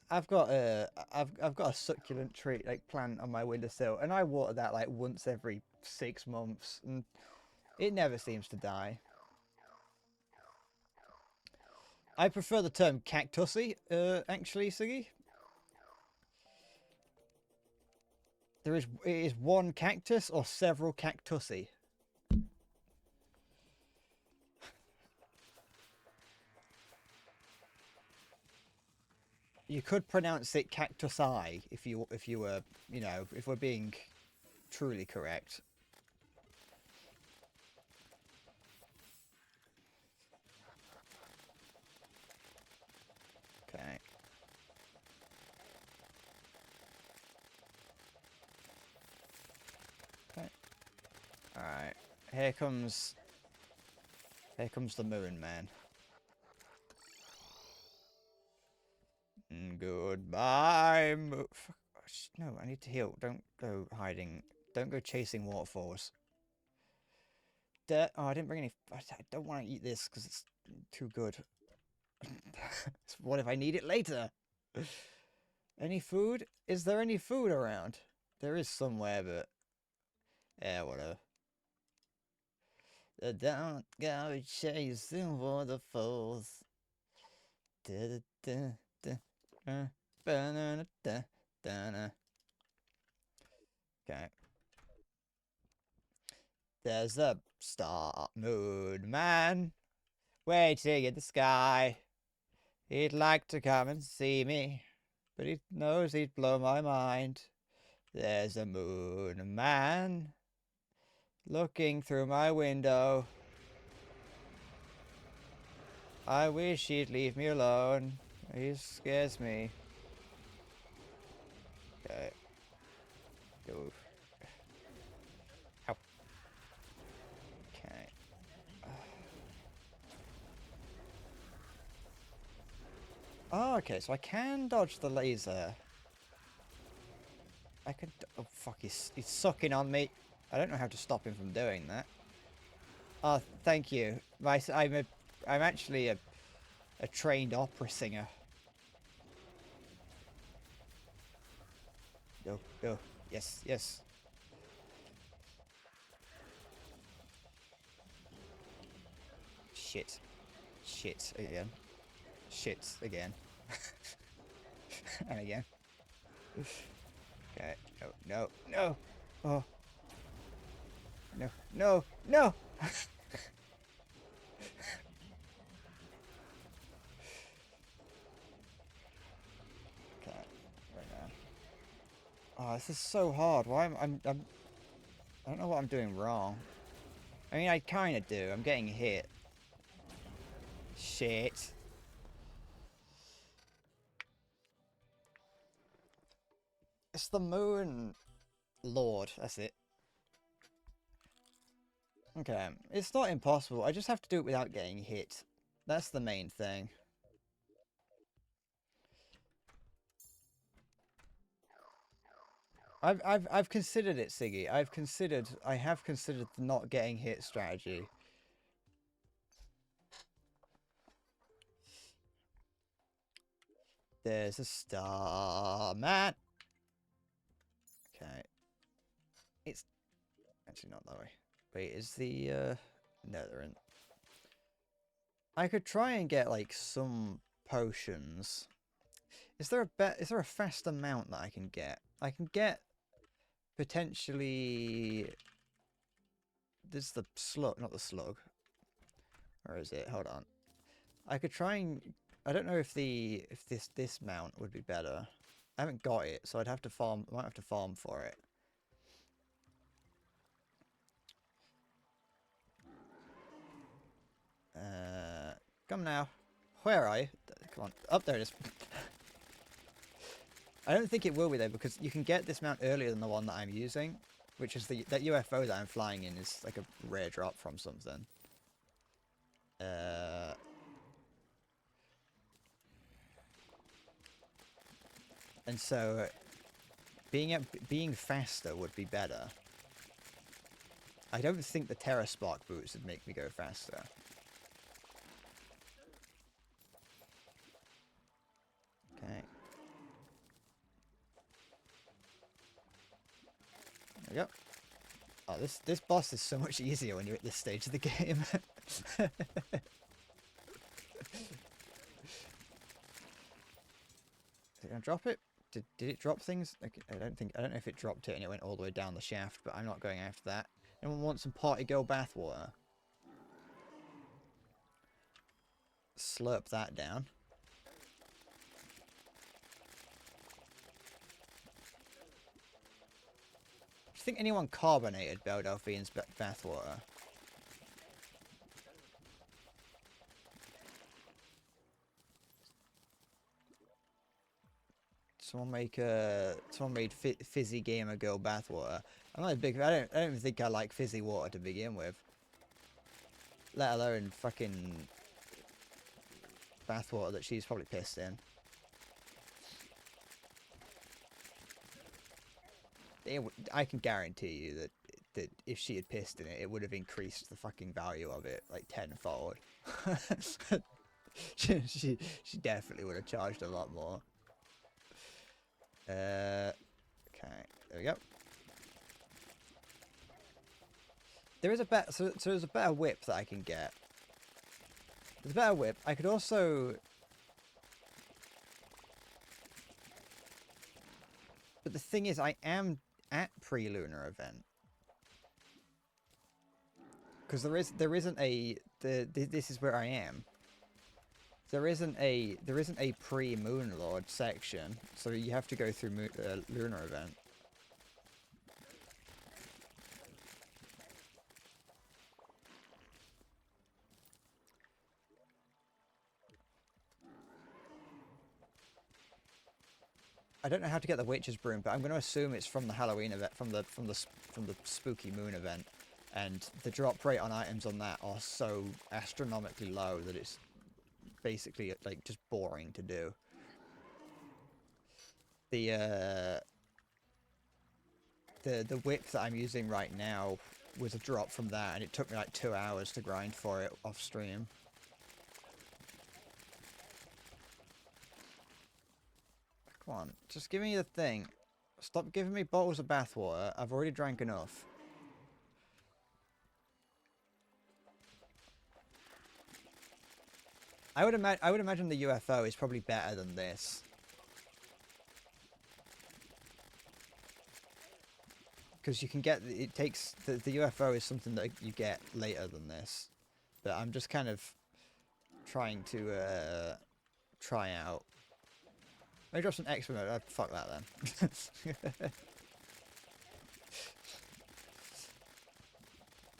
I've got a succulent tree plant on my windowsill, and I water that like once every 6 months, and it never seems to die. I prefer the term cactusy, actually, Siggy. It is one cactus or several cactusi. You could pronounce it cactusi if you were, you know, if we're being truly correct. Here comes the moon man. Goodbye. No, I need to heal. Don't go hiding. Don't go chasing waterfalls. Oh, I didn't bring any. I don't want to eat this because it's too good. What if I need it later? Any food? Is there any food around? There is somewhere, but yeah, whatever. Don't go chasing waterfalls. Da, da, da, da, ba, da, da, da. Okay. There's a star moon man waiting in the sky. He'd like to come and see me, but he knows he'd blow my mind. There's a moon man looking through my window. I wish he'd leave me alone. He scares me. Okay. Go. Ow. Okay. Oh, okay, so I can dodge the laser. I can... Oh, fuck, he's sucking on me. I don't know how to stop him from doing that. Oh, thank you. I'm actually a trained opera singer. Go, go. Yes, yes. Shit. Shit again. Shit again. And again. Okay. No, no, no. Oh. No, no, no! Okay, right now. Oh, this is so hard. Why I'm I don't know what I'm doing wrong. I mean, I kind of do. I'm getting hit. Shit. It's the moon lord. That's it. Okay, it's not impossible. I just have to do it without getting hit. That's the main thing. I've considered it, Siggy. I have considered the not getting hit strategy. There's a star man. Okay. It's actually not that way. Wait, is the no, there isn't. I could try and get like some potions. Is there a faster mount that I can get? I can get potentially. There's the slug, not the slug. Where is it? Hold on. I could try and. I don't know if this mount would be better. I haven't got it, so I'd have to farm. I might have to farm for it. Come now. Where are you? Come on. Up there it is. I don't think it will be though, because you can get this mount earlier than the one that I'm using, which is that UFO that I'm flying in is like a rare drop from something. And so being faster would be better. I don't think the Terra Spark boots would make me go faster. Okay. There we go. Oh, this boss is so much easier when you're at this stage of the game. Is it gonna drop it? Did it drop things? Okay, I don't know if it dropped it and it went all the way down the shaft, but I'm not going after that. Anyone want some party girl bathwater? Slurp that down. Do you think anyone carbonated Belle Delphine's bathwater? Someone made Fizzy Gamer Girl bathwater. I'm not a big. I don't even think I like fizzy water to begin with. Let alone fucking bathwater that she's probably pissed in. I can guarantee you that if she had pissed in it, it would have increased the fucking value of it like tenfold. she definitely would have charged a lot more. Okay, there we go. There is a better, so there's a better whip that I can get. There's a better whip. I could also, but the thing is, I am at pre-lunar event because there isn't a this is where I am. There isn't a pre-Moon Lord section, so you have to go through lunar event. I don't know how to get the Witch's Broom, but I'm going to assume it's from the Halloween event, from the Spooky Moon event, and the drop rate on items on that are so astronomically low that it's basically like just boring to do. The whip that I'm using right now was a drop from that, and it took me like 2 hours to grind for it off stream. Come on, just give me the thing. Stop giving me bottles of bathwater. I've already drank enough. I would imagine the UFO is probably better than this. Because you can get, it takes, the UFO is something that you get later than this. But I'm just kind of trying to try out. Let me drop some extra mode. Fuck that then.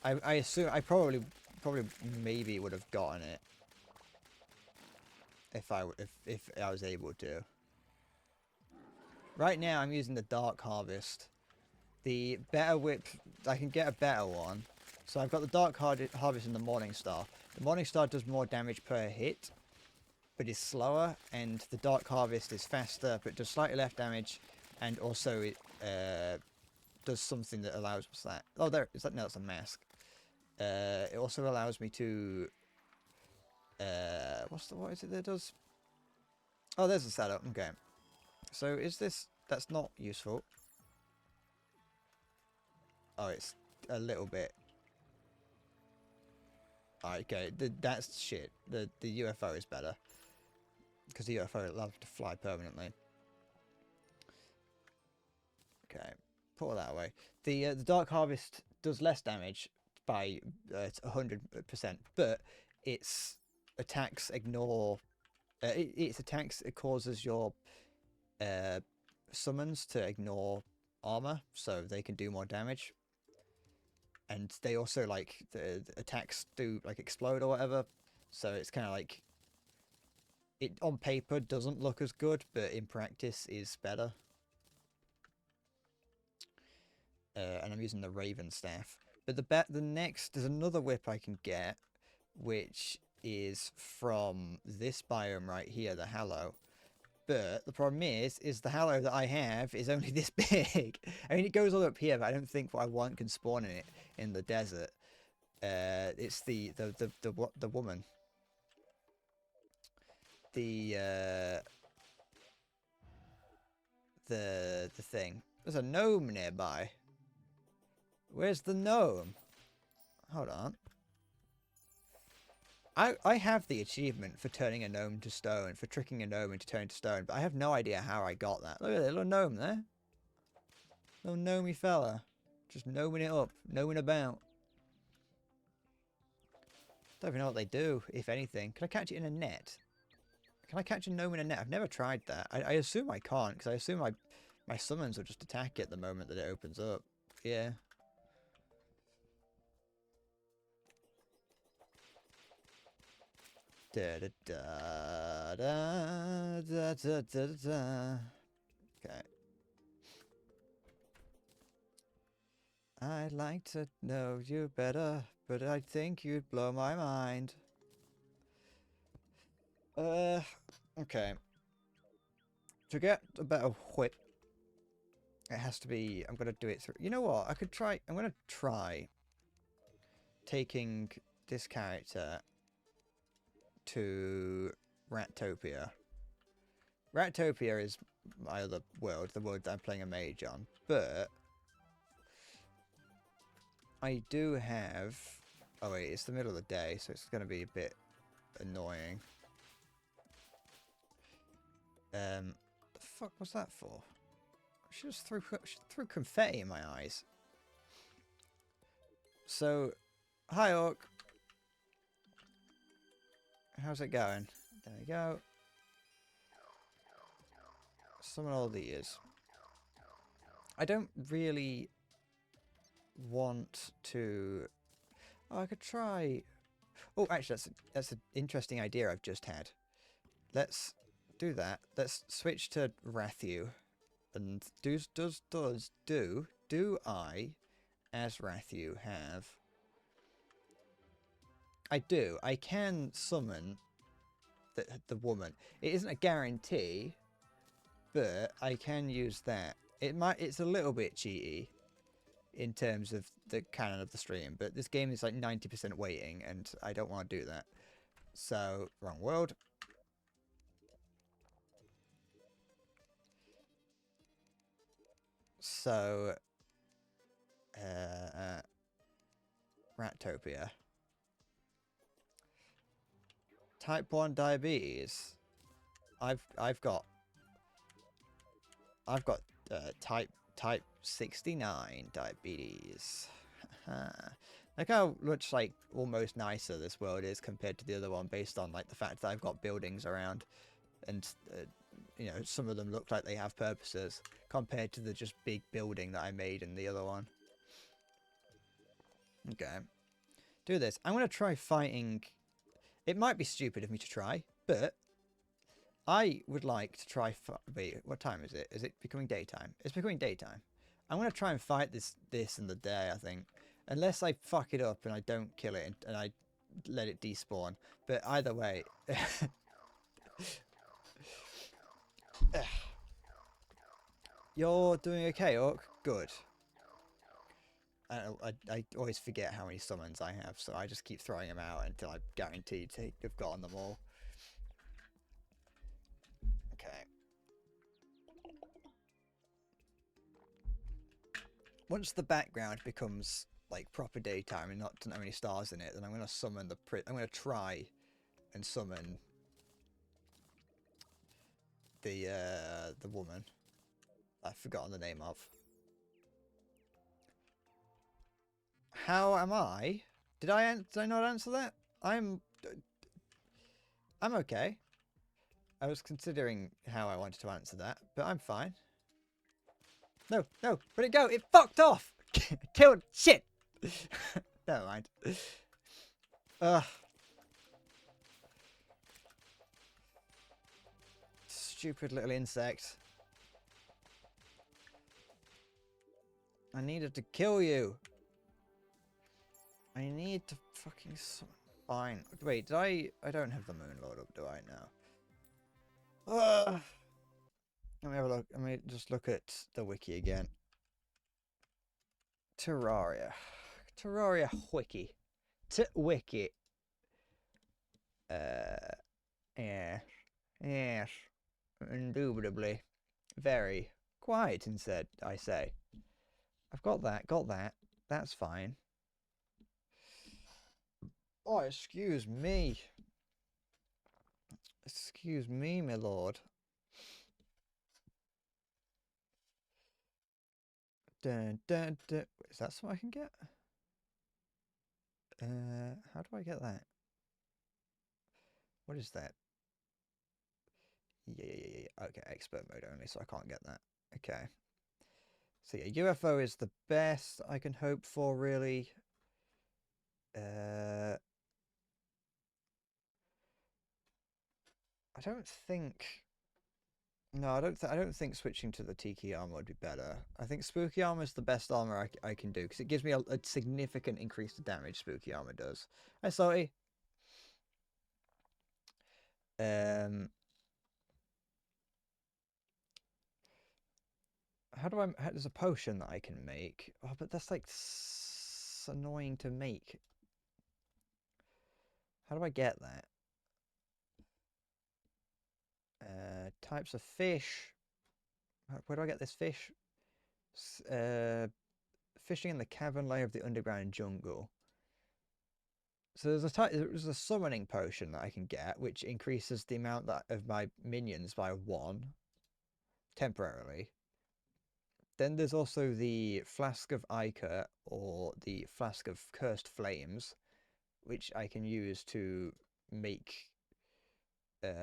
I assume I probably maybe would have gotten it if I was able to. Right now I'm using the Dark Harvest. The better whip, I can get a better one. So I've got the Dark Harvest and the Morning Star. The Morning Star does more damage per hit, but is slower, and the Dark Harvest is faster, but does slightly less damage, and also it does something that allows, what's that? Oh, there, is that? No, it's a mask. It also allows me to, what is it that it does? Oh, there's the setup, okay. So is this, that's not useful. Oh, it's a little bit. Okay, that's shit. The UFO is better. Because the UFO allows to fly permanently. Okay, put all that away. The Dark Harvest does less damage by 100%, but its attacks ignore. Its attacks, it causes your summons to ignore armor, so they can do more damage. And they also, like, the attacks do, like, explode or whatever. So it's kind of like, it on paper doesn't look as good, but in practice is better. And I'm using the Raven Staff. But the next, there's another whip I can get, which is from this biome right here, the Hallow. But the problem is the Hallow that I have is only this big. I mean, it goes all up here, but I don't think what I want can spawn in it in the desert. It's the woman. The thing. There's a gnome nearby. Where's the gnome? Hold on. I have the achievement for turning a gnome to stone, for tricking a gnome into turning to stone, but I have no idea how I got that. Look at that little gnome there. Little gnomey fella. Just gnoming it up, gnoming about. Don't even know what they do, if anything. Can I catch it in a net? Can I catch a gnome in a net? I've never tried that. I assume I can't, because I assume my summons will just attack it the moment that it opens up. Yeah. Da da da da da da da da. Okay. I'd like to know you better, but I think you'd blow my mind. Okay. To get a better whip, it has to be... I'm going to do it through... You know what? I could try... I'm going to try taking this character to Rattopia. Rattopia is my other world, the world that I'm playing a mage on, but I do have... Oh wait, it's the middle of the day, so it's going to be a bit annoying. The fuck was that for? She just threw confetti in my eyes. So, hi Orc. How's it going? There we go. Summon all these. I don't really want to... Oh, I could try... Oh, actually, that's an interesting idea I've just had. Let's do that. Let's switch to Rathu. And do I, as Rathu, have... I do. I can summon the woman. It isn't a guarantee, but I can use that. It's a little bit cheaty in terms of the canon of the stream, but this game is like 90% waiting, and I don't want to do that. So, wrong world. So, Rattopia. Type 1 diabetes. I've got type 69 diabetes. Look how much like almost nicer this world is compared to the other one, based on like the fact that I've got buildings around, and you know, some of them look like they have purposes compared to the just big building that I made in the other one. Okay, do this. I'm gonna try fighting. It might be stupid of me to try, but I would like to try... Wait, what time is it? Is it becoming daytime? It's becoming daytime. I'm going to try and fight this in the day, I think. Unless I fuck it up and I don't kill it and I let it despawn. But either way... You're doing okay, Orc? Good. I always forget how many summons I have, so I just keep throwing them out until I'm guaranteed to have gotten them all. Okay. Once the background becomes like proper daytime and not have any stars in it, then I'm gonna summon I'm gonna try and summon the woman I've forgotten the name of. How am I? Did I not answer that? I'm okay. I was considering how I wanted to answer that, but I'm fine. No, where'd it go? It fucked off! Killed shit! Never mind. Ugh. Stupid little insect. I needed to kill you. I need to fucking... Fine. Wait, did I don't have the moon lord up, do I now? Let me have a look. Let me just look at the wiki again. Terraria. Terraria wiki. Wiki. Yeah. Yes. Indubitably. Very. Quiet instead, I say. I've got that. That's fine. Oh, excuse me. Excuse me, my lord. Dun, dun, dun. Is that something I can get? How do I get that? What is that? Yeah. Okay, expert mode only, so I can't get that. Okay. So yeah, UFO is the best I can hope for, really. I don't think No, I don't think switching to the Tiki armor would be better. I think Spooky armor is the best armor I can do because it gives me a significant increase to damage. Spooky armor does. Hi, Salty. There's a potion that I can make. Oh, but that's like annoying to make. How do I get that? Types of fish. Where do I get this fish? Fishing in the cavern layer of the underground jungle. So there's a summoning potion that I can get, which increases the amount of my minions by 1 temporarily. Then there's also the Flask of Ica, or the Flask of Cursed Flames, which I can use to make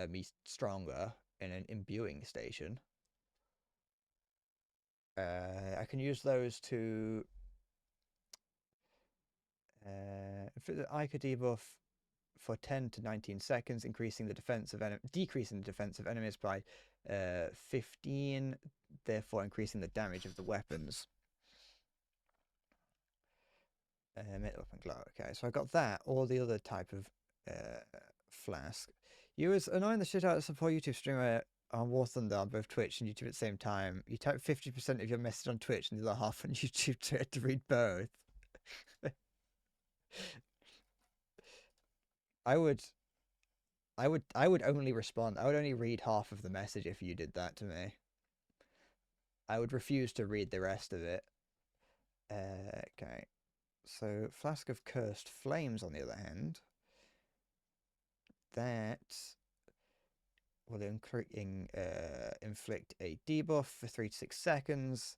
me stronger in an imbuing station. I can use those to for the Ica debuff for 10 to 19 seconds, decreasing the defense of enemies by 15, therefore increasing the damage of the weapons. Make the weapon glow. Okay, so I got that, or the other type of flask. You was annoying the shit out of some poor YouTube streamer on War Thunder on both Twitch and YouTube at the same time. You type 50% of your message on Twitch and the other half on YouTube to read both. I would only respond. I would only read half of the message if you did that to me. I would refuse to read the rest of it. Okay. So, Flask of Cursed Flames, on the other hand, that will inflict a debuff for 3 to 6 seconds.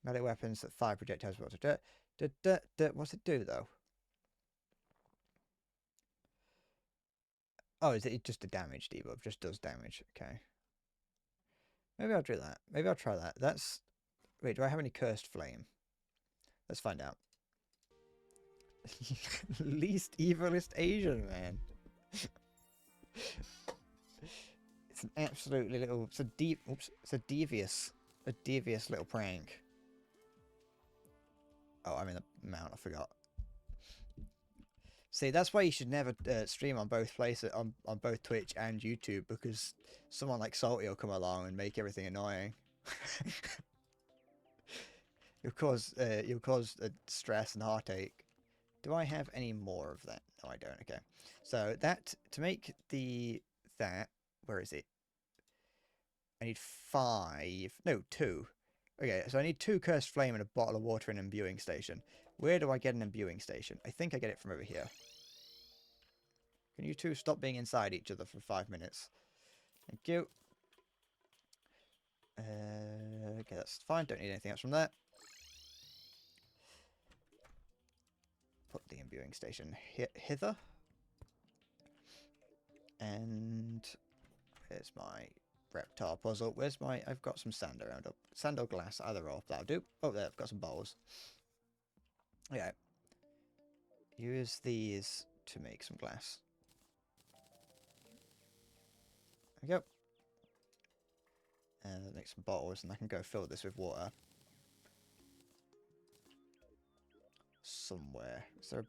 Melee weapons that fire projectiles. What's it do, though? Oh, is it just a damage debuff? Just does damage. Okay. Maybe I'll do that. Maybe I'll try that. That's... Wait, do I have any Cursed Flame? Let's find out. Least evilest Asian, man. It's an absolutely little... It's a devious little prank. Oh, I'm in the mount. I forgot. See, that's why you should never stream on both places, on both Twitch and YouTube, because someone like Salty will come along and make everything annoying. You'll cause stress and heartache. Do I have any more of that? No, I don't. Okay, so that to make that. Where is it? I need 5. No, 2. Okay, so I need 2 Cursed Flame and a bottle of water in an imbuing station. Where do I get an imbuing station? I think I get it from over here. Can you two stop being inside each other for 5 minutes? Thank you. Okay, that's fine. Don't need anything else from that. Put the imbuing station hither. And here's my reptile puzzle. Where's my... I've got some sand around. Sand or glass, either or. That'll do. Oh, there, I've got some bowls. Okay. Use these to make some glass. There we go. And make some bottles, and I can go fill this with water. Somewhere. Is there a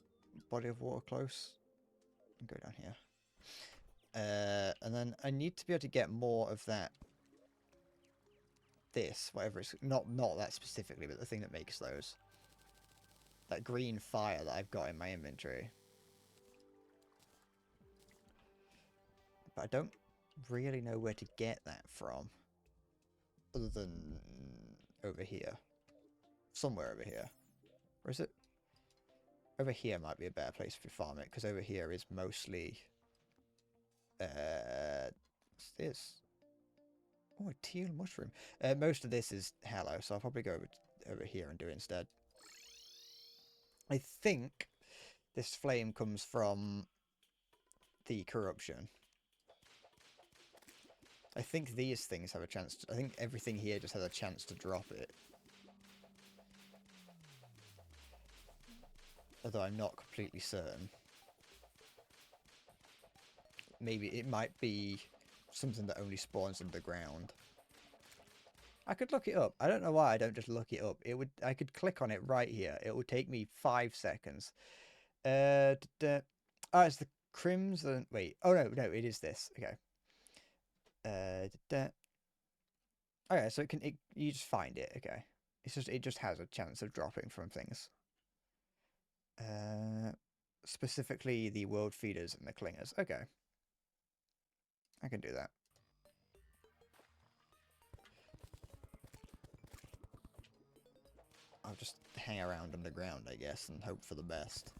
body of water close? I'll go down here. And then I need to be able to get more of that. This, whatever it's... Not that specifically, but the thing that makes those. That green fire that I've got in my inventory. But I don't really know where to get that from. Other than over here. Somewhere over here. Or is it? Over here might be a better place to farm it, because over here is mostly... what's this? Oh, a teal mushroom. Most of this is hello, so I'll probably go over here and do it instead. I think this flame comes from the corruption. I think these things have a chance to... I think everything here just has a chance to drop it. Although I'm not completely certain. Maybe it might be something that only spawns underground. I could look it up. I don't know why I don't just look it up. It would. I could click on it right here. It would take me 5 seconds. Oh, it's the Crimson. Wait. Oh no, it is this. Okay. Okay, so you just find it. Okay. It just has a chance of dropping from things. Specifically the world feeders and the clingers. Okay. I can do that. I'll just hang around underground, I guess, and hope for the best.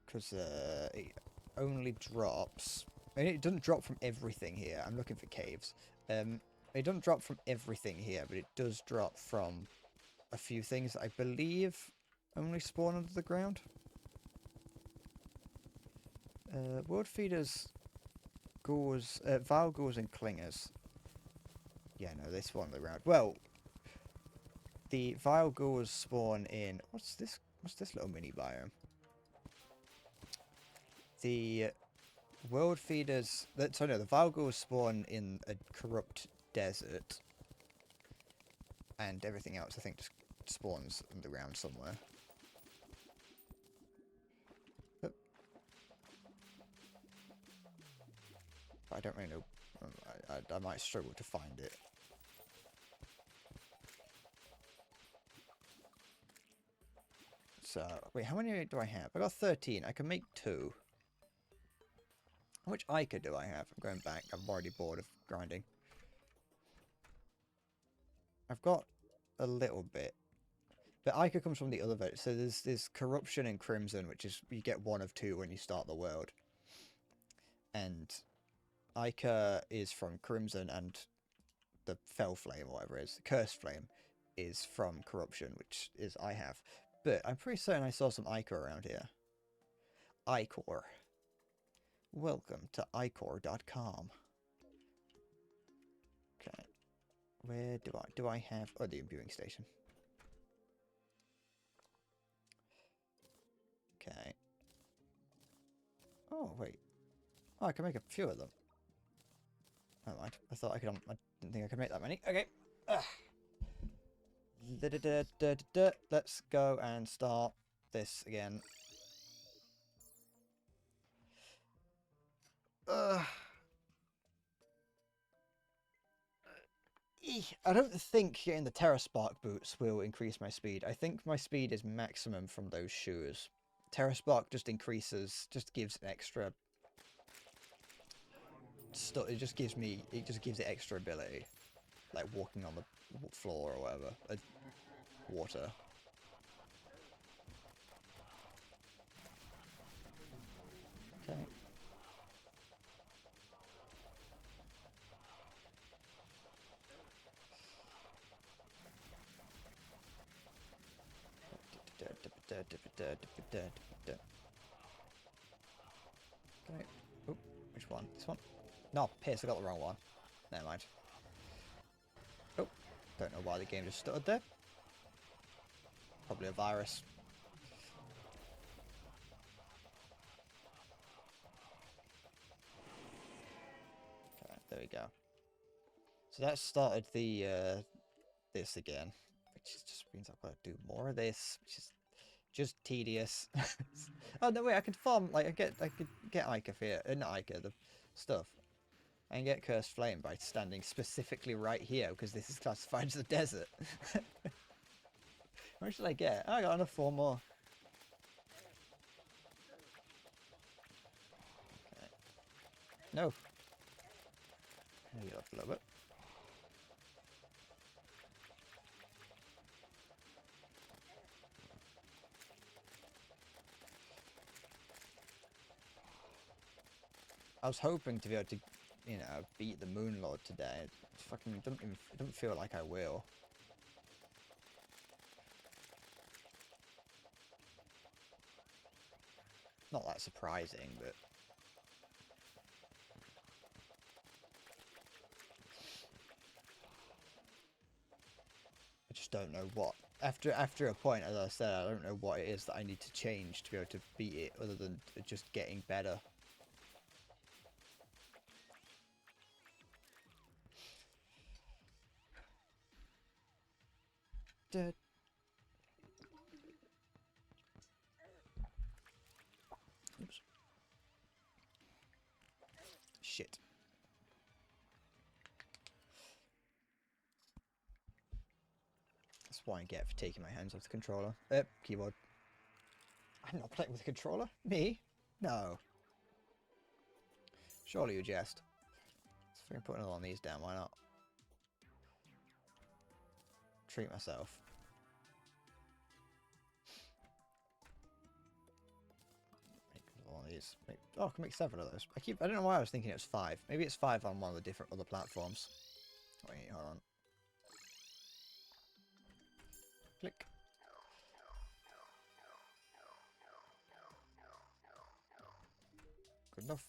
Because it only drops... I mean, it doesn't drop from everything here. I'm looking for caves. It doesn't drop from everything here, but it does drop from a few things that I believe only spawn under the ground. World feeders, gores, vile gores and clingers. Yeah, no, they spawn on the ground. Well, the vile gores spawn in... What's this little mini biome? The world feeders... Sorry, no, the vile gores spawn in a corrupt desert. And everything else, I think, just spawns underground somewhere. But I don't really know. I might struggle to find it. So, wait, how many do I have? I got 13. I can make 2. How much Ica do I have? I'm going back. I'm already bored of grinding. I've got a little bit. But Ica comes from the other vote. So there's Corruption and Crimson, which is you get 1 of 2 when you start the world. And Ica is from Crimson, and the Fell Flame, or whatever it is, Cursed Flame, is from Corruption, which is I have. But I'm pretty certain I saw some Ichor around here. Ichor. Welcome to ichor.com. Okay. Where do I have... Oh, the imbuing station. Okay. Oh, wait. Oh, I can make a few of them. Never mind. I thought I could... I didn't think I could make that many. Okay. Ugh. Let's go and start this again. I don't think getting the Terra Spark boots will increase my speed. I think my speed is maximum from those shoes. Terra Spark just increases, just gives an extra... It just gives it extra ability. Like walking on the floor or whatever. Water. Okay. Okay. Oh, which one? This one? No, piss, I got the wrong one. Never mind. Oh, don't know why the game just stuttered there. Probably a virus. Okay, there we go. So that started the this again, which just means I've got to do more of this, which is just tedious. Oh no, wait! I could farm like I could get Ica here, not Ica, the stuff. I can get Cursed Flame by standing specifically right here because this is classified as a desert. How much did I get? Oh, I got another 4 more. Okay. No. Heal up a little bit. I was hoping to be able to, you know, beat the Moon Lord today. It fucking don't feel like I will. Not that surprising, but I just don't know what. After a point, as I said, I don't know what it is that I need to change to be able to beat it, other than just getting better. da. Oops. Shit. That's what I get for taking my hands off the controller. Keyboard. I'm not playing with a controller. Me? No. Surely you jest. Let's figure putting all on these down. Why not? Treat myself. Make all these. Oh, I can make 7 of those. I don't know why I was thinking it was 5. Maybe it's 5 on one of the different other platforms. Wait, hold on. Click. Good enough.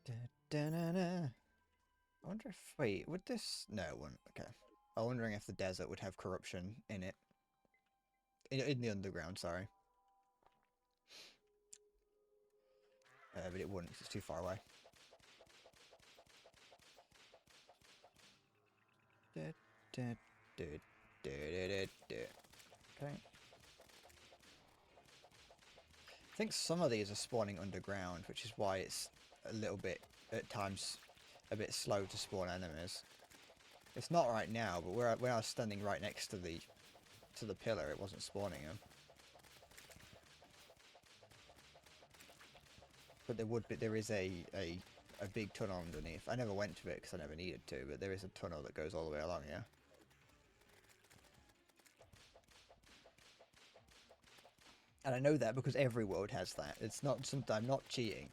Da-da-da-da. I wonder if... Wait, would this... No, it wouldn't. Okay. I'm wondering if the desert would have corruption in it. In the underground, sorry. But it wouldn't, 'cause it's too far away. Okay. I think some of these are spawning underground, which is why it's a little bit, at times, a bit slow to spawn enemies. It's not right now, but when I was standing right next to the pillar, it wasn't spawning them. But there is a big tunnel underneath. I never went to it because I never needed to, but there is a tunnel that goes all the way along here. And I know that because every world has that. It's not something, I'm not cheating.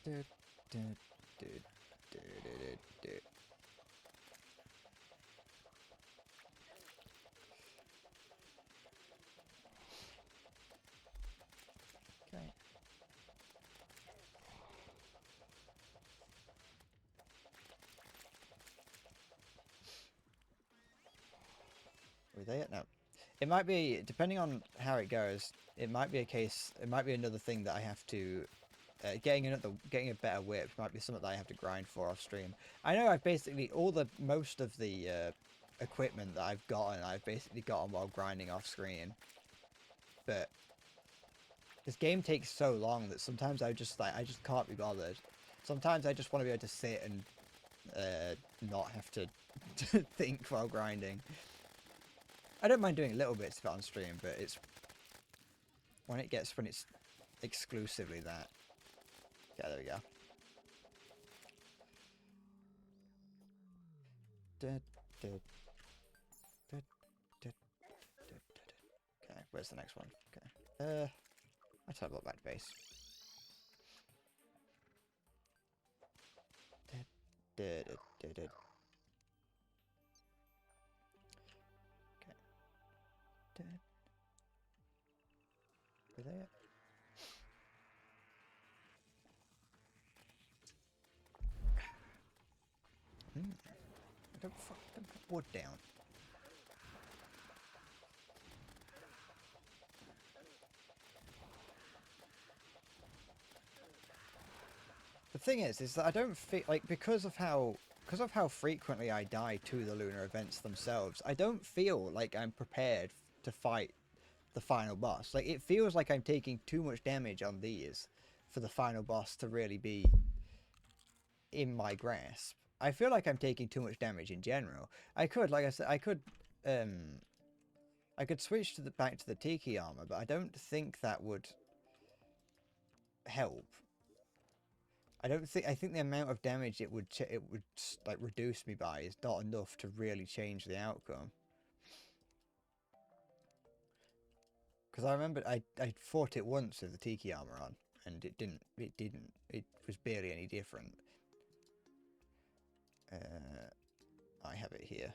Okay. Are we there yet? No. It might be, depending on how it goes, it might be a case, it might be another thing that I have to, getting a better whip might be something that I have to grind for off stream. I know I've basically, most of the equipment that I've basically gotten while grinding off screen. But this game takes so long that sometimes I just can't be bothered. Sometimes I just want to be able to sit and not have to think while grinding. I don't mind doing little bits of it on stream, but it's when it's exclusively that. Yeah, there we go. Okay, where's the next one? Okay. Let's have a look back to base. Okay. Are they it? Don't put wood down. The thing is that I don't feel like because of how frequently I die to the lunar events themselves, I don't feel like I'm prepared to fight the final boss. Like, it feels like I'm taking too much damage on these for the final boss to really be in my grasp. I feel like I'm taking too much damage in general. I could, like I said, I could switch back to the Tiki armor, but I don't think that would help. I think the amount of damage it would like reduce me by is not enough to really change the outcome. Because I remember I fought it once with the Tiki armor on, and it was barely any different. I have it here.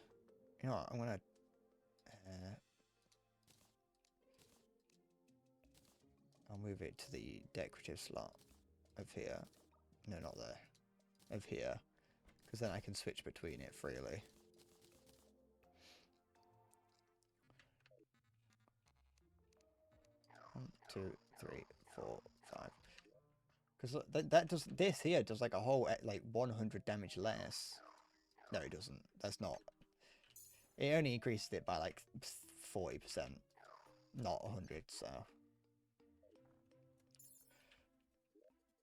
You know what, I'm gonna I'll move it to the decorative slot of here. No, not there. Of here. Because then I can switch between it freely. One, two, three, four, five. Because that does, this here does like a whole like 100 damage less. No, it doesn't. That's not. It only increased it by like 40%, not 100. So,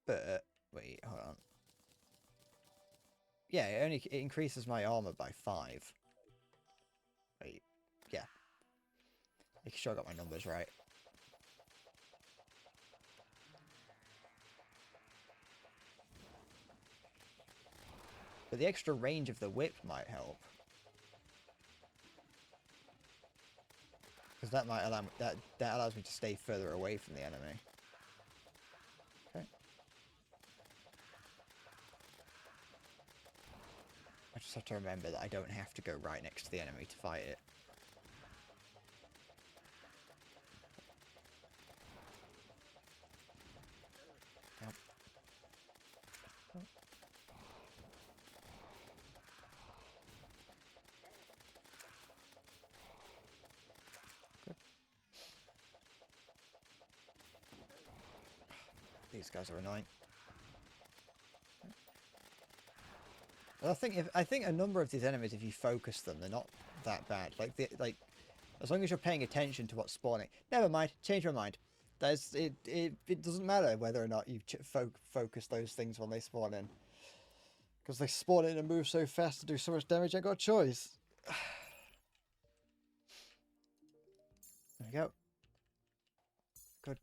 but wait, hold on. Yeah, it increases my armor by 5. Wait, yeah. Making sure I got my numbers right. But the extra range of the whip might help. Because that might allow me, that allows me to stay further away from the enemy. Okay. I just have to remember that I don't have to go right next to the enemy to fight it. Yep. These guys are annoying. I think a number of these enemies, if you focus them, they're not that bad. Like as long as you're paying attention to what's spawning. Never mind, change your mind. It doesn't matter whether or not you focus those things when they spawn in, because they spawn in and move so fast to do so much damage. I got a choice. There we go. Good.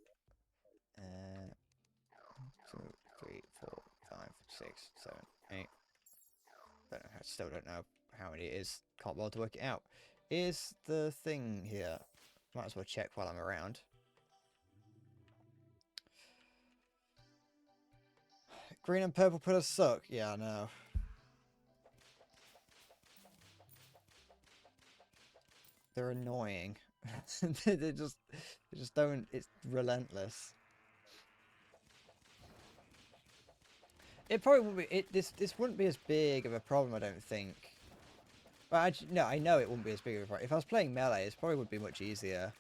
2, 3, 4, 5, 6, 7, 8. I still don't know how many it is. Can't bother to work it out. Is the thing here? Might as well check while I'm around. Green and purple pillars suck. Yeah, I know. They're annoying. they just don't. It's relentless. It probably wouldn't be. This wouldn't be as big of a problem, I don't think. Well, no, I know it wouldn't be as big of a problem. If I was playing melee, it probably would be much easier.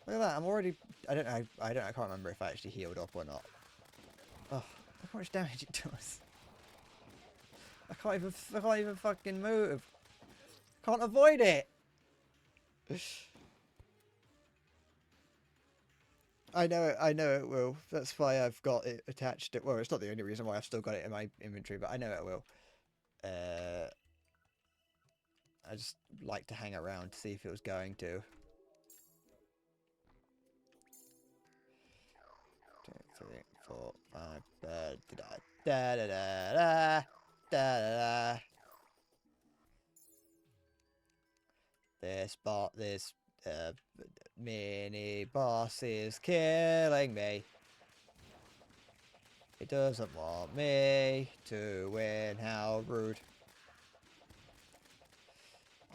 Look at that. I'm already. I don't know. I can't remember if I actually healed up or not. Oh, look how much damage it does. I can't even fucking move. Can't avoid it. I know it will. That's why I've got it attached. Well, it's not the only reason why I've still got it in my inventory, but I know it will. I just like to hang around to see if it was going to. 2, 3, 4, 5. Da da da da da da. This mini boss is killing me. It doesn't want me to win. How rude.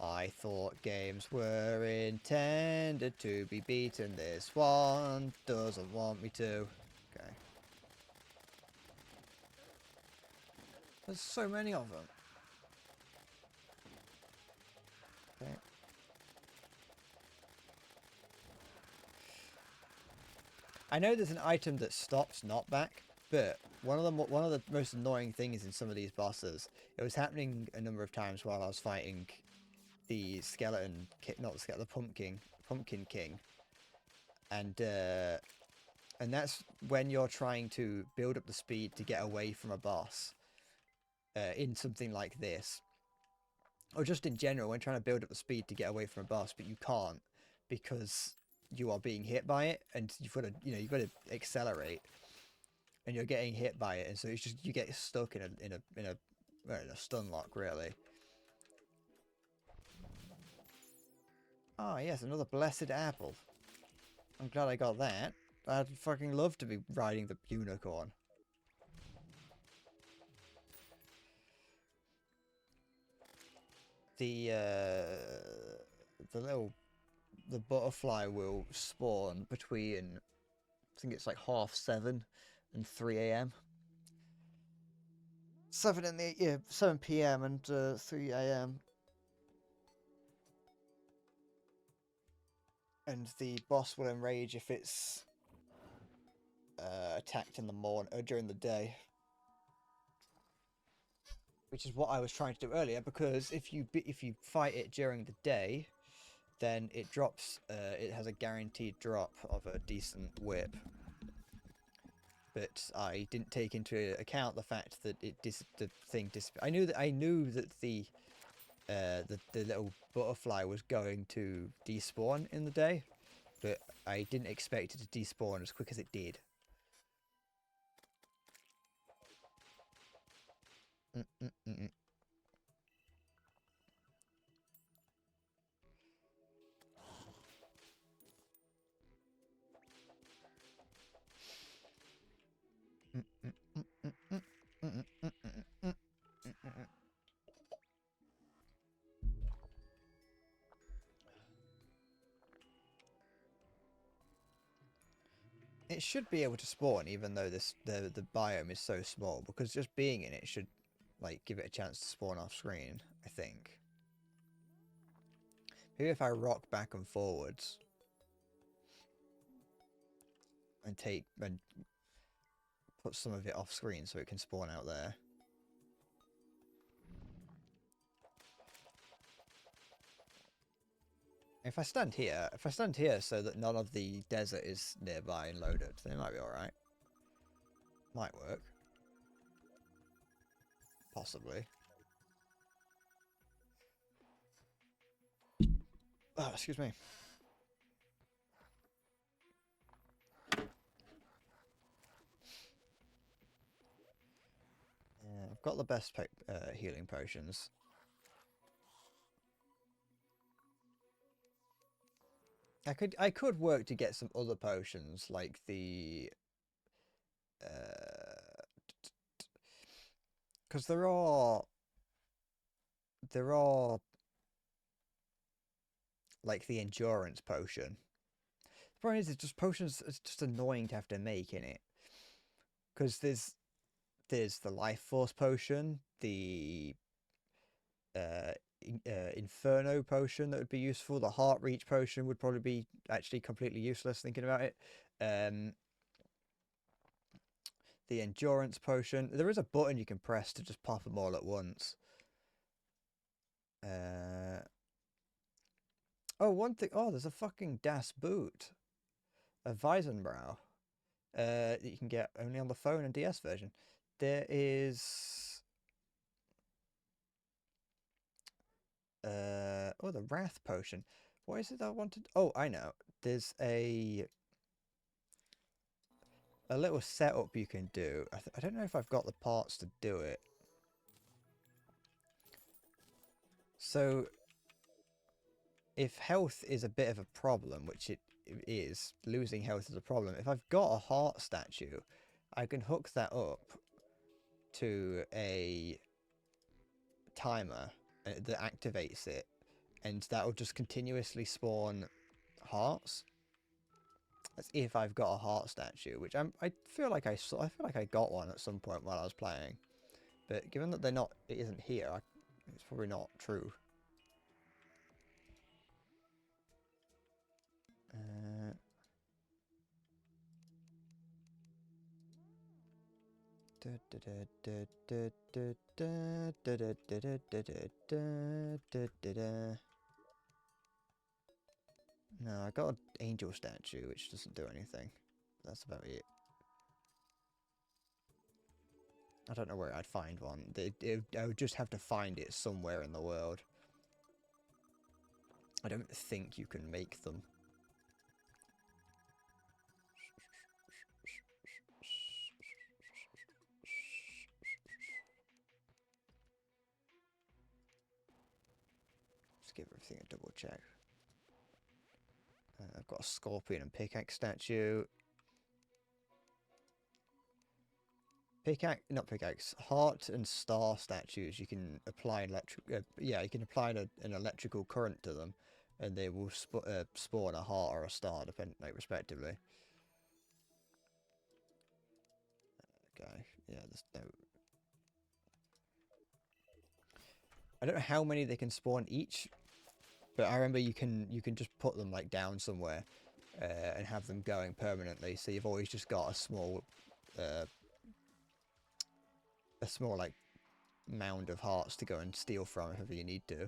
I thought games were intended to be beaten. This one doesn't want me to. Okay. There's so many of them. Okay. I know there's an item that stops knockback, but one of the most annoying things in some of these bosses, it was happening a number of times while I was fighting the skeleton, not the skeleton, the pumpkin king, and that's when you're trying to build up the speed to get away from a boss in something like this, or just in general when trying to build up the speed to get away from a boss, but you can't because you are being hit by it, and you've got to you've got to accelerate, and you're getting hit by it, and so it's just you get stuck in a stun lock really. Oh yes, another blessed apple. I'm glad I got that. I'd fucking love to be riding the unicorn. The butterfly will spawn between, I think it's like 7:30 and 3 a.m. 7 p.m. and 3 a.m. And the boss will enrage if it's attacked in the morning or during the day, which is what I was trying to do earlier. Because if you fight it during the day, then it drops. It has a guaranteed drop of a decent whip. But I didn't take into account the fact that the thing disappeared. I knew that the little butterfly was going to despawn in the day, but I didn't expect it to despawn as quick as it did. It should be able to spawn, even though the biome is so small, because just being in it should, like, give it a chance to spawn off screen, I think. Maybe if I rock back and forwards and put some of it off screen so it can spawn out there. If I stand here so that none of the desert is nearby and loaded, then it might be alright. Might work. Possibly. Oh, excuse me. Yeah, I've got the best healing potions. I could work to get some other potions, like the because there are like the endurance potion. The problem is, it's just potions. It's just annoying to have to make in it, because there's the life force potion, the Inferno potion that would be useful. The Heart Reach potion would probably be actually completely useless thinking about it. The Endurance potion. There is a button you can press to just pop them all at once. Oh, one thing. Oh, there's a fucking Das Boot. A Weizenbrow. That you can get only on the phone and DS version. There is... oh, the Wrath potion. What is it I wanted? Oh, I know. There's a little setup you can do. I don't know if I've got the parts to do it. So, if health is a bit of a problem, which it is, losing health is a problem. If I've got a heart statue, I can hook that up to a timer that activates it, and that will just continuously spawn hearts. That's if I've got a heart statue, which I feel like I got one at some point while I was playing, but given that it isn't here, it's probably not true. No, I got an angel statue, which doesn't do anything. That's about it. I don't know where I'd find one. I would just have to find it somewhere in the world. I don't think you can make them. Just give everything a double check. I've got a scorpion and pickaxe statue. Not pickaxe, heart and star statues. You can apply you can apply an electrical current to them, and they will spawn a heart or a star, respectively. Okay, yeah, there's no. I don't know how many they can spawn each, but I remember you can just put them like down somewhere, and have them going permanently. So you've always just got a small like mound of hearts to go and steal from if ever you need to.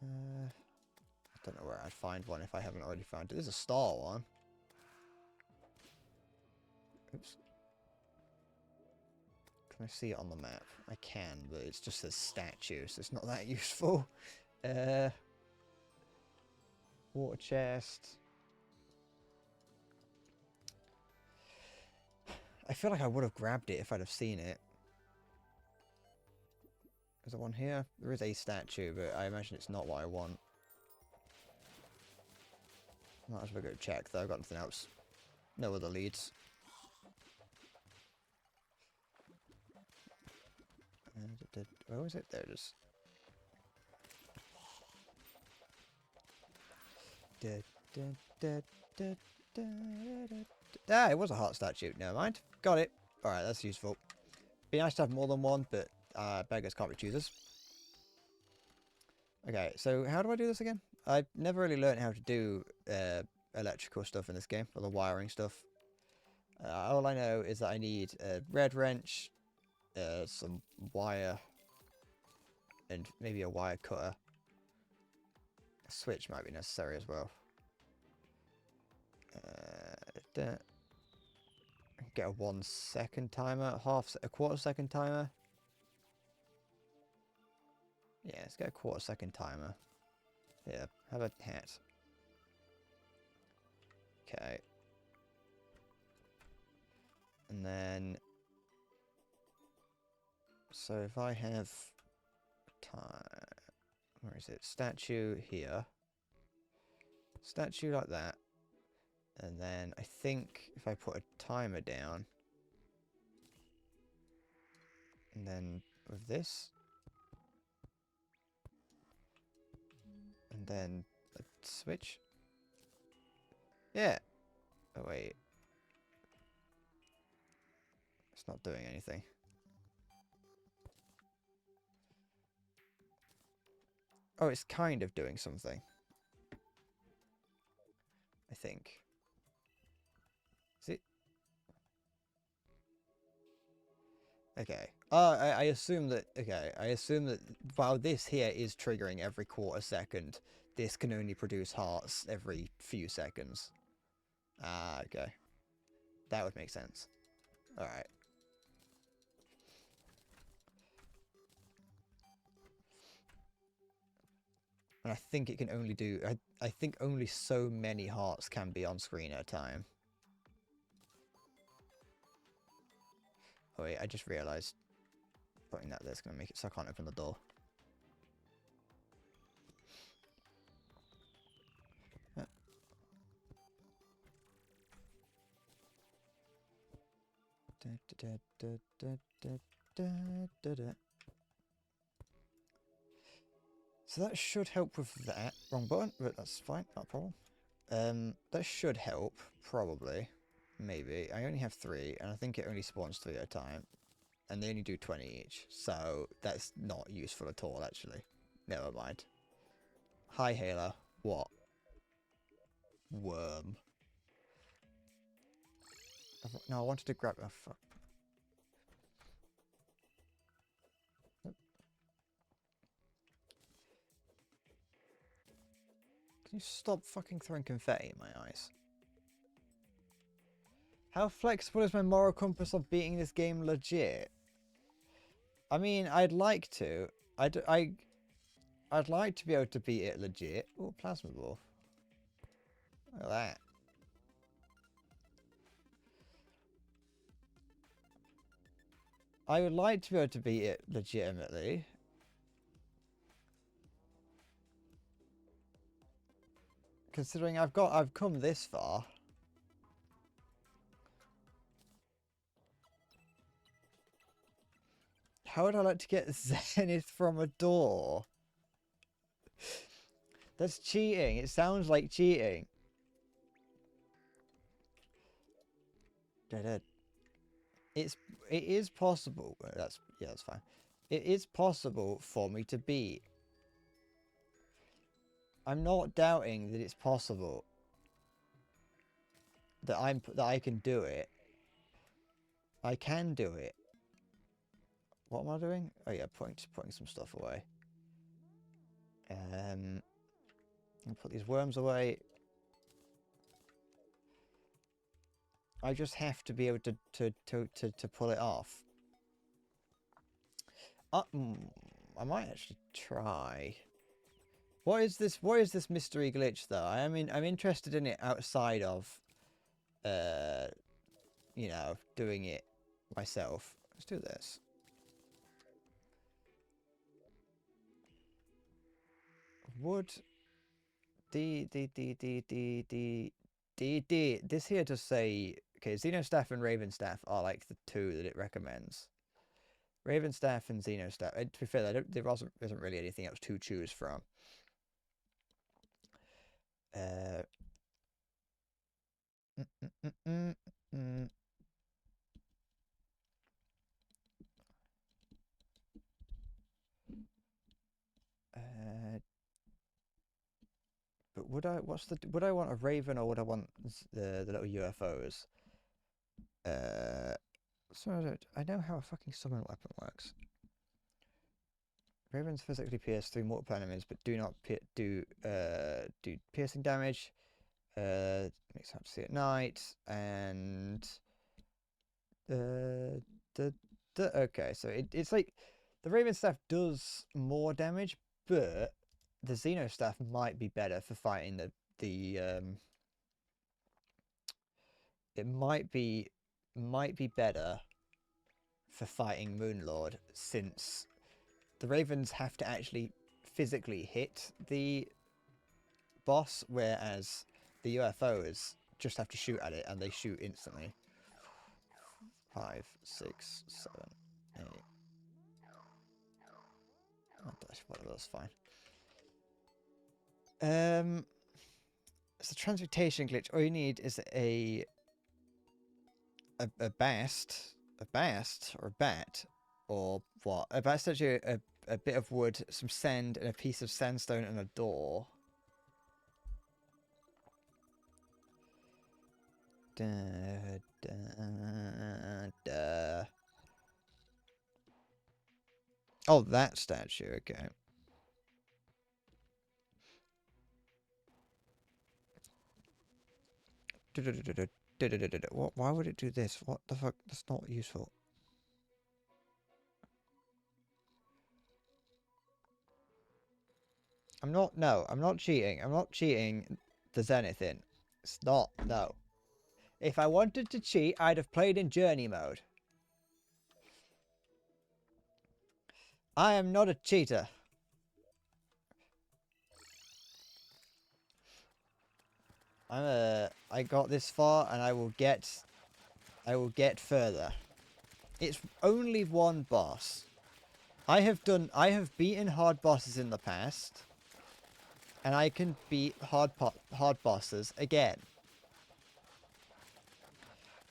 I don't know where I'd find one if I haven't already found it. There's a star one. Oops. Can I see it on the map? I can, but it's just a statue, so it's not that useful. Water chest. I feel like I would have grabbed it if I'd have seen it. Is there one here? There is a statue, but I imagine it's not what I want. Might as well go check, though. I've got nothing else. No other leads. Where was it? There it is. Ah, it was a heart statue. Never mind. Got it. Alright, that's useful. Be nice to have more than one, but beggars can't be choosers. Okay, so how do I do this again? I've never really learned how to do electrical stuff in this game, or the wiring stuff. All I know is that I need a red wrench, some wire, and maybe a wire cutter. A switch might be necessary as well. Get a 1 second timer, a quarter second timer. Yeah, let's get a quarter second timer. Yeah, have a hat. Okay. And then, so if I have time, where is it? Statue here. Statue like that. And then I think if I put a timer down, and then with this, and then a switch. Yeah. Oh wait. It's not doing anything. Oh, it's kind of doing something. I think. Is it? Okay. I assume that, okay, I assume that while this here is triggering every quarter second, this can only produce hearts every few seconds. Ah, okay. That would make sense. Alright. And I think it can only do, I think only so many hearts can be on screen at a time. Oh wait, I just realised putting that there's going to make it so I can't open the door. So that should help with that. Wrong button, but that's fine, not a problem. That should help, probably. Maybe. I only have 3, and I think it only spawns 3 at a time. And they only do 20 each, so that's not useful at all, actually. Never mind. Hi, Halo. What? Worm. No, I wanted to grab... Oh, fuck. Can you stop fucking throwing confetti in my eyes? How flexible is my moral compass of beating this game legit? I mean, I'd like to. I'd like to be able to beat it legit. Oh, plasma ball. Look at that. I would like to be able to beat it legitimately. Considering I've come this far. How would I like to get Zenith from a door? That's cheating. It sounds like cheating. It is possible. That's fine. It is possible for me to beat. I'm not doubting that it's possible that I can do it. I can do it. What am I doing? Oh yeah, putting some stuff away. I'll put these worms away. I just have to be able to pull it off. I might actually try. What is this? What is this mystery glitch though? I'm interested in it outside of, you know, doing it myself. Let's do this. Would this here does say, okay, Xenostaff and Ravenstaff are like the two that it recommends. Ravenstaff and Xenostaff. To be fair, there isn't really anything else to choose from. But would I? Would I want a Raven or would I want the little UFOs? So I know how a fucking summon weapon works. Ravens physically pierce through mortal enemies, but do not do piercing damage. Makes hard to see at night, and okay, so it's like the Raven staff does more damage, but the Xeno staff might be better for fighting it might be better for fighting Moonlord, since the Ravens have to actually physically hit the boss, whereas the UFOs just have to shoot at it and they shoot instantly. 5, 6, 7, 8. Oh, that's fine. It's a transmutation glitch. All you need is a bast, or a bat, or what? A bat's actually a bit of wood, some sand, and a piece of sandstone, and a door. Oh, that statue. Okay. What? Why would it do this? What the fuck? That's not useful. No, I'm not cheating. I'm not cheating the Zenith in. It's not, no. If I wanted to cheat, I'd have played in journey mode. I am not a cheater. I got this far and I will get further. It's only one boss. I have beaten hard bosses in the past, and I can beat hard bosses again.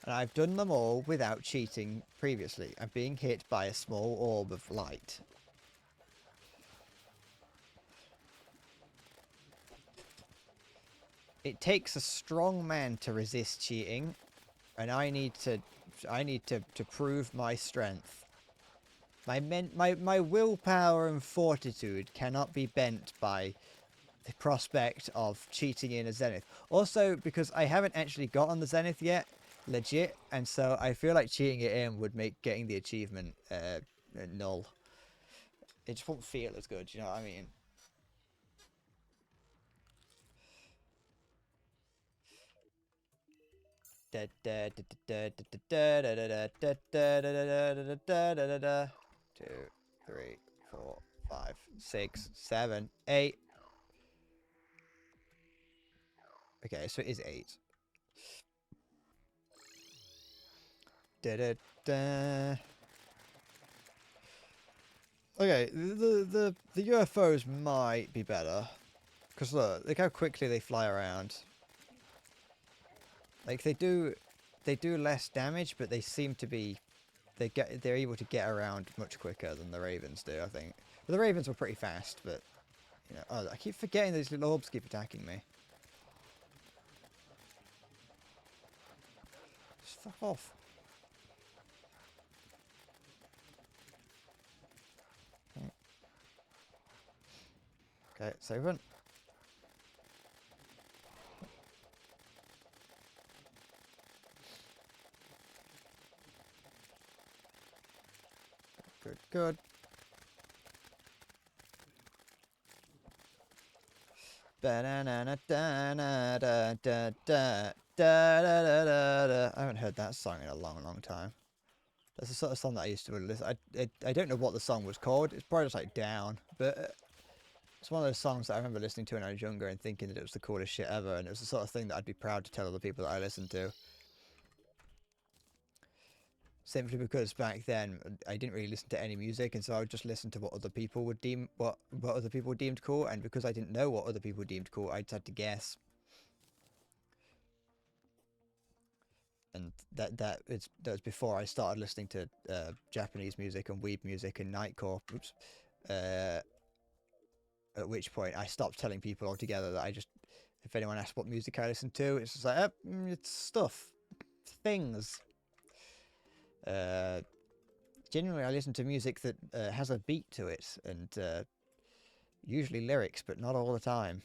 And I've done them all without cheating previously. I'm being hit by a small orb of light. It takes a strong man to resist cheating, and I need to prove my strength. My willpower and fortitude cannot be bent by the prospect of cheating in a Zenith. Also, because I haven't actually got on the Zenith yet, legit, and so I feel like cheating it in would make getting the achievement null. It just won't feel as good, you know what I mean? Two, 3, 4, 5, 6, 7, 8. Okay, so it is 8. Okay, the UFOs might be better, because look how quickly they fly around. Like they do less damage, but they seem to be they're able to get around much quicker than the Ravens do, I think. But the Ravens were pretty fast, but You know, oh, I keep forgetting these little orbs keep attacking me. Just fuck off. Okay, save run. Good, good. I haven't heard that song in a long, long time. That's the sort of song that I used to listen. I don't know what the song was called. It's probably just like Down, but it's one of those songs that I remember listening to when I was younger and thinking that it was the coolest shit ever, and it was the sort of thing that I'd be proud to tell other people that I listened to. Simply because back then I didn't really listen to any music, and so I would just listen to what other people would deem what other people deemed cool, and because I didn't know what other people deemed cool, I just had to guess. And that was before I started listening to Japanese music and weeb music and nightcore. Oops. At which point I stopped telling people altogether that if anyone asked what music I listened to, it's just like, it's stuff, things. Generally, I listen to music that has a beat to it, and usually lyrics, but not all the time.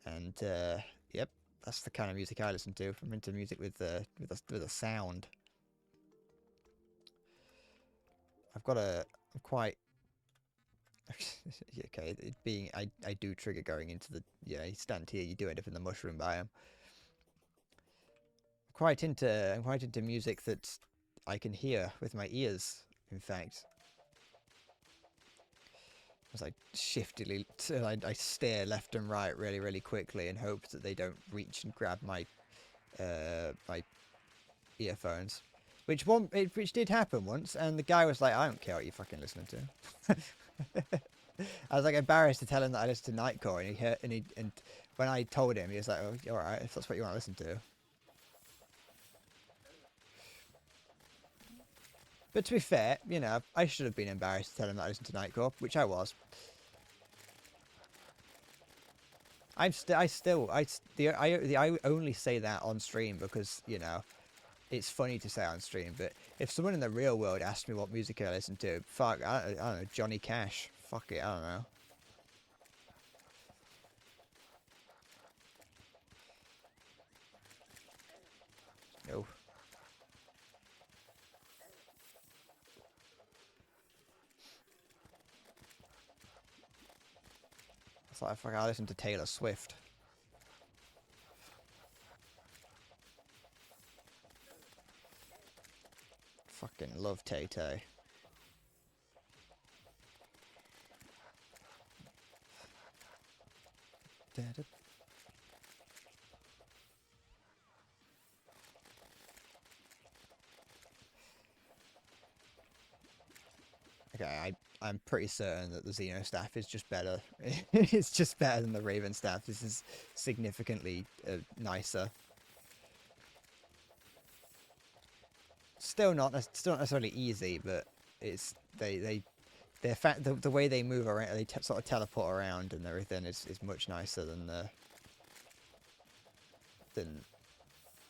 And yep, that's the kind of music I listen to. I'm into music with a sound. I'm quite okay. It being I do trigger going into the you stand here, you do end up in the mushroom biome. I'm quite into music that I can hear with my ears. In fact, as I shiftily, I stare left and right really, really quickly and hope that they don't reach and grab my my earphones. Which did happen once, and the guy was like, "I don't care what you're fucking listening to." I was like embarrassed to tell him that I listened to Nightcore, and when I told him, he was like, "Oh, all right, if that's what you want to listen to." But to be fair, you know, I should have been embarrassed to tell him that I listened to Nightcore, which I was. I only say that on stream because, you know, it's funny to say on stream, but if someone in the real world asked me what music I listen to, fuck, I don't know, Johnny Cash. Fuck it, I don't know. No. It's like, fuck, I listen to Taylor Swift. Fucking love Tay-Tay. Okay, I'm pretty certain that the Xeno staff is just better. It's just better than the Raven staff. This is significantly nicer. Still not necessarily easy, but it's the way they move around, they sort of teleport around and everything is much nicer than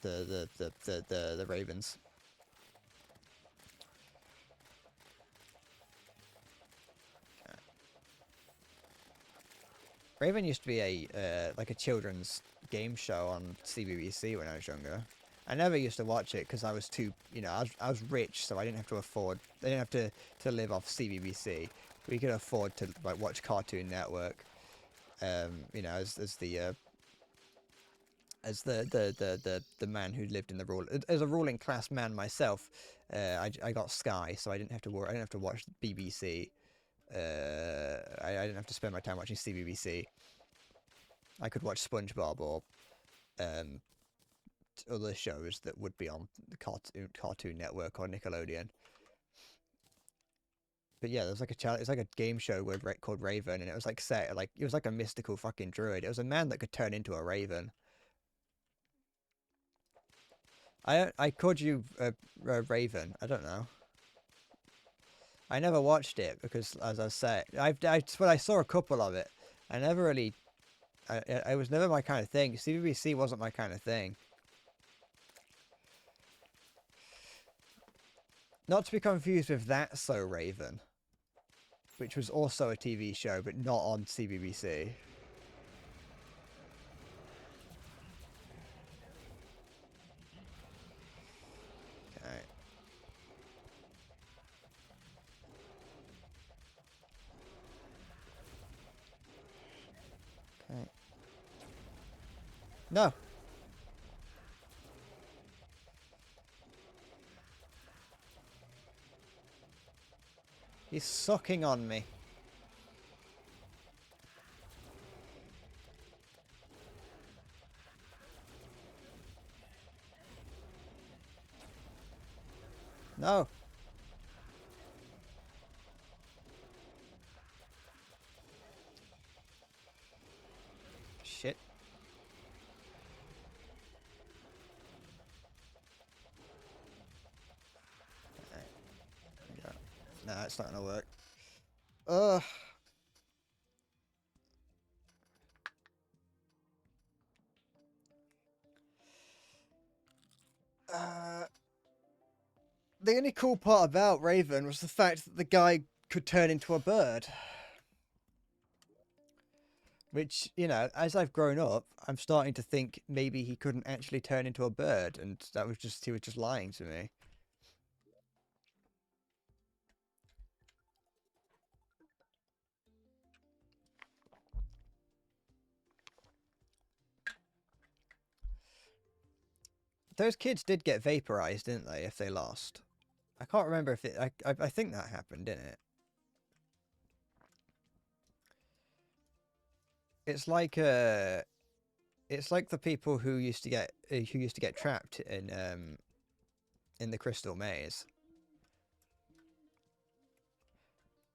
the Ravens. Raven used to be like a children's game show on CBBC when I was younger. I never used to watch it because I was too, you know, I was rich, so I didn't have to afford. I didn't have to live off CBBC. We could afford to like watch Cartoon Network. You know, as the man who lived in the rule as a ruling class man myself. I got Sky, so I didn't have to worry. I didn't have to watch BBC. I didn't have to spend my time watching CBBC. I could watch SpongeBob or other shows that would be on the Cartoon Network or Nickelodeon. But yeah, there was like it's like a game show called Raven, and it was like it was like a mystical fucking druid. It was a man that could turn into a raven. I called you a Raven. I don't know. I never watched it because, as I said, I saw a couple of it, I never really... I was never my kind of thing. CBBC wasn't my kind of thing. Not to be confused with That's So Raven, which was also a TV show, but not on CBBC. Okay. Okay. No! He's sucking on me. No! Shit. Right. Yeah. Nah, it's not gonna work. Ugh. The only cool part about Raven was the fact that the guy could turn into a bird. Which, you know, as I've grown up, I'm starting to think maybe he couldn't actually turn into a bird, and that was just, he was just lying to me. Those kids did get vaporized, didn't they, if they lost? I can't remember if it... I think that happened, didn't it? It's like the people who used to get trapped in the crystal maze.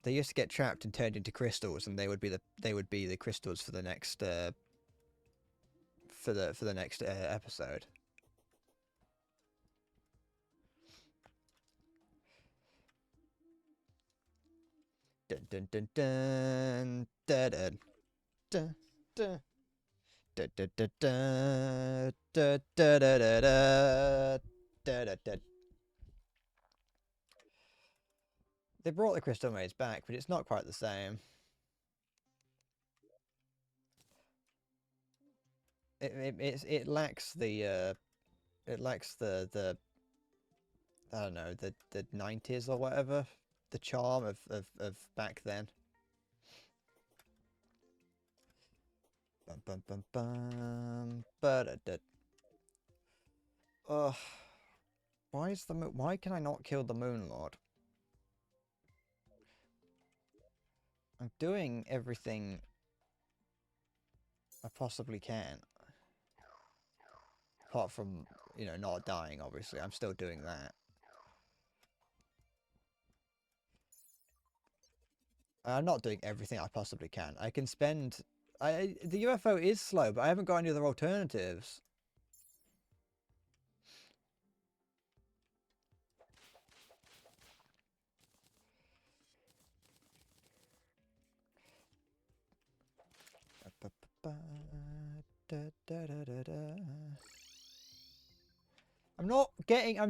They used to get trapped and turned into crystals, and they would be the crystals for the next episode. Dun dun dun dun dun dun dun dun. Da, da, da, da, da, da, da, da, da, da, da, da. They brought the crystal maze back, but it's not quite the same. It lacks the I don't know, the 90s or whatever, the charm of back then. Bum bum bum bum. Ba-da-da. Ugh. Why can I not kill the Moon Lord? I'm doing everything I possibly can. Apart from, you know, not dying, obviously. I'm still doing that. I'm not doing everything I possibly can. I can spend... the UFO is slow, but I haven't got any other alternatives. I'm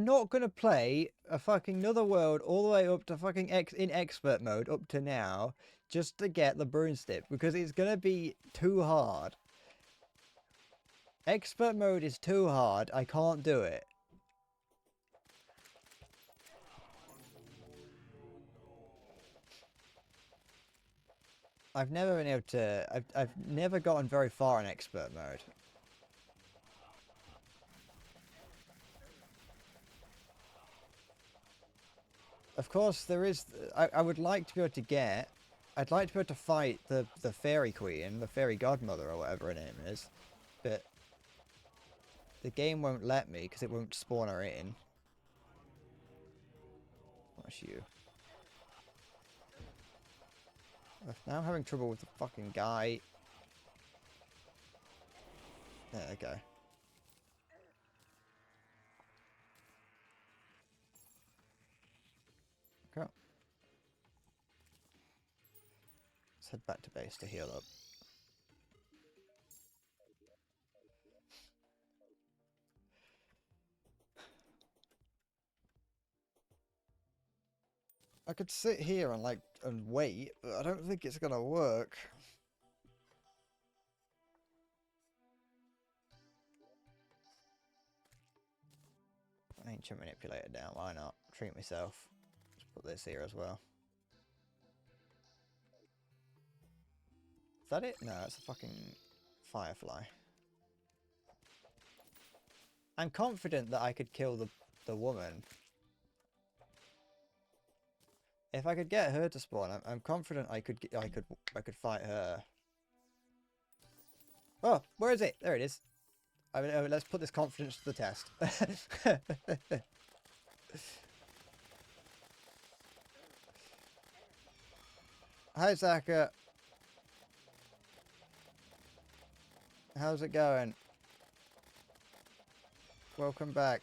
not gonna play a fucking Another World all the way up to fucking in expert mode up to now just to get the broomstick, because it's gonna be too hard. Expert mode is too hard. I can't do it. I've never been able to... I've never gotten very far in expert mode. Of course, there is... I would like to be able to get... I'd like to be able to fight the fairy queen, the fairy godmother, or whatever her name is. But the game won't let me because it won't spawn her in. What's you? Now I'm having trouble with the fucking guy. There we go. Cool. Let's head back to base to heal up. I could sit here and like and wait, but I don't think it's gonna work. Ancient manipulator down, why not? Treat myself. Let's put this here as well. Is that it? No, it's a fucking firefly. I'm confident that I could kill the woman. If I could get her to spawn, I'm confident I could fight her. Oh, where is it? There it is. I mean, let's put this confidence to the test. Hi, Zaka. How's it going? Welcome back.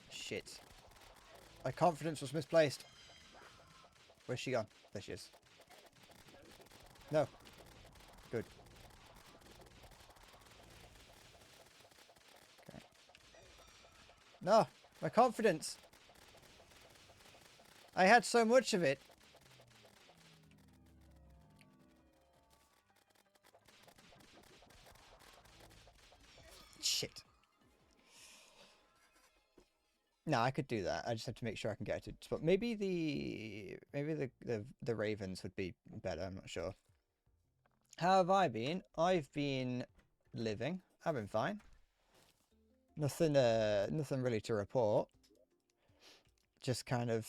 Shit. My confidence was misplaced. Where's she gone? There she is. No. Good. Okay. No, my confidence. I had so much of it. Shit. No, I could do that. I just have to make sure I can get it. But maybe the ravens would be better. I'm not sure. How have I been? I've been living. I've been fine. Nothing really to report. Just kind of.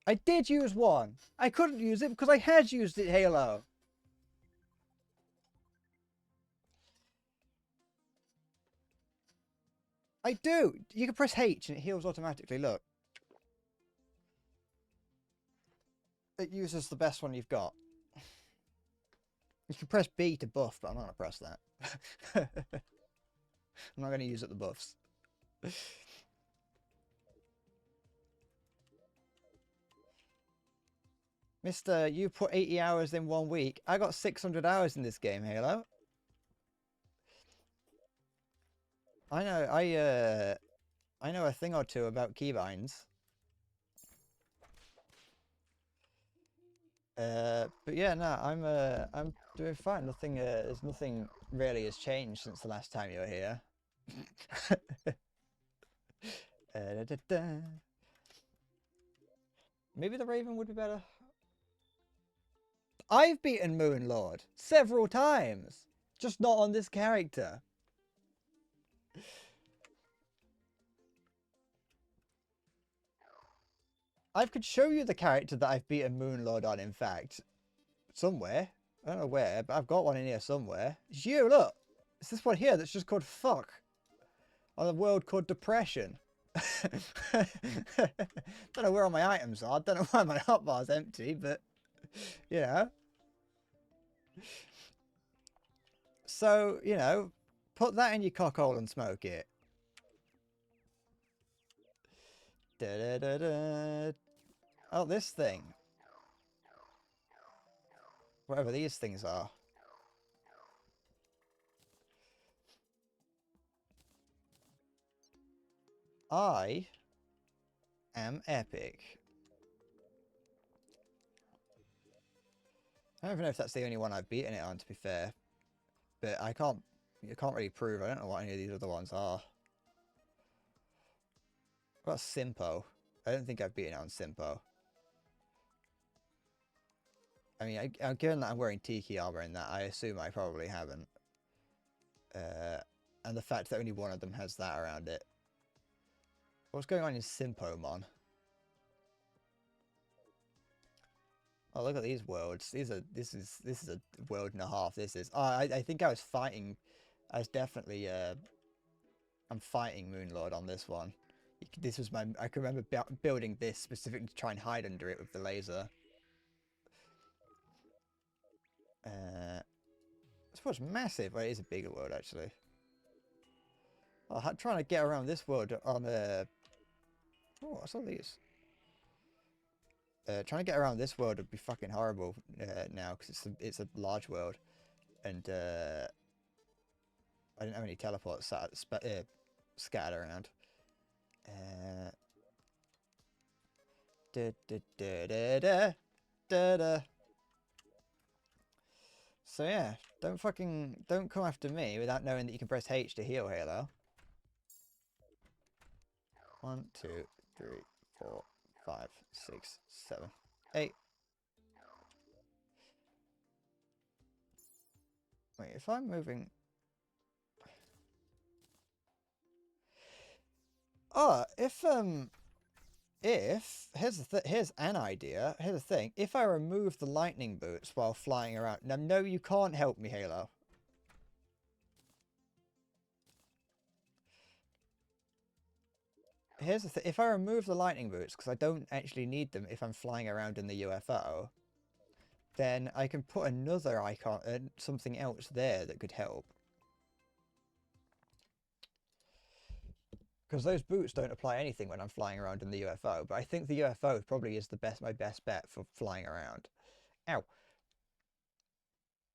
I did use one. I couldn't use it because I had used it, Halo. I do. You can press H and it heals automatically. Look. It uses the best one you've got. You can press B to buff, but I'm not going to press that. I'm not going to use up the buffs. Mister, you put 80 hours in 1 week. I got 600 hours in this game, Halo. I know a thing or two about keybinds. But yeah, no, I'm doing fine. There's nothing really has changed since the last time you were here. Da, da, da. Maybe the Raven would be better. I've beaten Moonlord several times, just not on this character. I could show you the character that I've beaten Moonlord on, in fact. Somewhere. I don't know where, but I've got one in here somewhere. It's you, look. It's this one here that's just called Fuck. On a world called Depression. Don't know where all my items are. Don't know why my hotbar's empty, but, you know. So, you know, put that in your cockhole and smoke it. Da, da, da, da. Oh, this thing. Whatever these things are. I am epic. I don't even know if that's the only one I've beaten it on, to be fair. But you can't really prove. I don't know what any of these other ones are. What about Simpo? I don't think I've beaten it on Simpo. I mean, given that I'm wearing Tiki armor in that, I assume I probably haven't. And the fact that only one of them has that around it. What's going on in Simpomon? Oh, look at these worlds. This is a world and a half. This is. Oh, I think I was fighting. I was definitely. I'm fighting Moonlord on this one. This was my. I can remember building this specifically to try and hide under it with the laser. I suppose it's massive. Well, it is a bigger world actually. Oh, trying to get around this world on a. Oh, what's all these? Trying to get around this world would be fucking horrible now because it's a large world, and I didn't have any teleports scattered around. Da, da, da, da, da, da, da. So yeah, don't come after me without knowing that you can press H to heal Halo. 1, 2, 3, 4, 5, 6, 7, 8. Wait, if I'm moving... Oh, if here's an idea. Here's the thing. If I remove the lightning boots while flying around... Now, no, you can't help me, Halo. Here's the thing. If I remove the lightning boots, because I don't actually need them if I'm flying around in the UFO, then I can put another icon, something else there that could help. Because those boots don't apply anything when I'm flying around in the UFO, but I think the UFO probably is my best bet for flying around. Ow.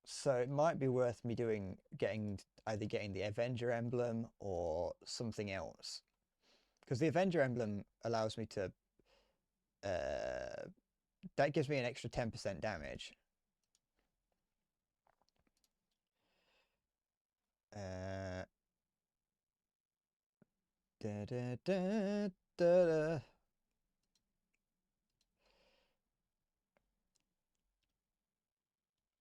So it might be worth me either getting the Avenger emblem or something else. Because the Avenger emblem allows me to... that gives me an extra 10% damage. Da, da, da, da, da.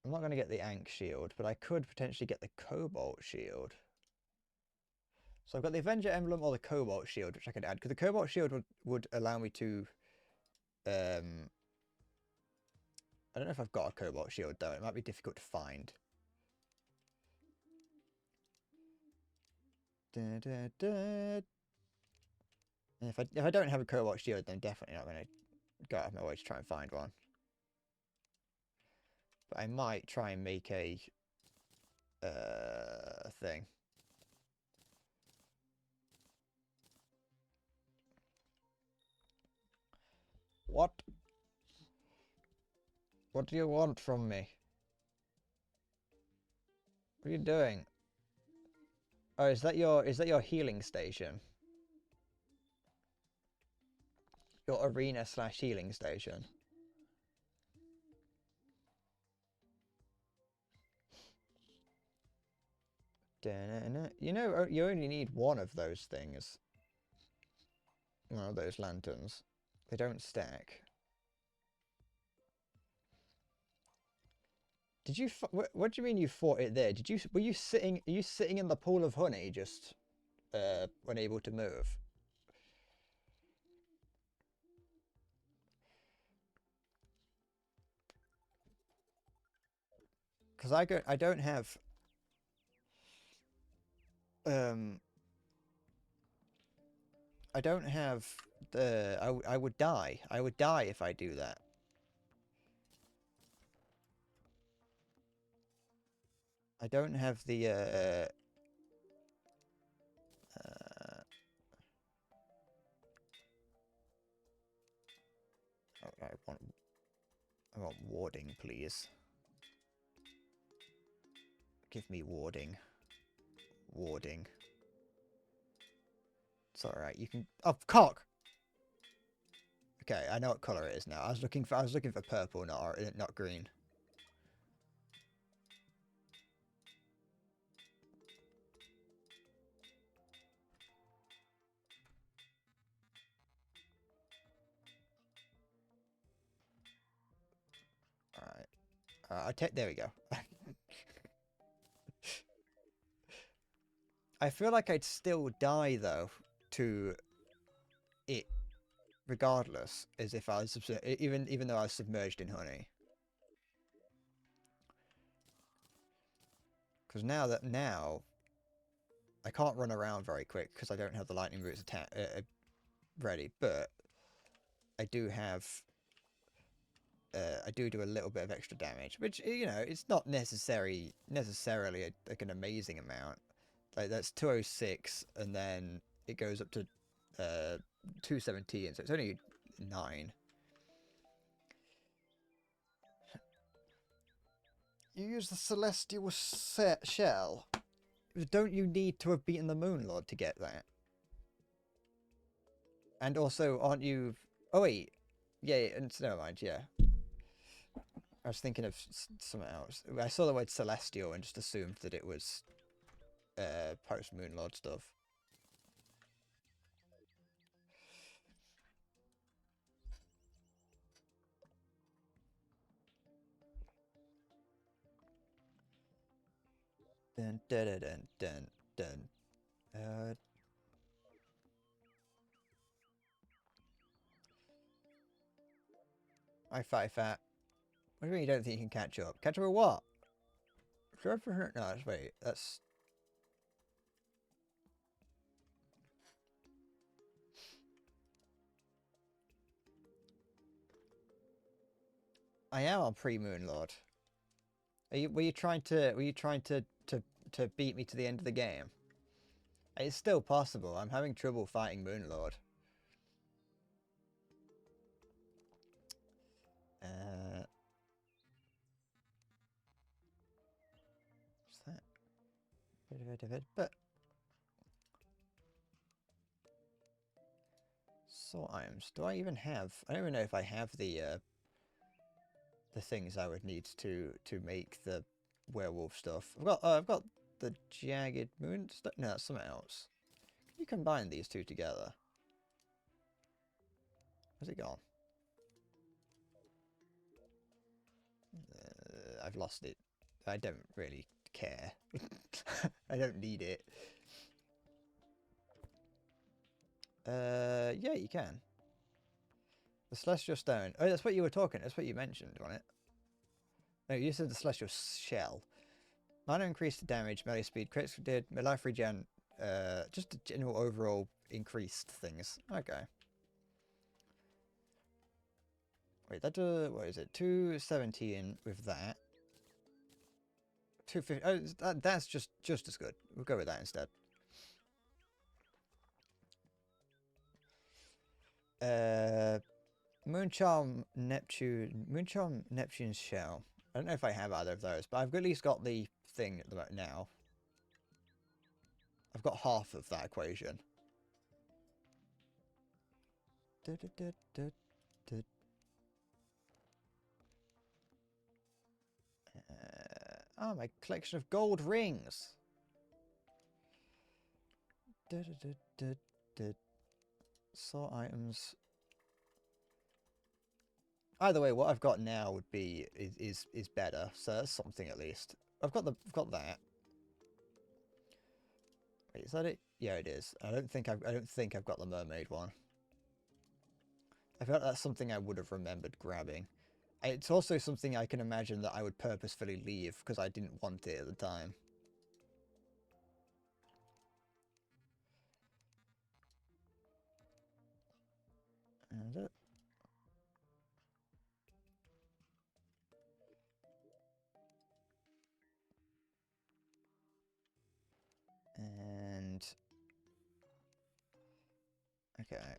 I'm not going to get the Ankh shield, but I could potentially get the Cobalt shield. So I've got the Avenger emblem or the Cobalt shield, which I could add. Because the Cobalt shield would allow me to... I don't know if I've got a Cobalt shield, though. It might be difficult to find. Da, da, da. And if I don't have a Cobalt shield, then I'm definitely not going to go out of my way to try and find one. But I might try and make a thing. What? What do you want from me? What are you doing? Oh, is that your healing station? Your arena / healing station? You know, you only need one of those things. One of those lanterns. They don't stack. Did you? What do you mean you fought it there? Did you? Were you sitting? Are you sitting in the pool of honey, just unable to move? Because I don't have. I don't have the. I would die. I would die if I do that. I don't have the. I want warding, please. Give me warding. Warding. It's alright, you can... Oh, cock! Okay, I know what colour it is now. I was looking for purple, not green. Alright. There we go. I feel like I'd still die, though, to it, regardless, as if I was even though I was submerged in honey. Because now I can't run around very quick because I don't have the lightning boots ready, but I do have. I do a little bit of extra damage, which, you know, it's not necessarily like an amazing amount. Like, that's 206, and then it goes up to 217, so it's only 9. You use the celestial shell. don't you need to have beaten the Moon Lord to get that? And also, aren't you... Oh, wait. Yeah, and never mind, yeah. I was thinking of something else. I saw the word Celestial and just assumed that it was post-Moon Lord stuff. Dun, dun, dun, dun, dun, dun. I fight fat. What do you mean you don't think you can catch up? Catch up with what? No, wait, that's... I am on pre-Moon Lord. Were you trying to beat me to the end of the game? It's still possible. I'm having trouble fighting Moon Lord. What's that? But sword items. Do I even have? I don't even know if I have the things I would need to make the werewolf stuff. I've got the jagged moon stuff. No, that's something else. Can you combine these two together? Where's it gone? I've lost it. I don't really care. I don't need it. Yeah, you can. The Celestial Stone. Oh, that's what you were talking. That's what you mentioned, wasn't it? No, you said the Celestial Shell. Minor increased damage, melee speed, crits did, life regen, just the general overall increased things. Okay. Wait, that what is it? 217 with that. 250. Oh, that's just as good. We'll go with that instead. Mooncharm Neptune's Shell. I don't know if I have either of those, but I've at least got the thing at the moment now. I've got half of that equation. Oh, my collection of gold rings. Sort items. Either way, what I've got now would be is better. So that's something at least. I've got that. Wait, is that it? Yeah, it is. I don't think I've got the mermaid one. I feel like that's something I would have remembered grabbing. It's also something I can imagine that I would purposefully leave because I didn't want it at the time. And okay.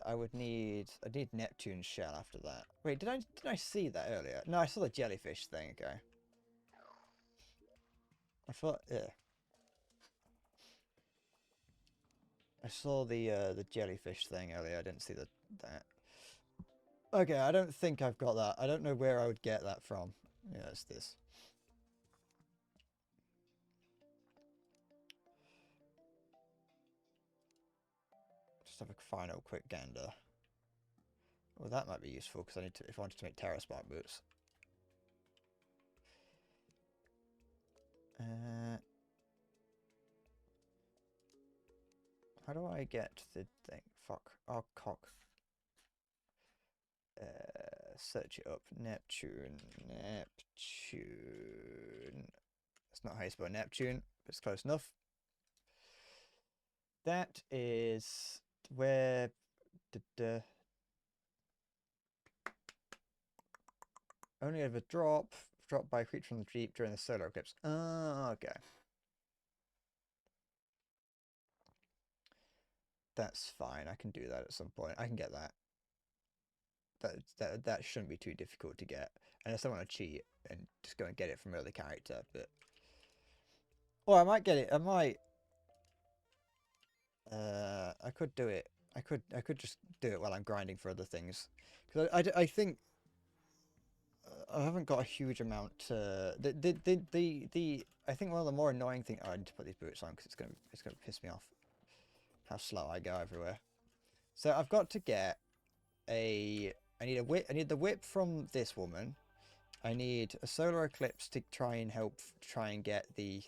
I'd need Neptune's shell after that. Wait, did I see that earlier? No, I saw the jellyfish thing. Okay. I thought, yeah. I saw the jellyfish thing earlier. I didn't see that. Okay, I don't think I've got that. I don't know where I would get that from. Yeah, it's this. Just have a final quick gander. Well, that might be useful because I need to, if I wanted to make Terra Spark boots. How do I get the thing? Fuck. Oh, cock. Search it up. Neptune. That's not how you spell Neptune, but it's close enough. That is where only ever dropped by a creature from the deep during the solar eclipse. Oh, okay. That's fine. I can do that at some point. I can get that. That shouldn't be too difficult to get, unless I want to cheat and just go and get it from another character. But or I might get it. I might. I could do it. I could just do it while I'm grinding for other things, because I think I haven't got a huge amount. I think one of the more annoying things. Oh, I need to put these boots on because it's gonna piss me off how slow I go everywhere. So I've got to get a. I need a whip. I need the whip from this woman. I need a solar eclipse to try and get the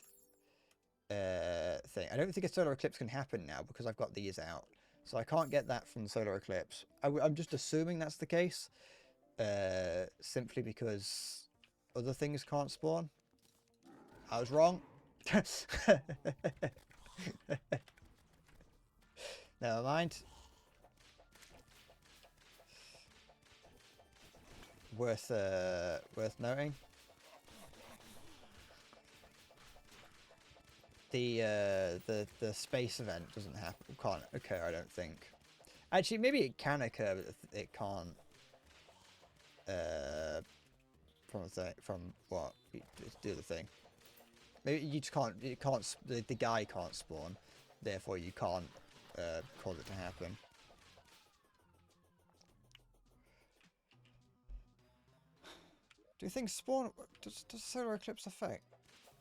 thing. I don't think a solar eclipse can happen now because I've got these out, so I can't get that from the solar eclipse. I'm just assuming that's the case, simply because other things can't spawn. I was wrong. Never mind. Worth noting. The space event doesn't happen. Can't occur, I don't think. Actually, maybe it can occur, but it can't. From what? Do the thing. Maybe you just can't. It can't. The guy can't spawn. Therefore, you can't cause it to happen. Do you think spawn? Does solar eclipse affect?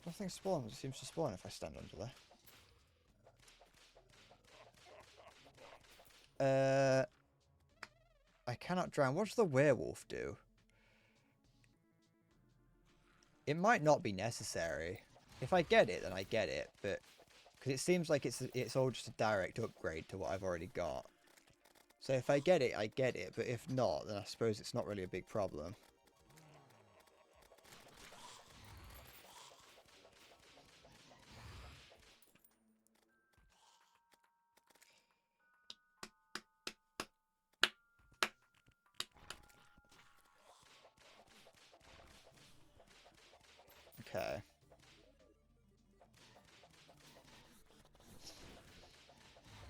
Nothing spawns. It seems to spawn if I stand under there. I cannot drown. What does the werewolf do? It might not be necessary. If I get it, then I get it. But because it seems like it's all just a direct upgrade to what I've already got. So if I get it, I get it. But if not, then I suppose it's not really a big problem. Okay.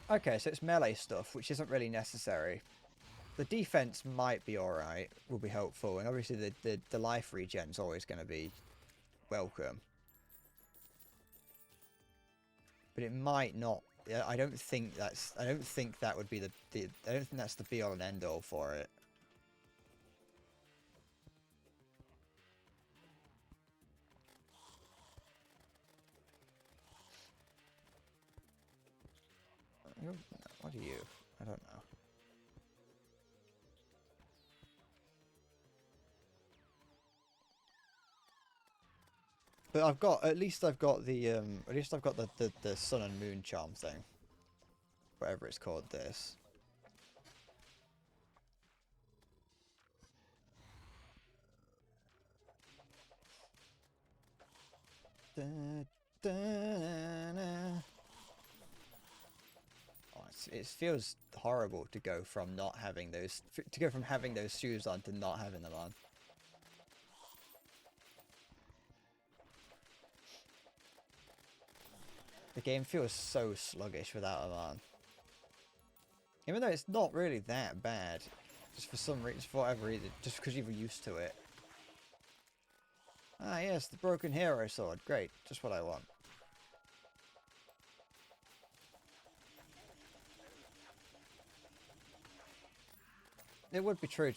Okay, so it's melee stuff, which isn't really necessary. The defense might be alright, will be helpful, and obviously the life regen's always going to be welcome. But it might not. I don't think that would be I don't think that's the be all and end all for it. What are you? I don't know. But at least I've got the sun and moon charm thing. Whatever it's called, this. Da, da, na. Oh, it feels horrible to go from having those shoes on to not having them on. The game feels so sluggish without them on. Even though it's not really that bad. Just for some reason, for whatever reason, just because you're used to it. Ah yes, the broken hero sword. Great, just what I want. It would be true.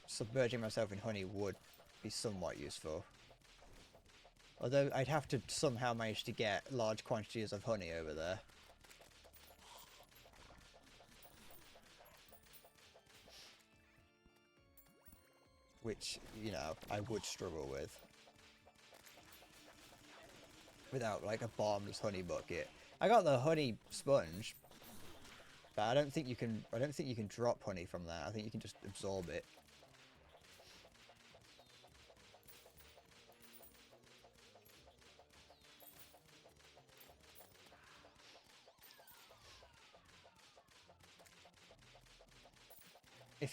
Submerging myself in honey would be somewhat useful. Although I'd have to somehow manage to get large quantities of honey over there. Which, you know, I would struggle with. Without, like, a bottomless honey bucket. I got the honey sponge. But I don't think you can drop honey from that. I think you can just absorb it.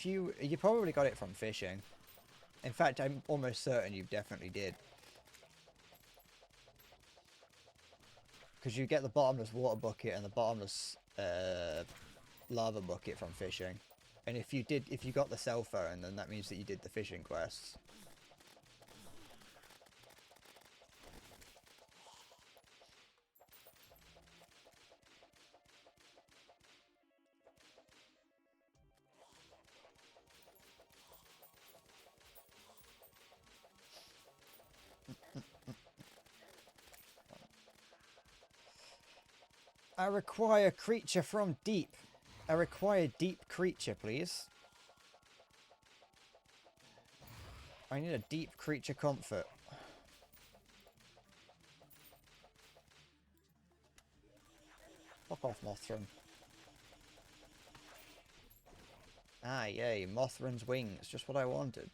You probably got it from fishing. In fact, I'm almost certain you definitely did. Because you get the bottomless water bucket and the bottomless lava bucket from fishing. And if you got the cell phone, then that means that you did the fishing quests. I require creature from deep. I require deep creature, please. I need a deep creature comfort. Fuck off, Mothran. Ah, yay, Mothran's wings. Just what I wanted.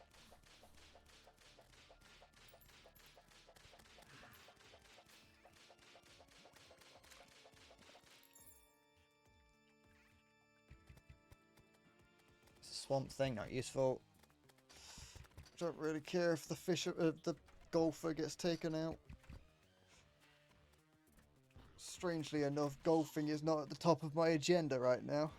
Swamp thing, not useful. Don't really care if the golfer gets taken out. Strangely enough, golfing is not at the top of my agenda right now.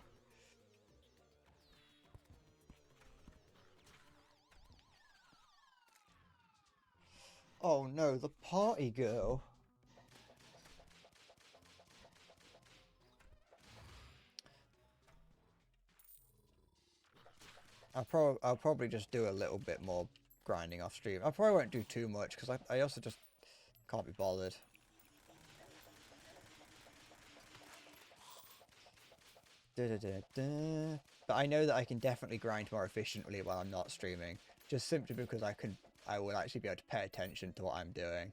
Oh no, the party girl. I'll probably just do a little bit more grinding off stream. I probably won't do too much because I also just can't be bothered. But I know that I can definitely grind more efficiently while I'm not streaming, just simply because I will actually be able to pay attention to what I'm doing.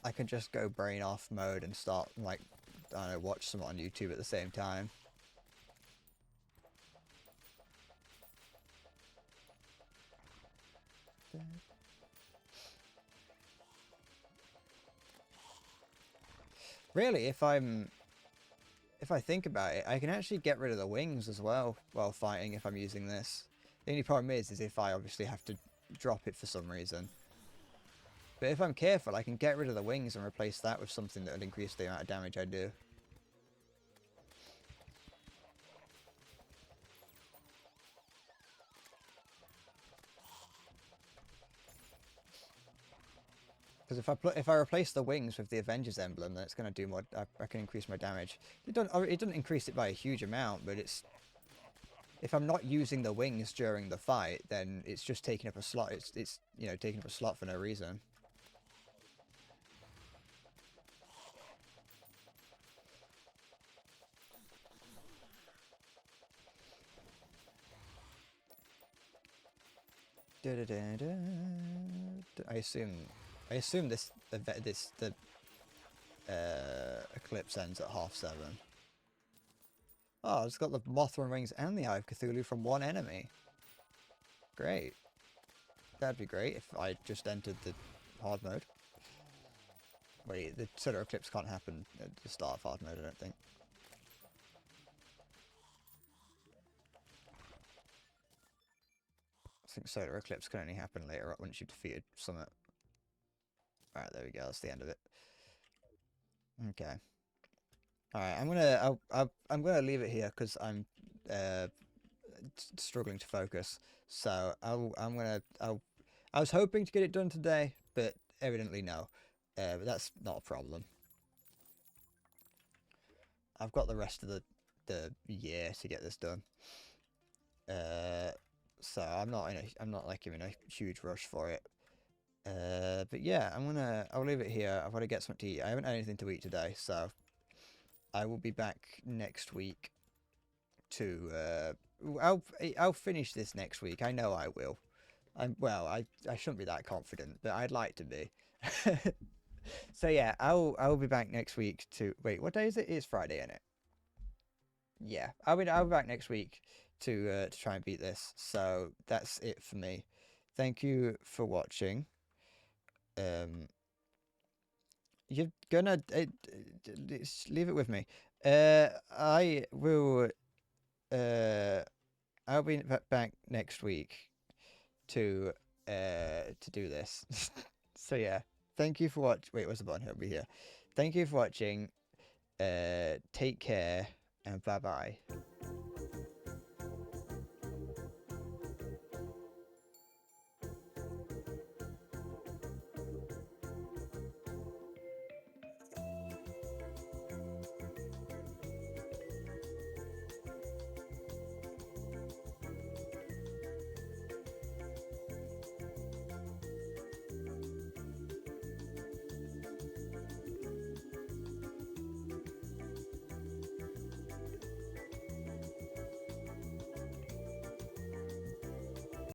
I can just go brain off mode and start, like, I don't know, watch some on YouTube at the same time. Really, if I think about it, I can actually get rid of the wings as well while fighting if I'm using this. The only problem is if I obviously have to drop it for some reason. But if I'm careful, I can get rid of the wings and replace that with something that would increase the amount of damage I do. Because if I replace the wings with the Avengers emblem, then it's going to do more. I can increase my damage. It doesn't increase it by a huge amount, but it's, if I'm not using the wings during the fight, then it's just taking up a slot. It's you know, taking up a slot for no reason. I assume the eclipse ends at 7:30. Oh, it's got the Mothra wings and the Eye of Cthulhu from one enemy. Great. That'd be great if I just entered the hard mode. Wait, the solar eclipse can't happen at the start of hard mode, I don't think. I think solar eclipse can only happen later on once you've defeated Summit. Alright, there we go, that's the end of it. Okay. Alright, I'm gonna leave it here because I'm struggling to focus. So I was hoping to get it done today, but evidently no. But that's not a problem. I've got the rest of the year to get this done. So I'm not like in a huge rush for it. But yeah, I'll leave it here. I've got to get something to eat. I haven't had anything to eat today, so I will be back next week to I'll finish this next week. I know I will. I shouldn't be that confident, but I'd like to be. So yeah, I'll be back next week to wait. What day is it? It's Friday, isn't it? Yeah, I'll be back next week to try and beat this. So that's it for me. Thank you for watching. you're gonna leave it with me. I will. I'll be back next week to do this. So yeah, thank you for watching. Wait, where's the button? It'll be here. Thank you for watching. Take care and bye bye.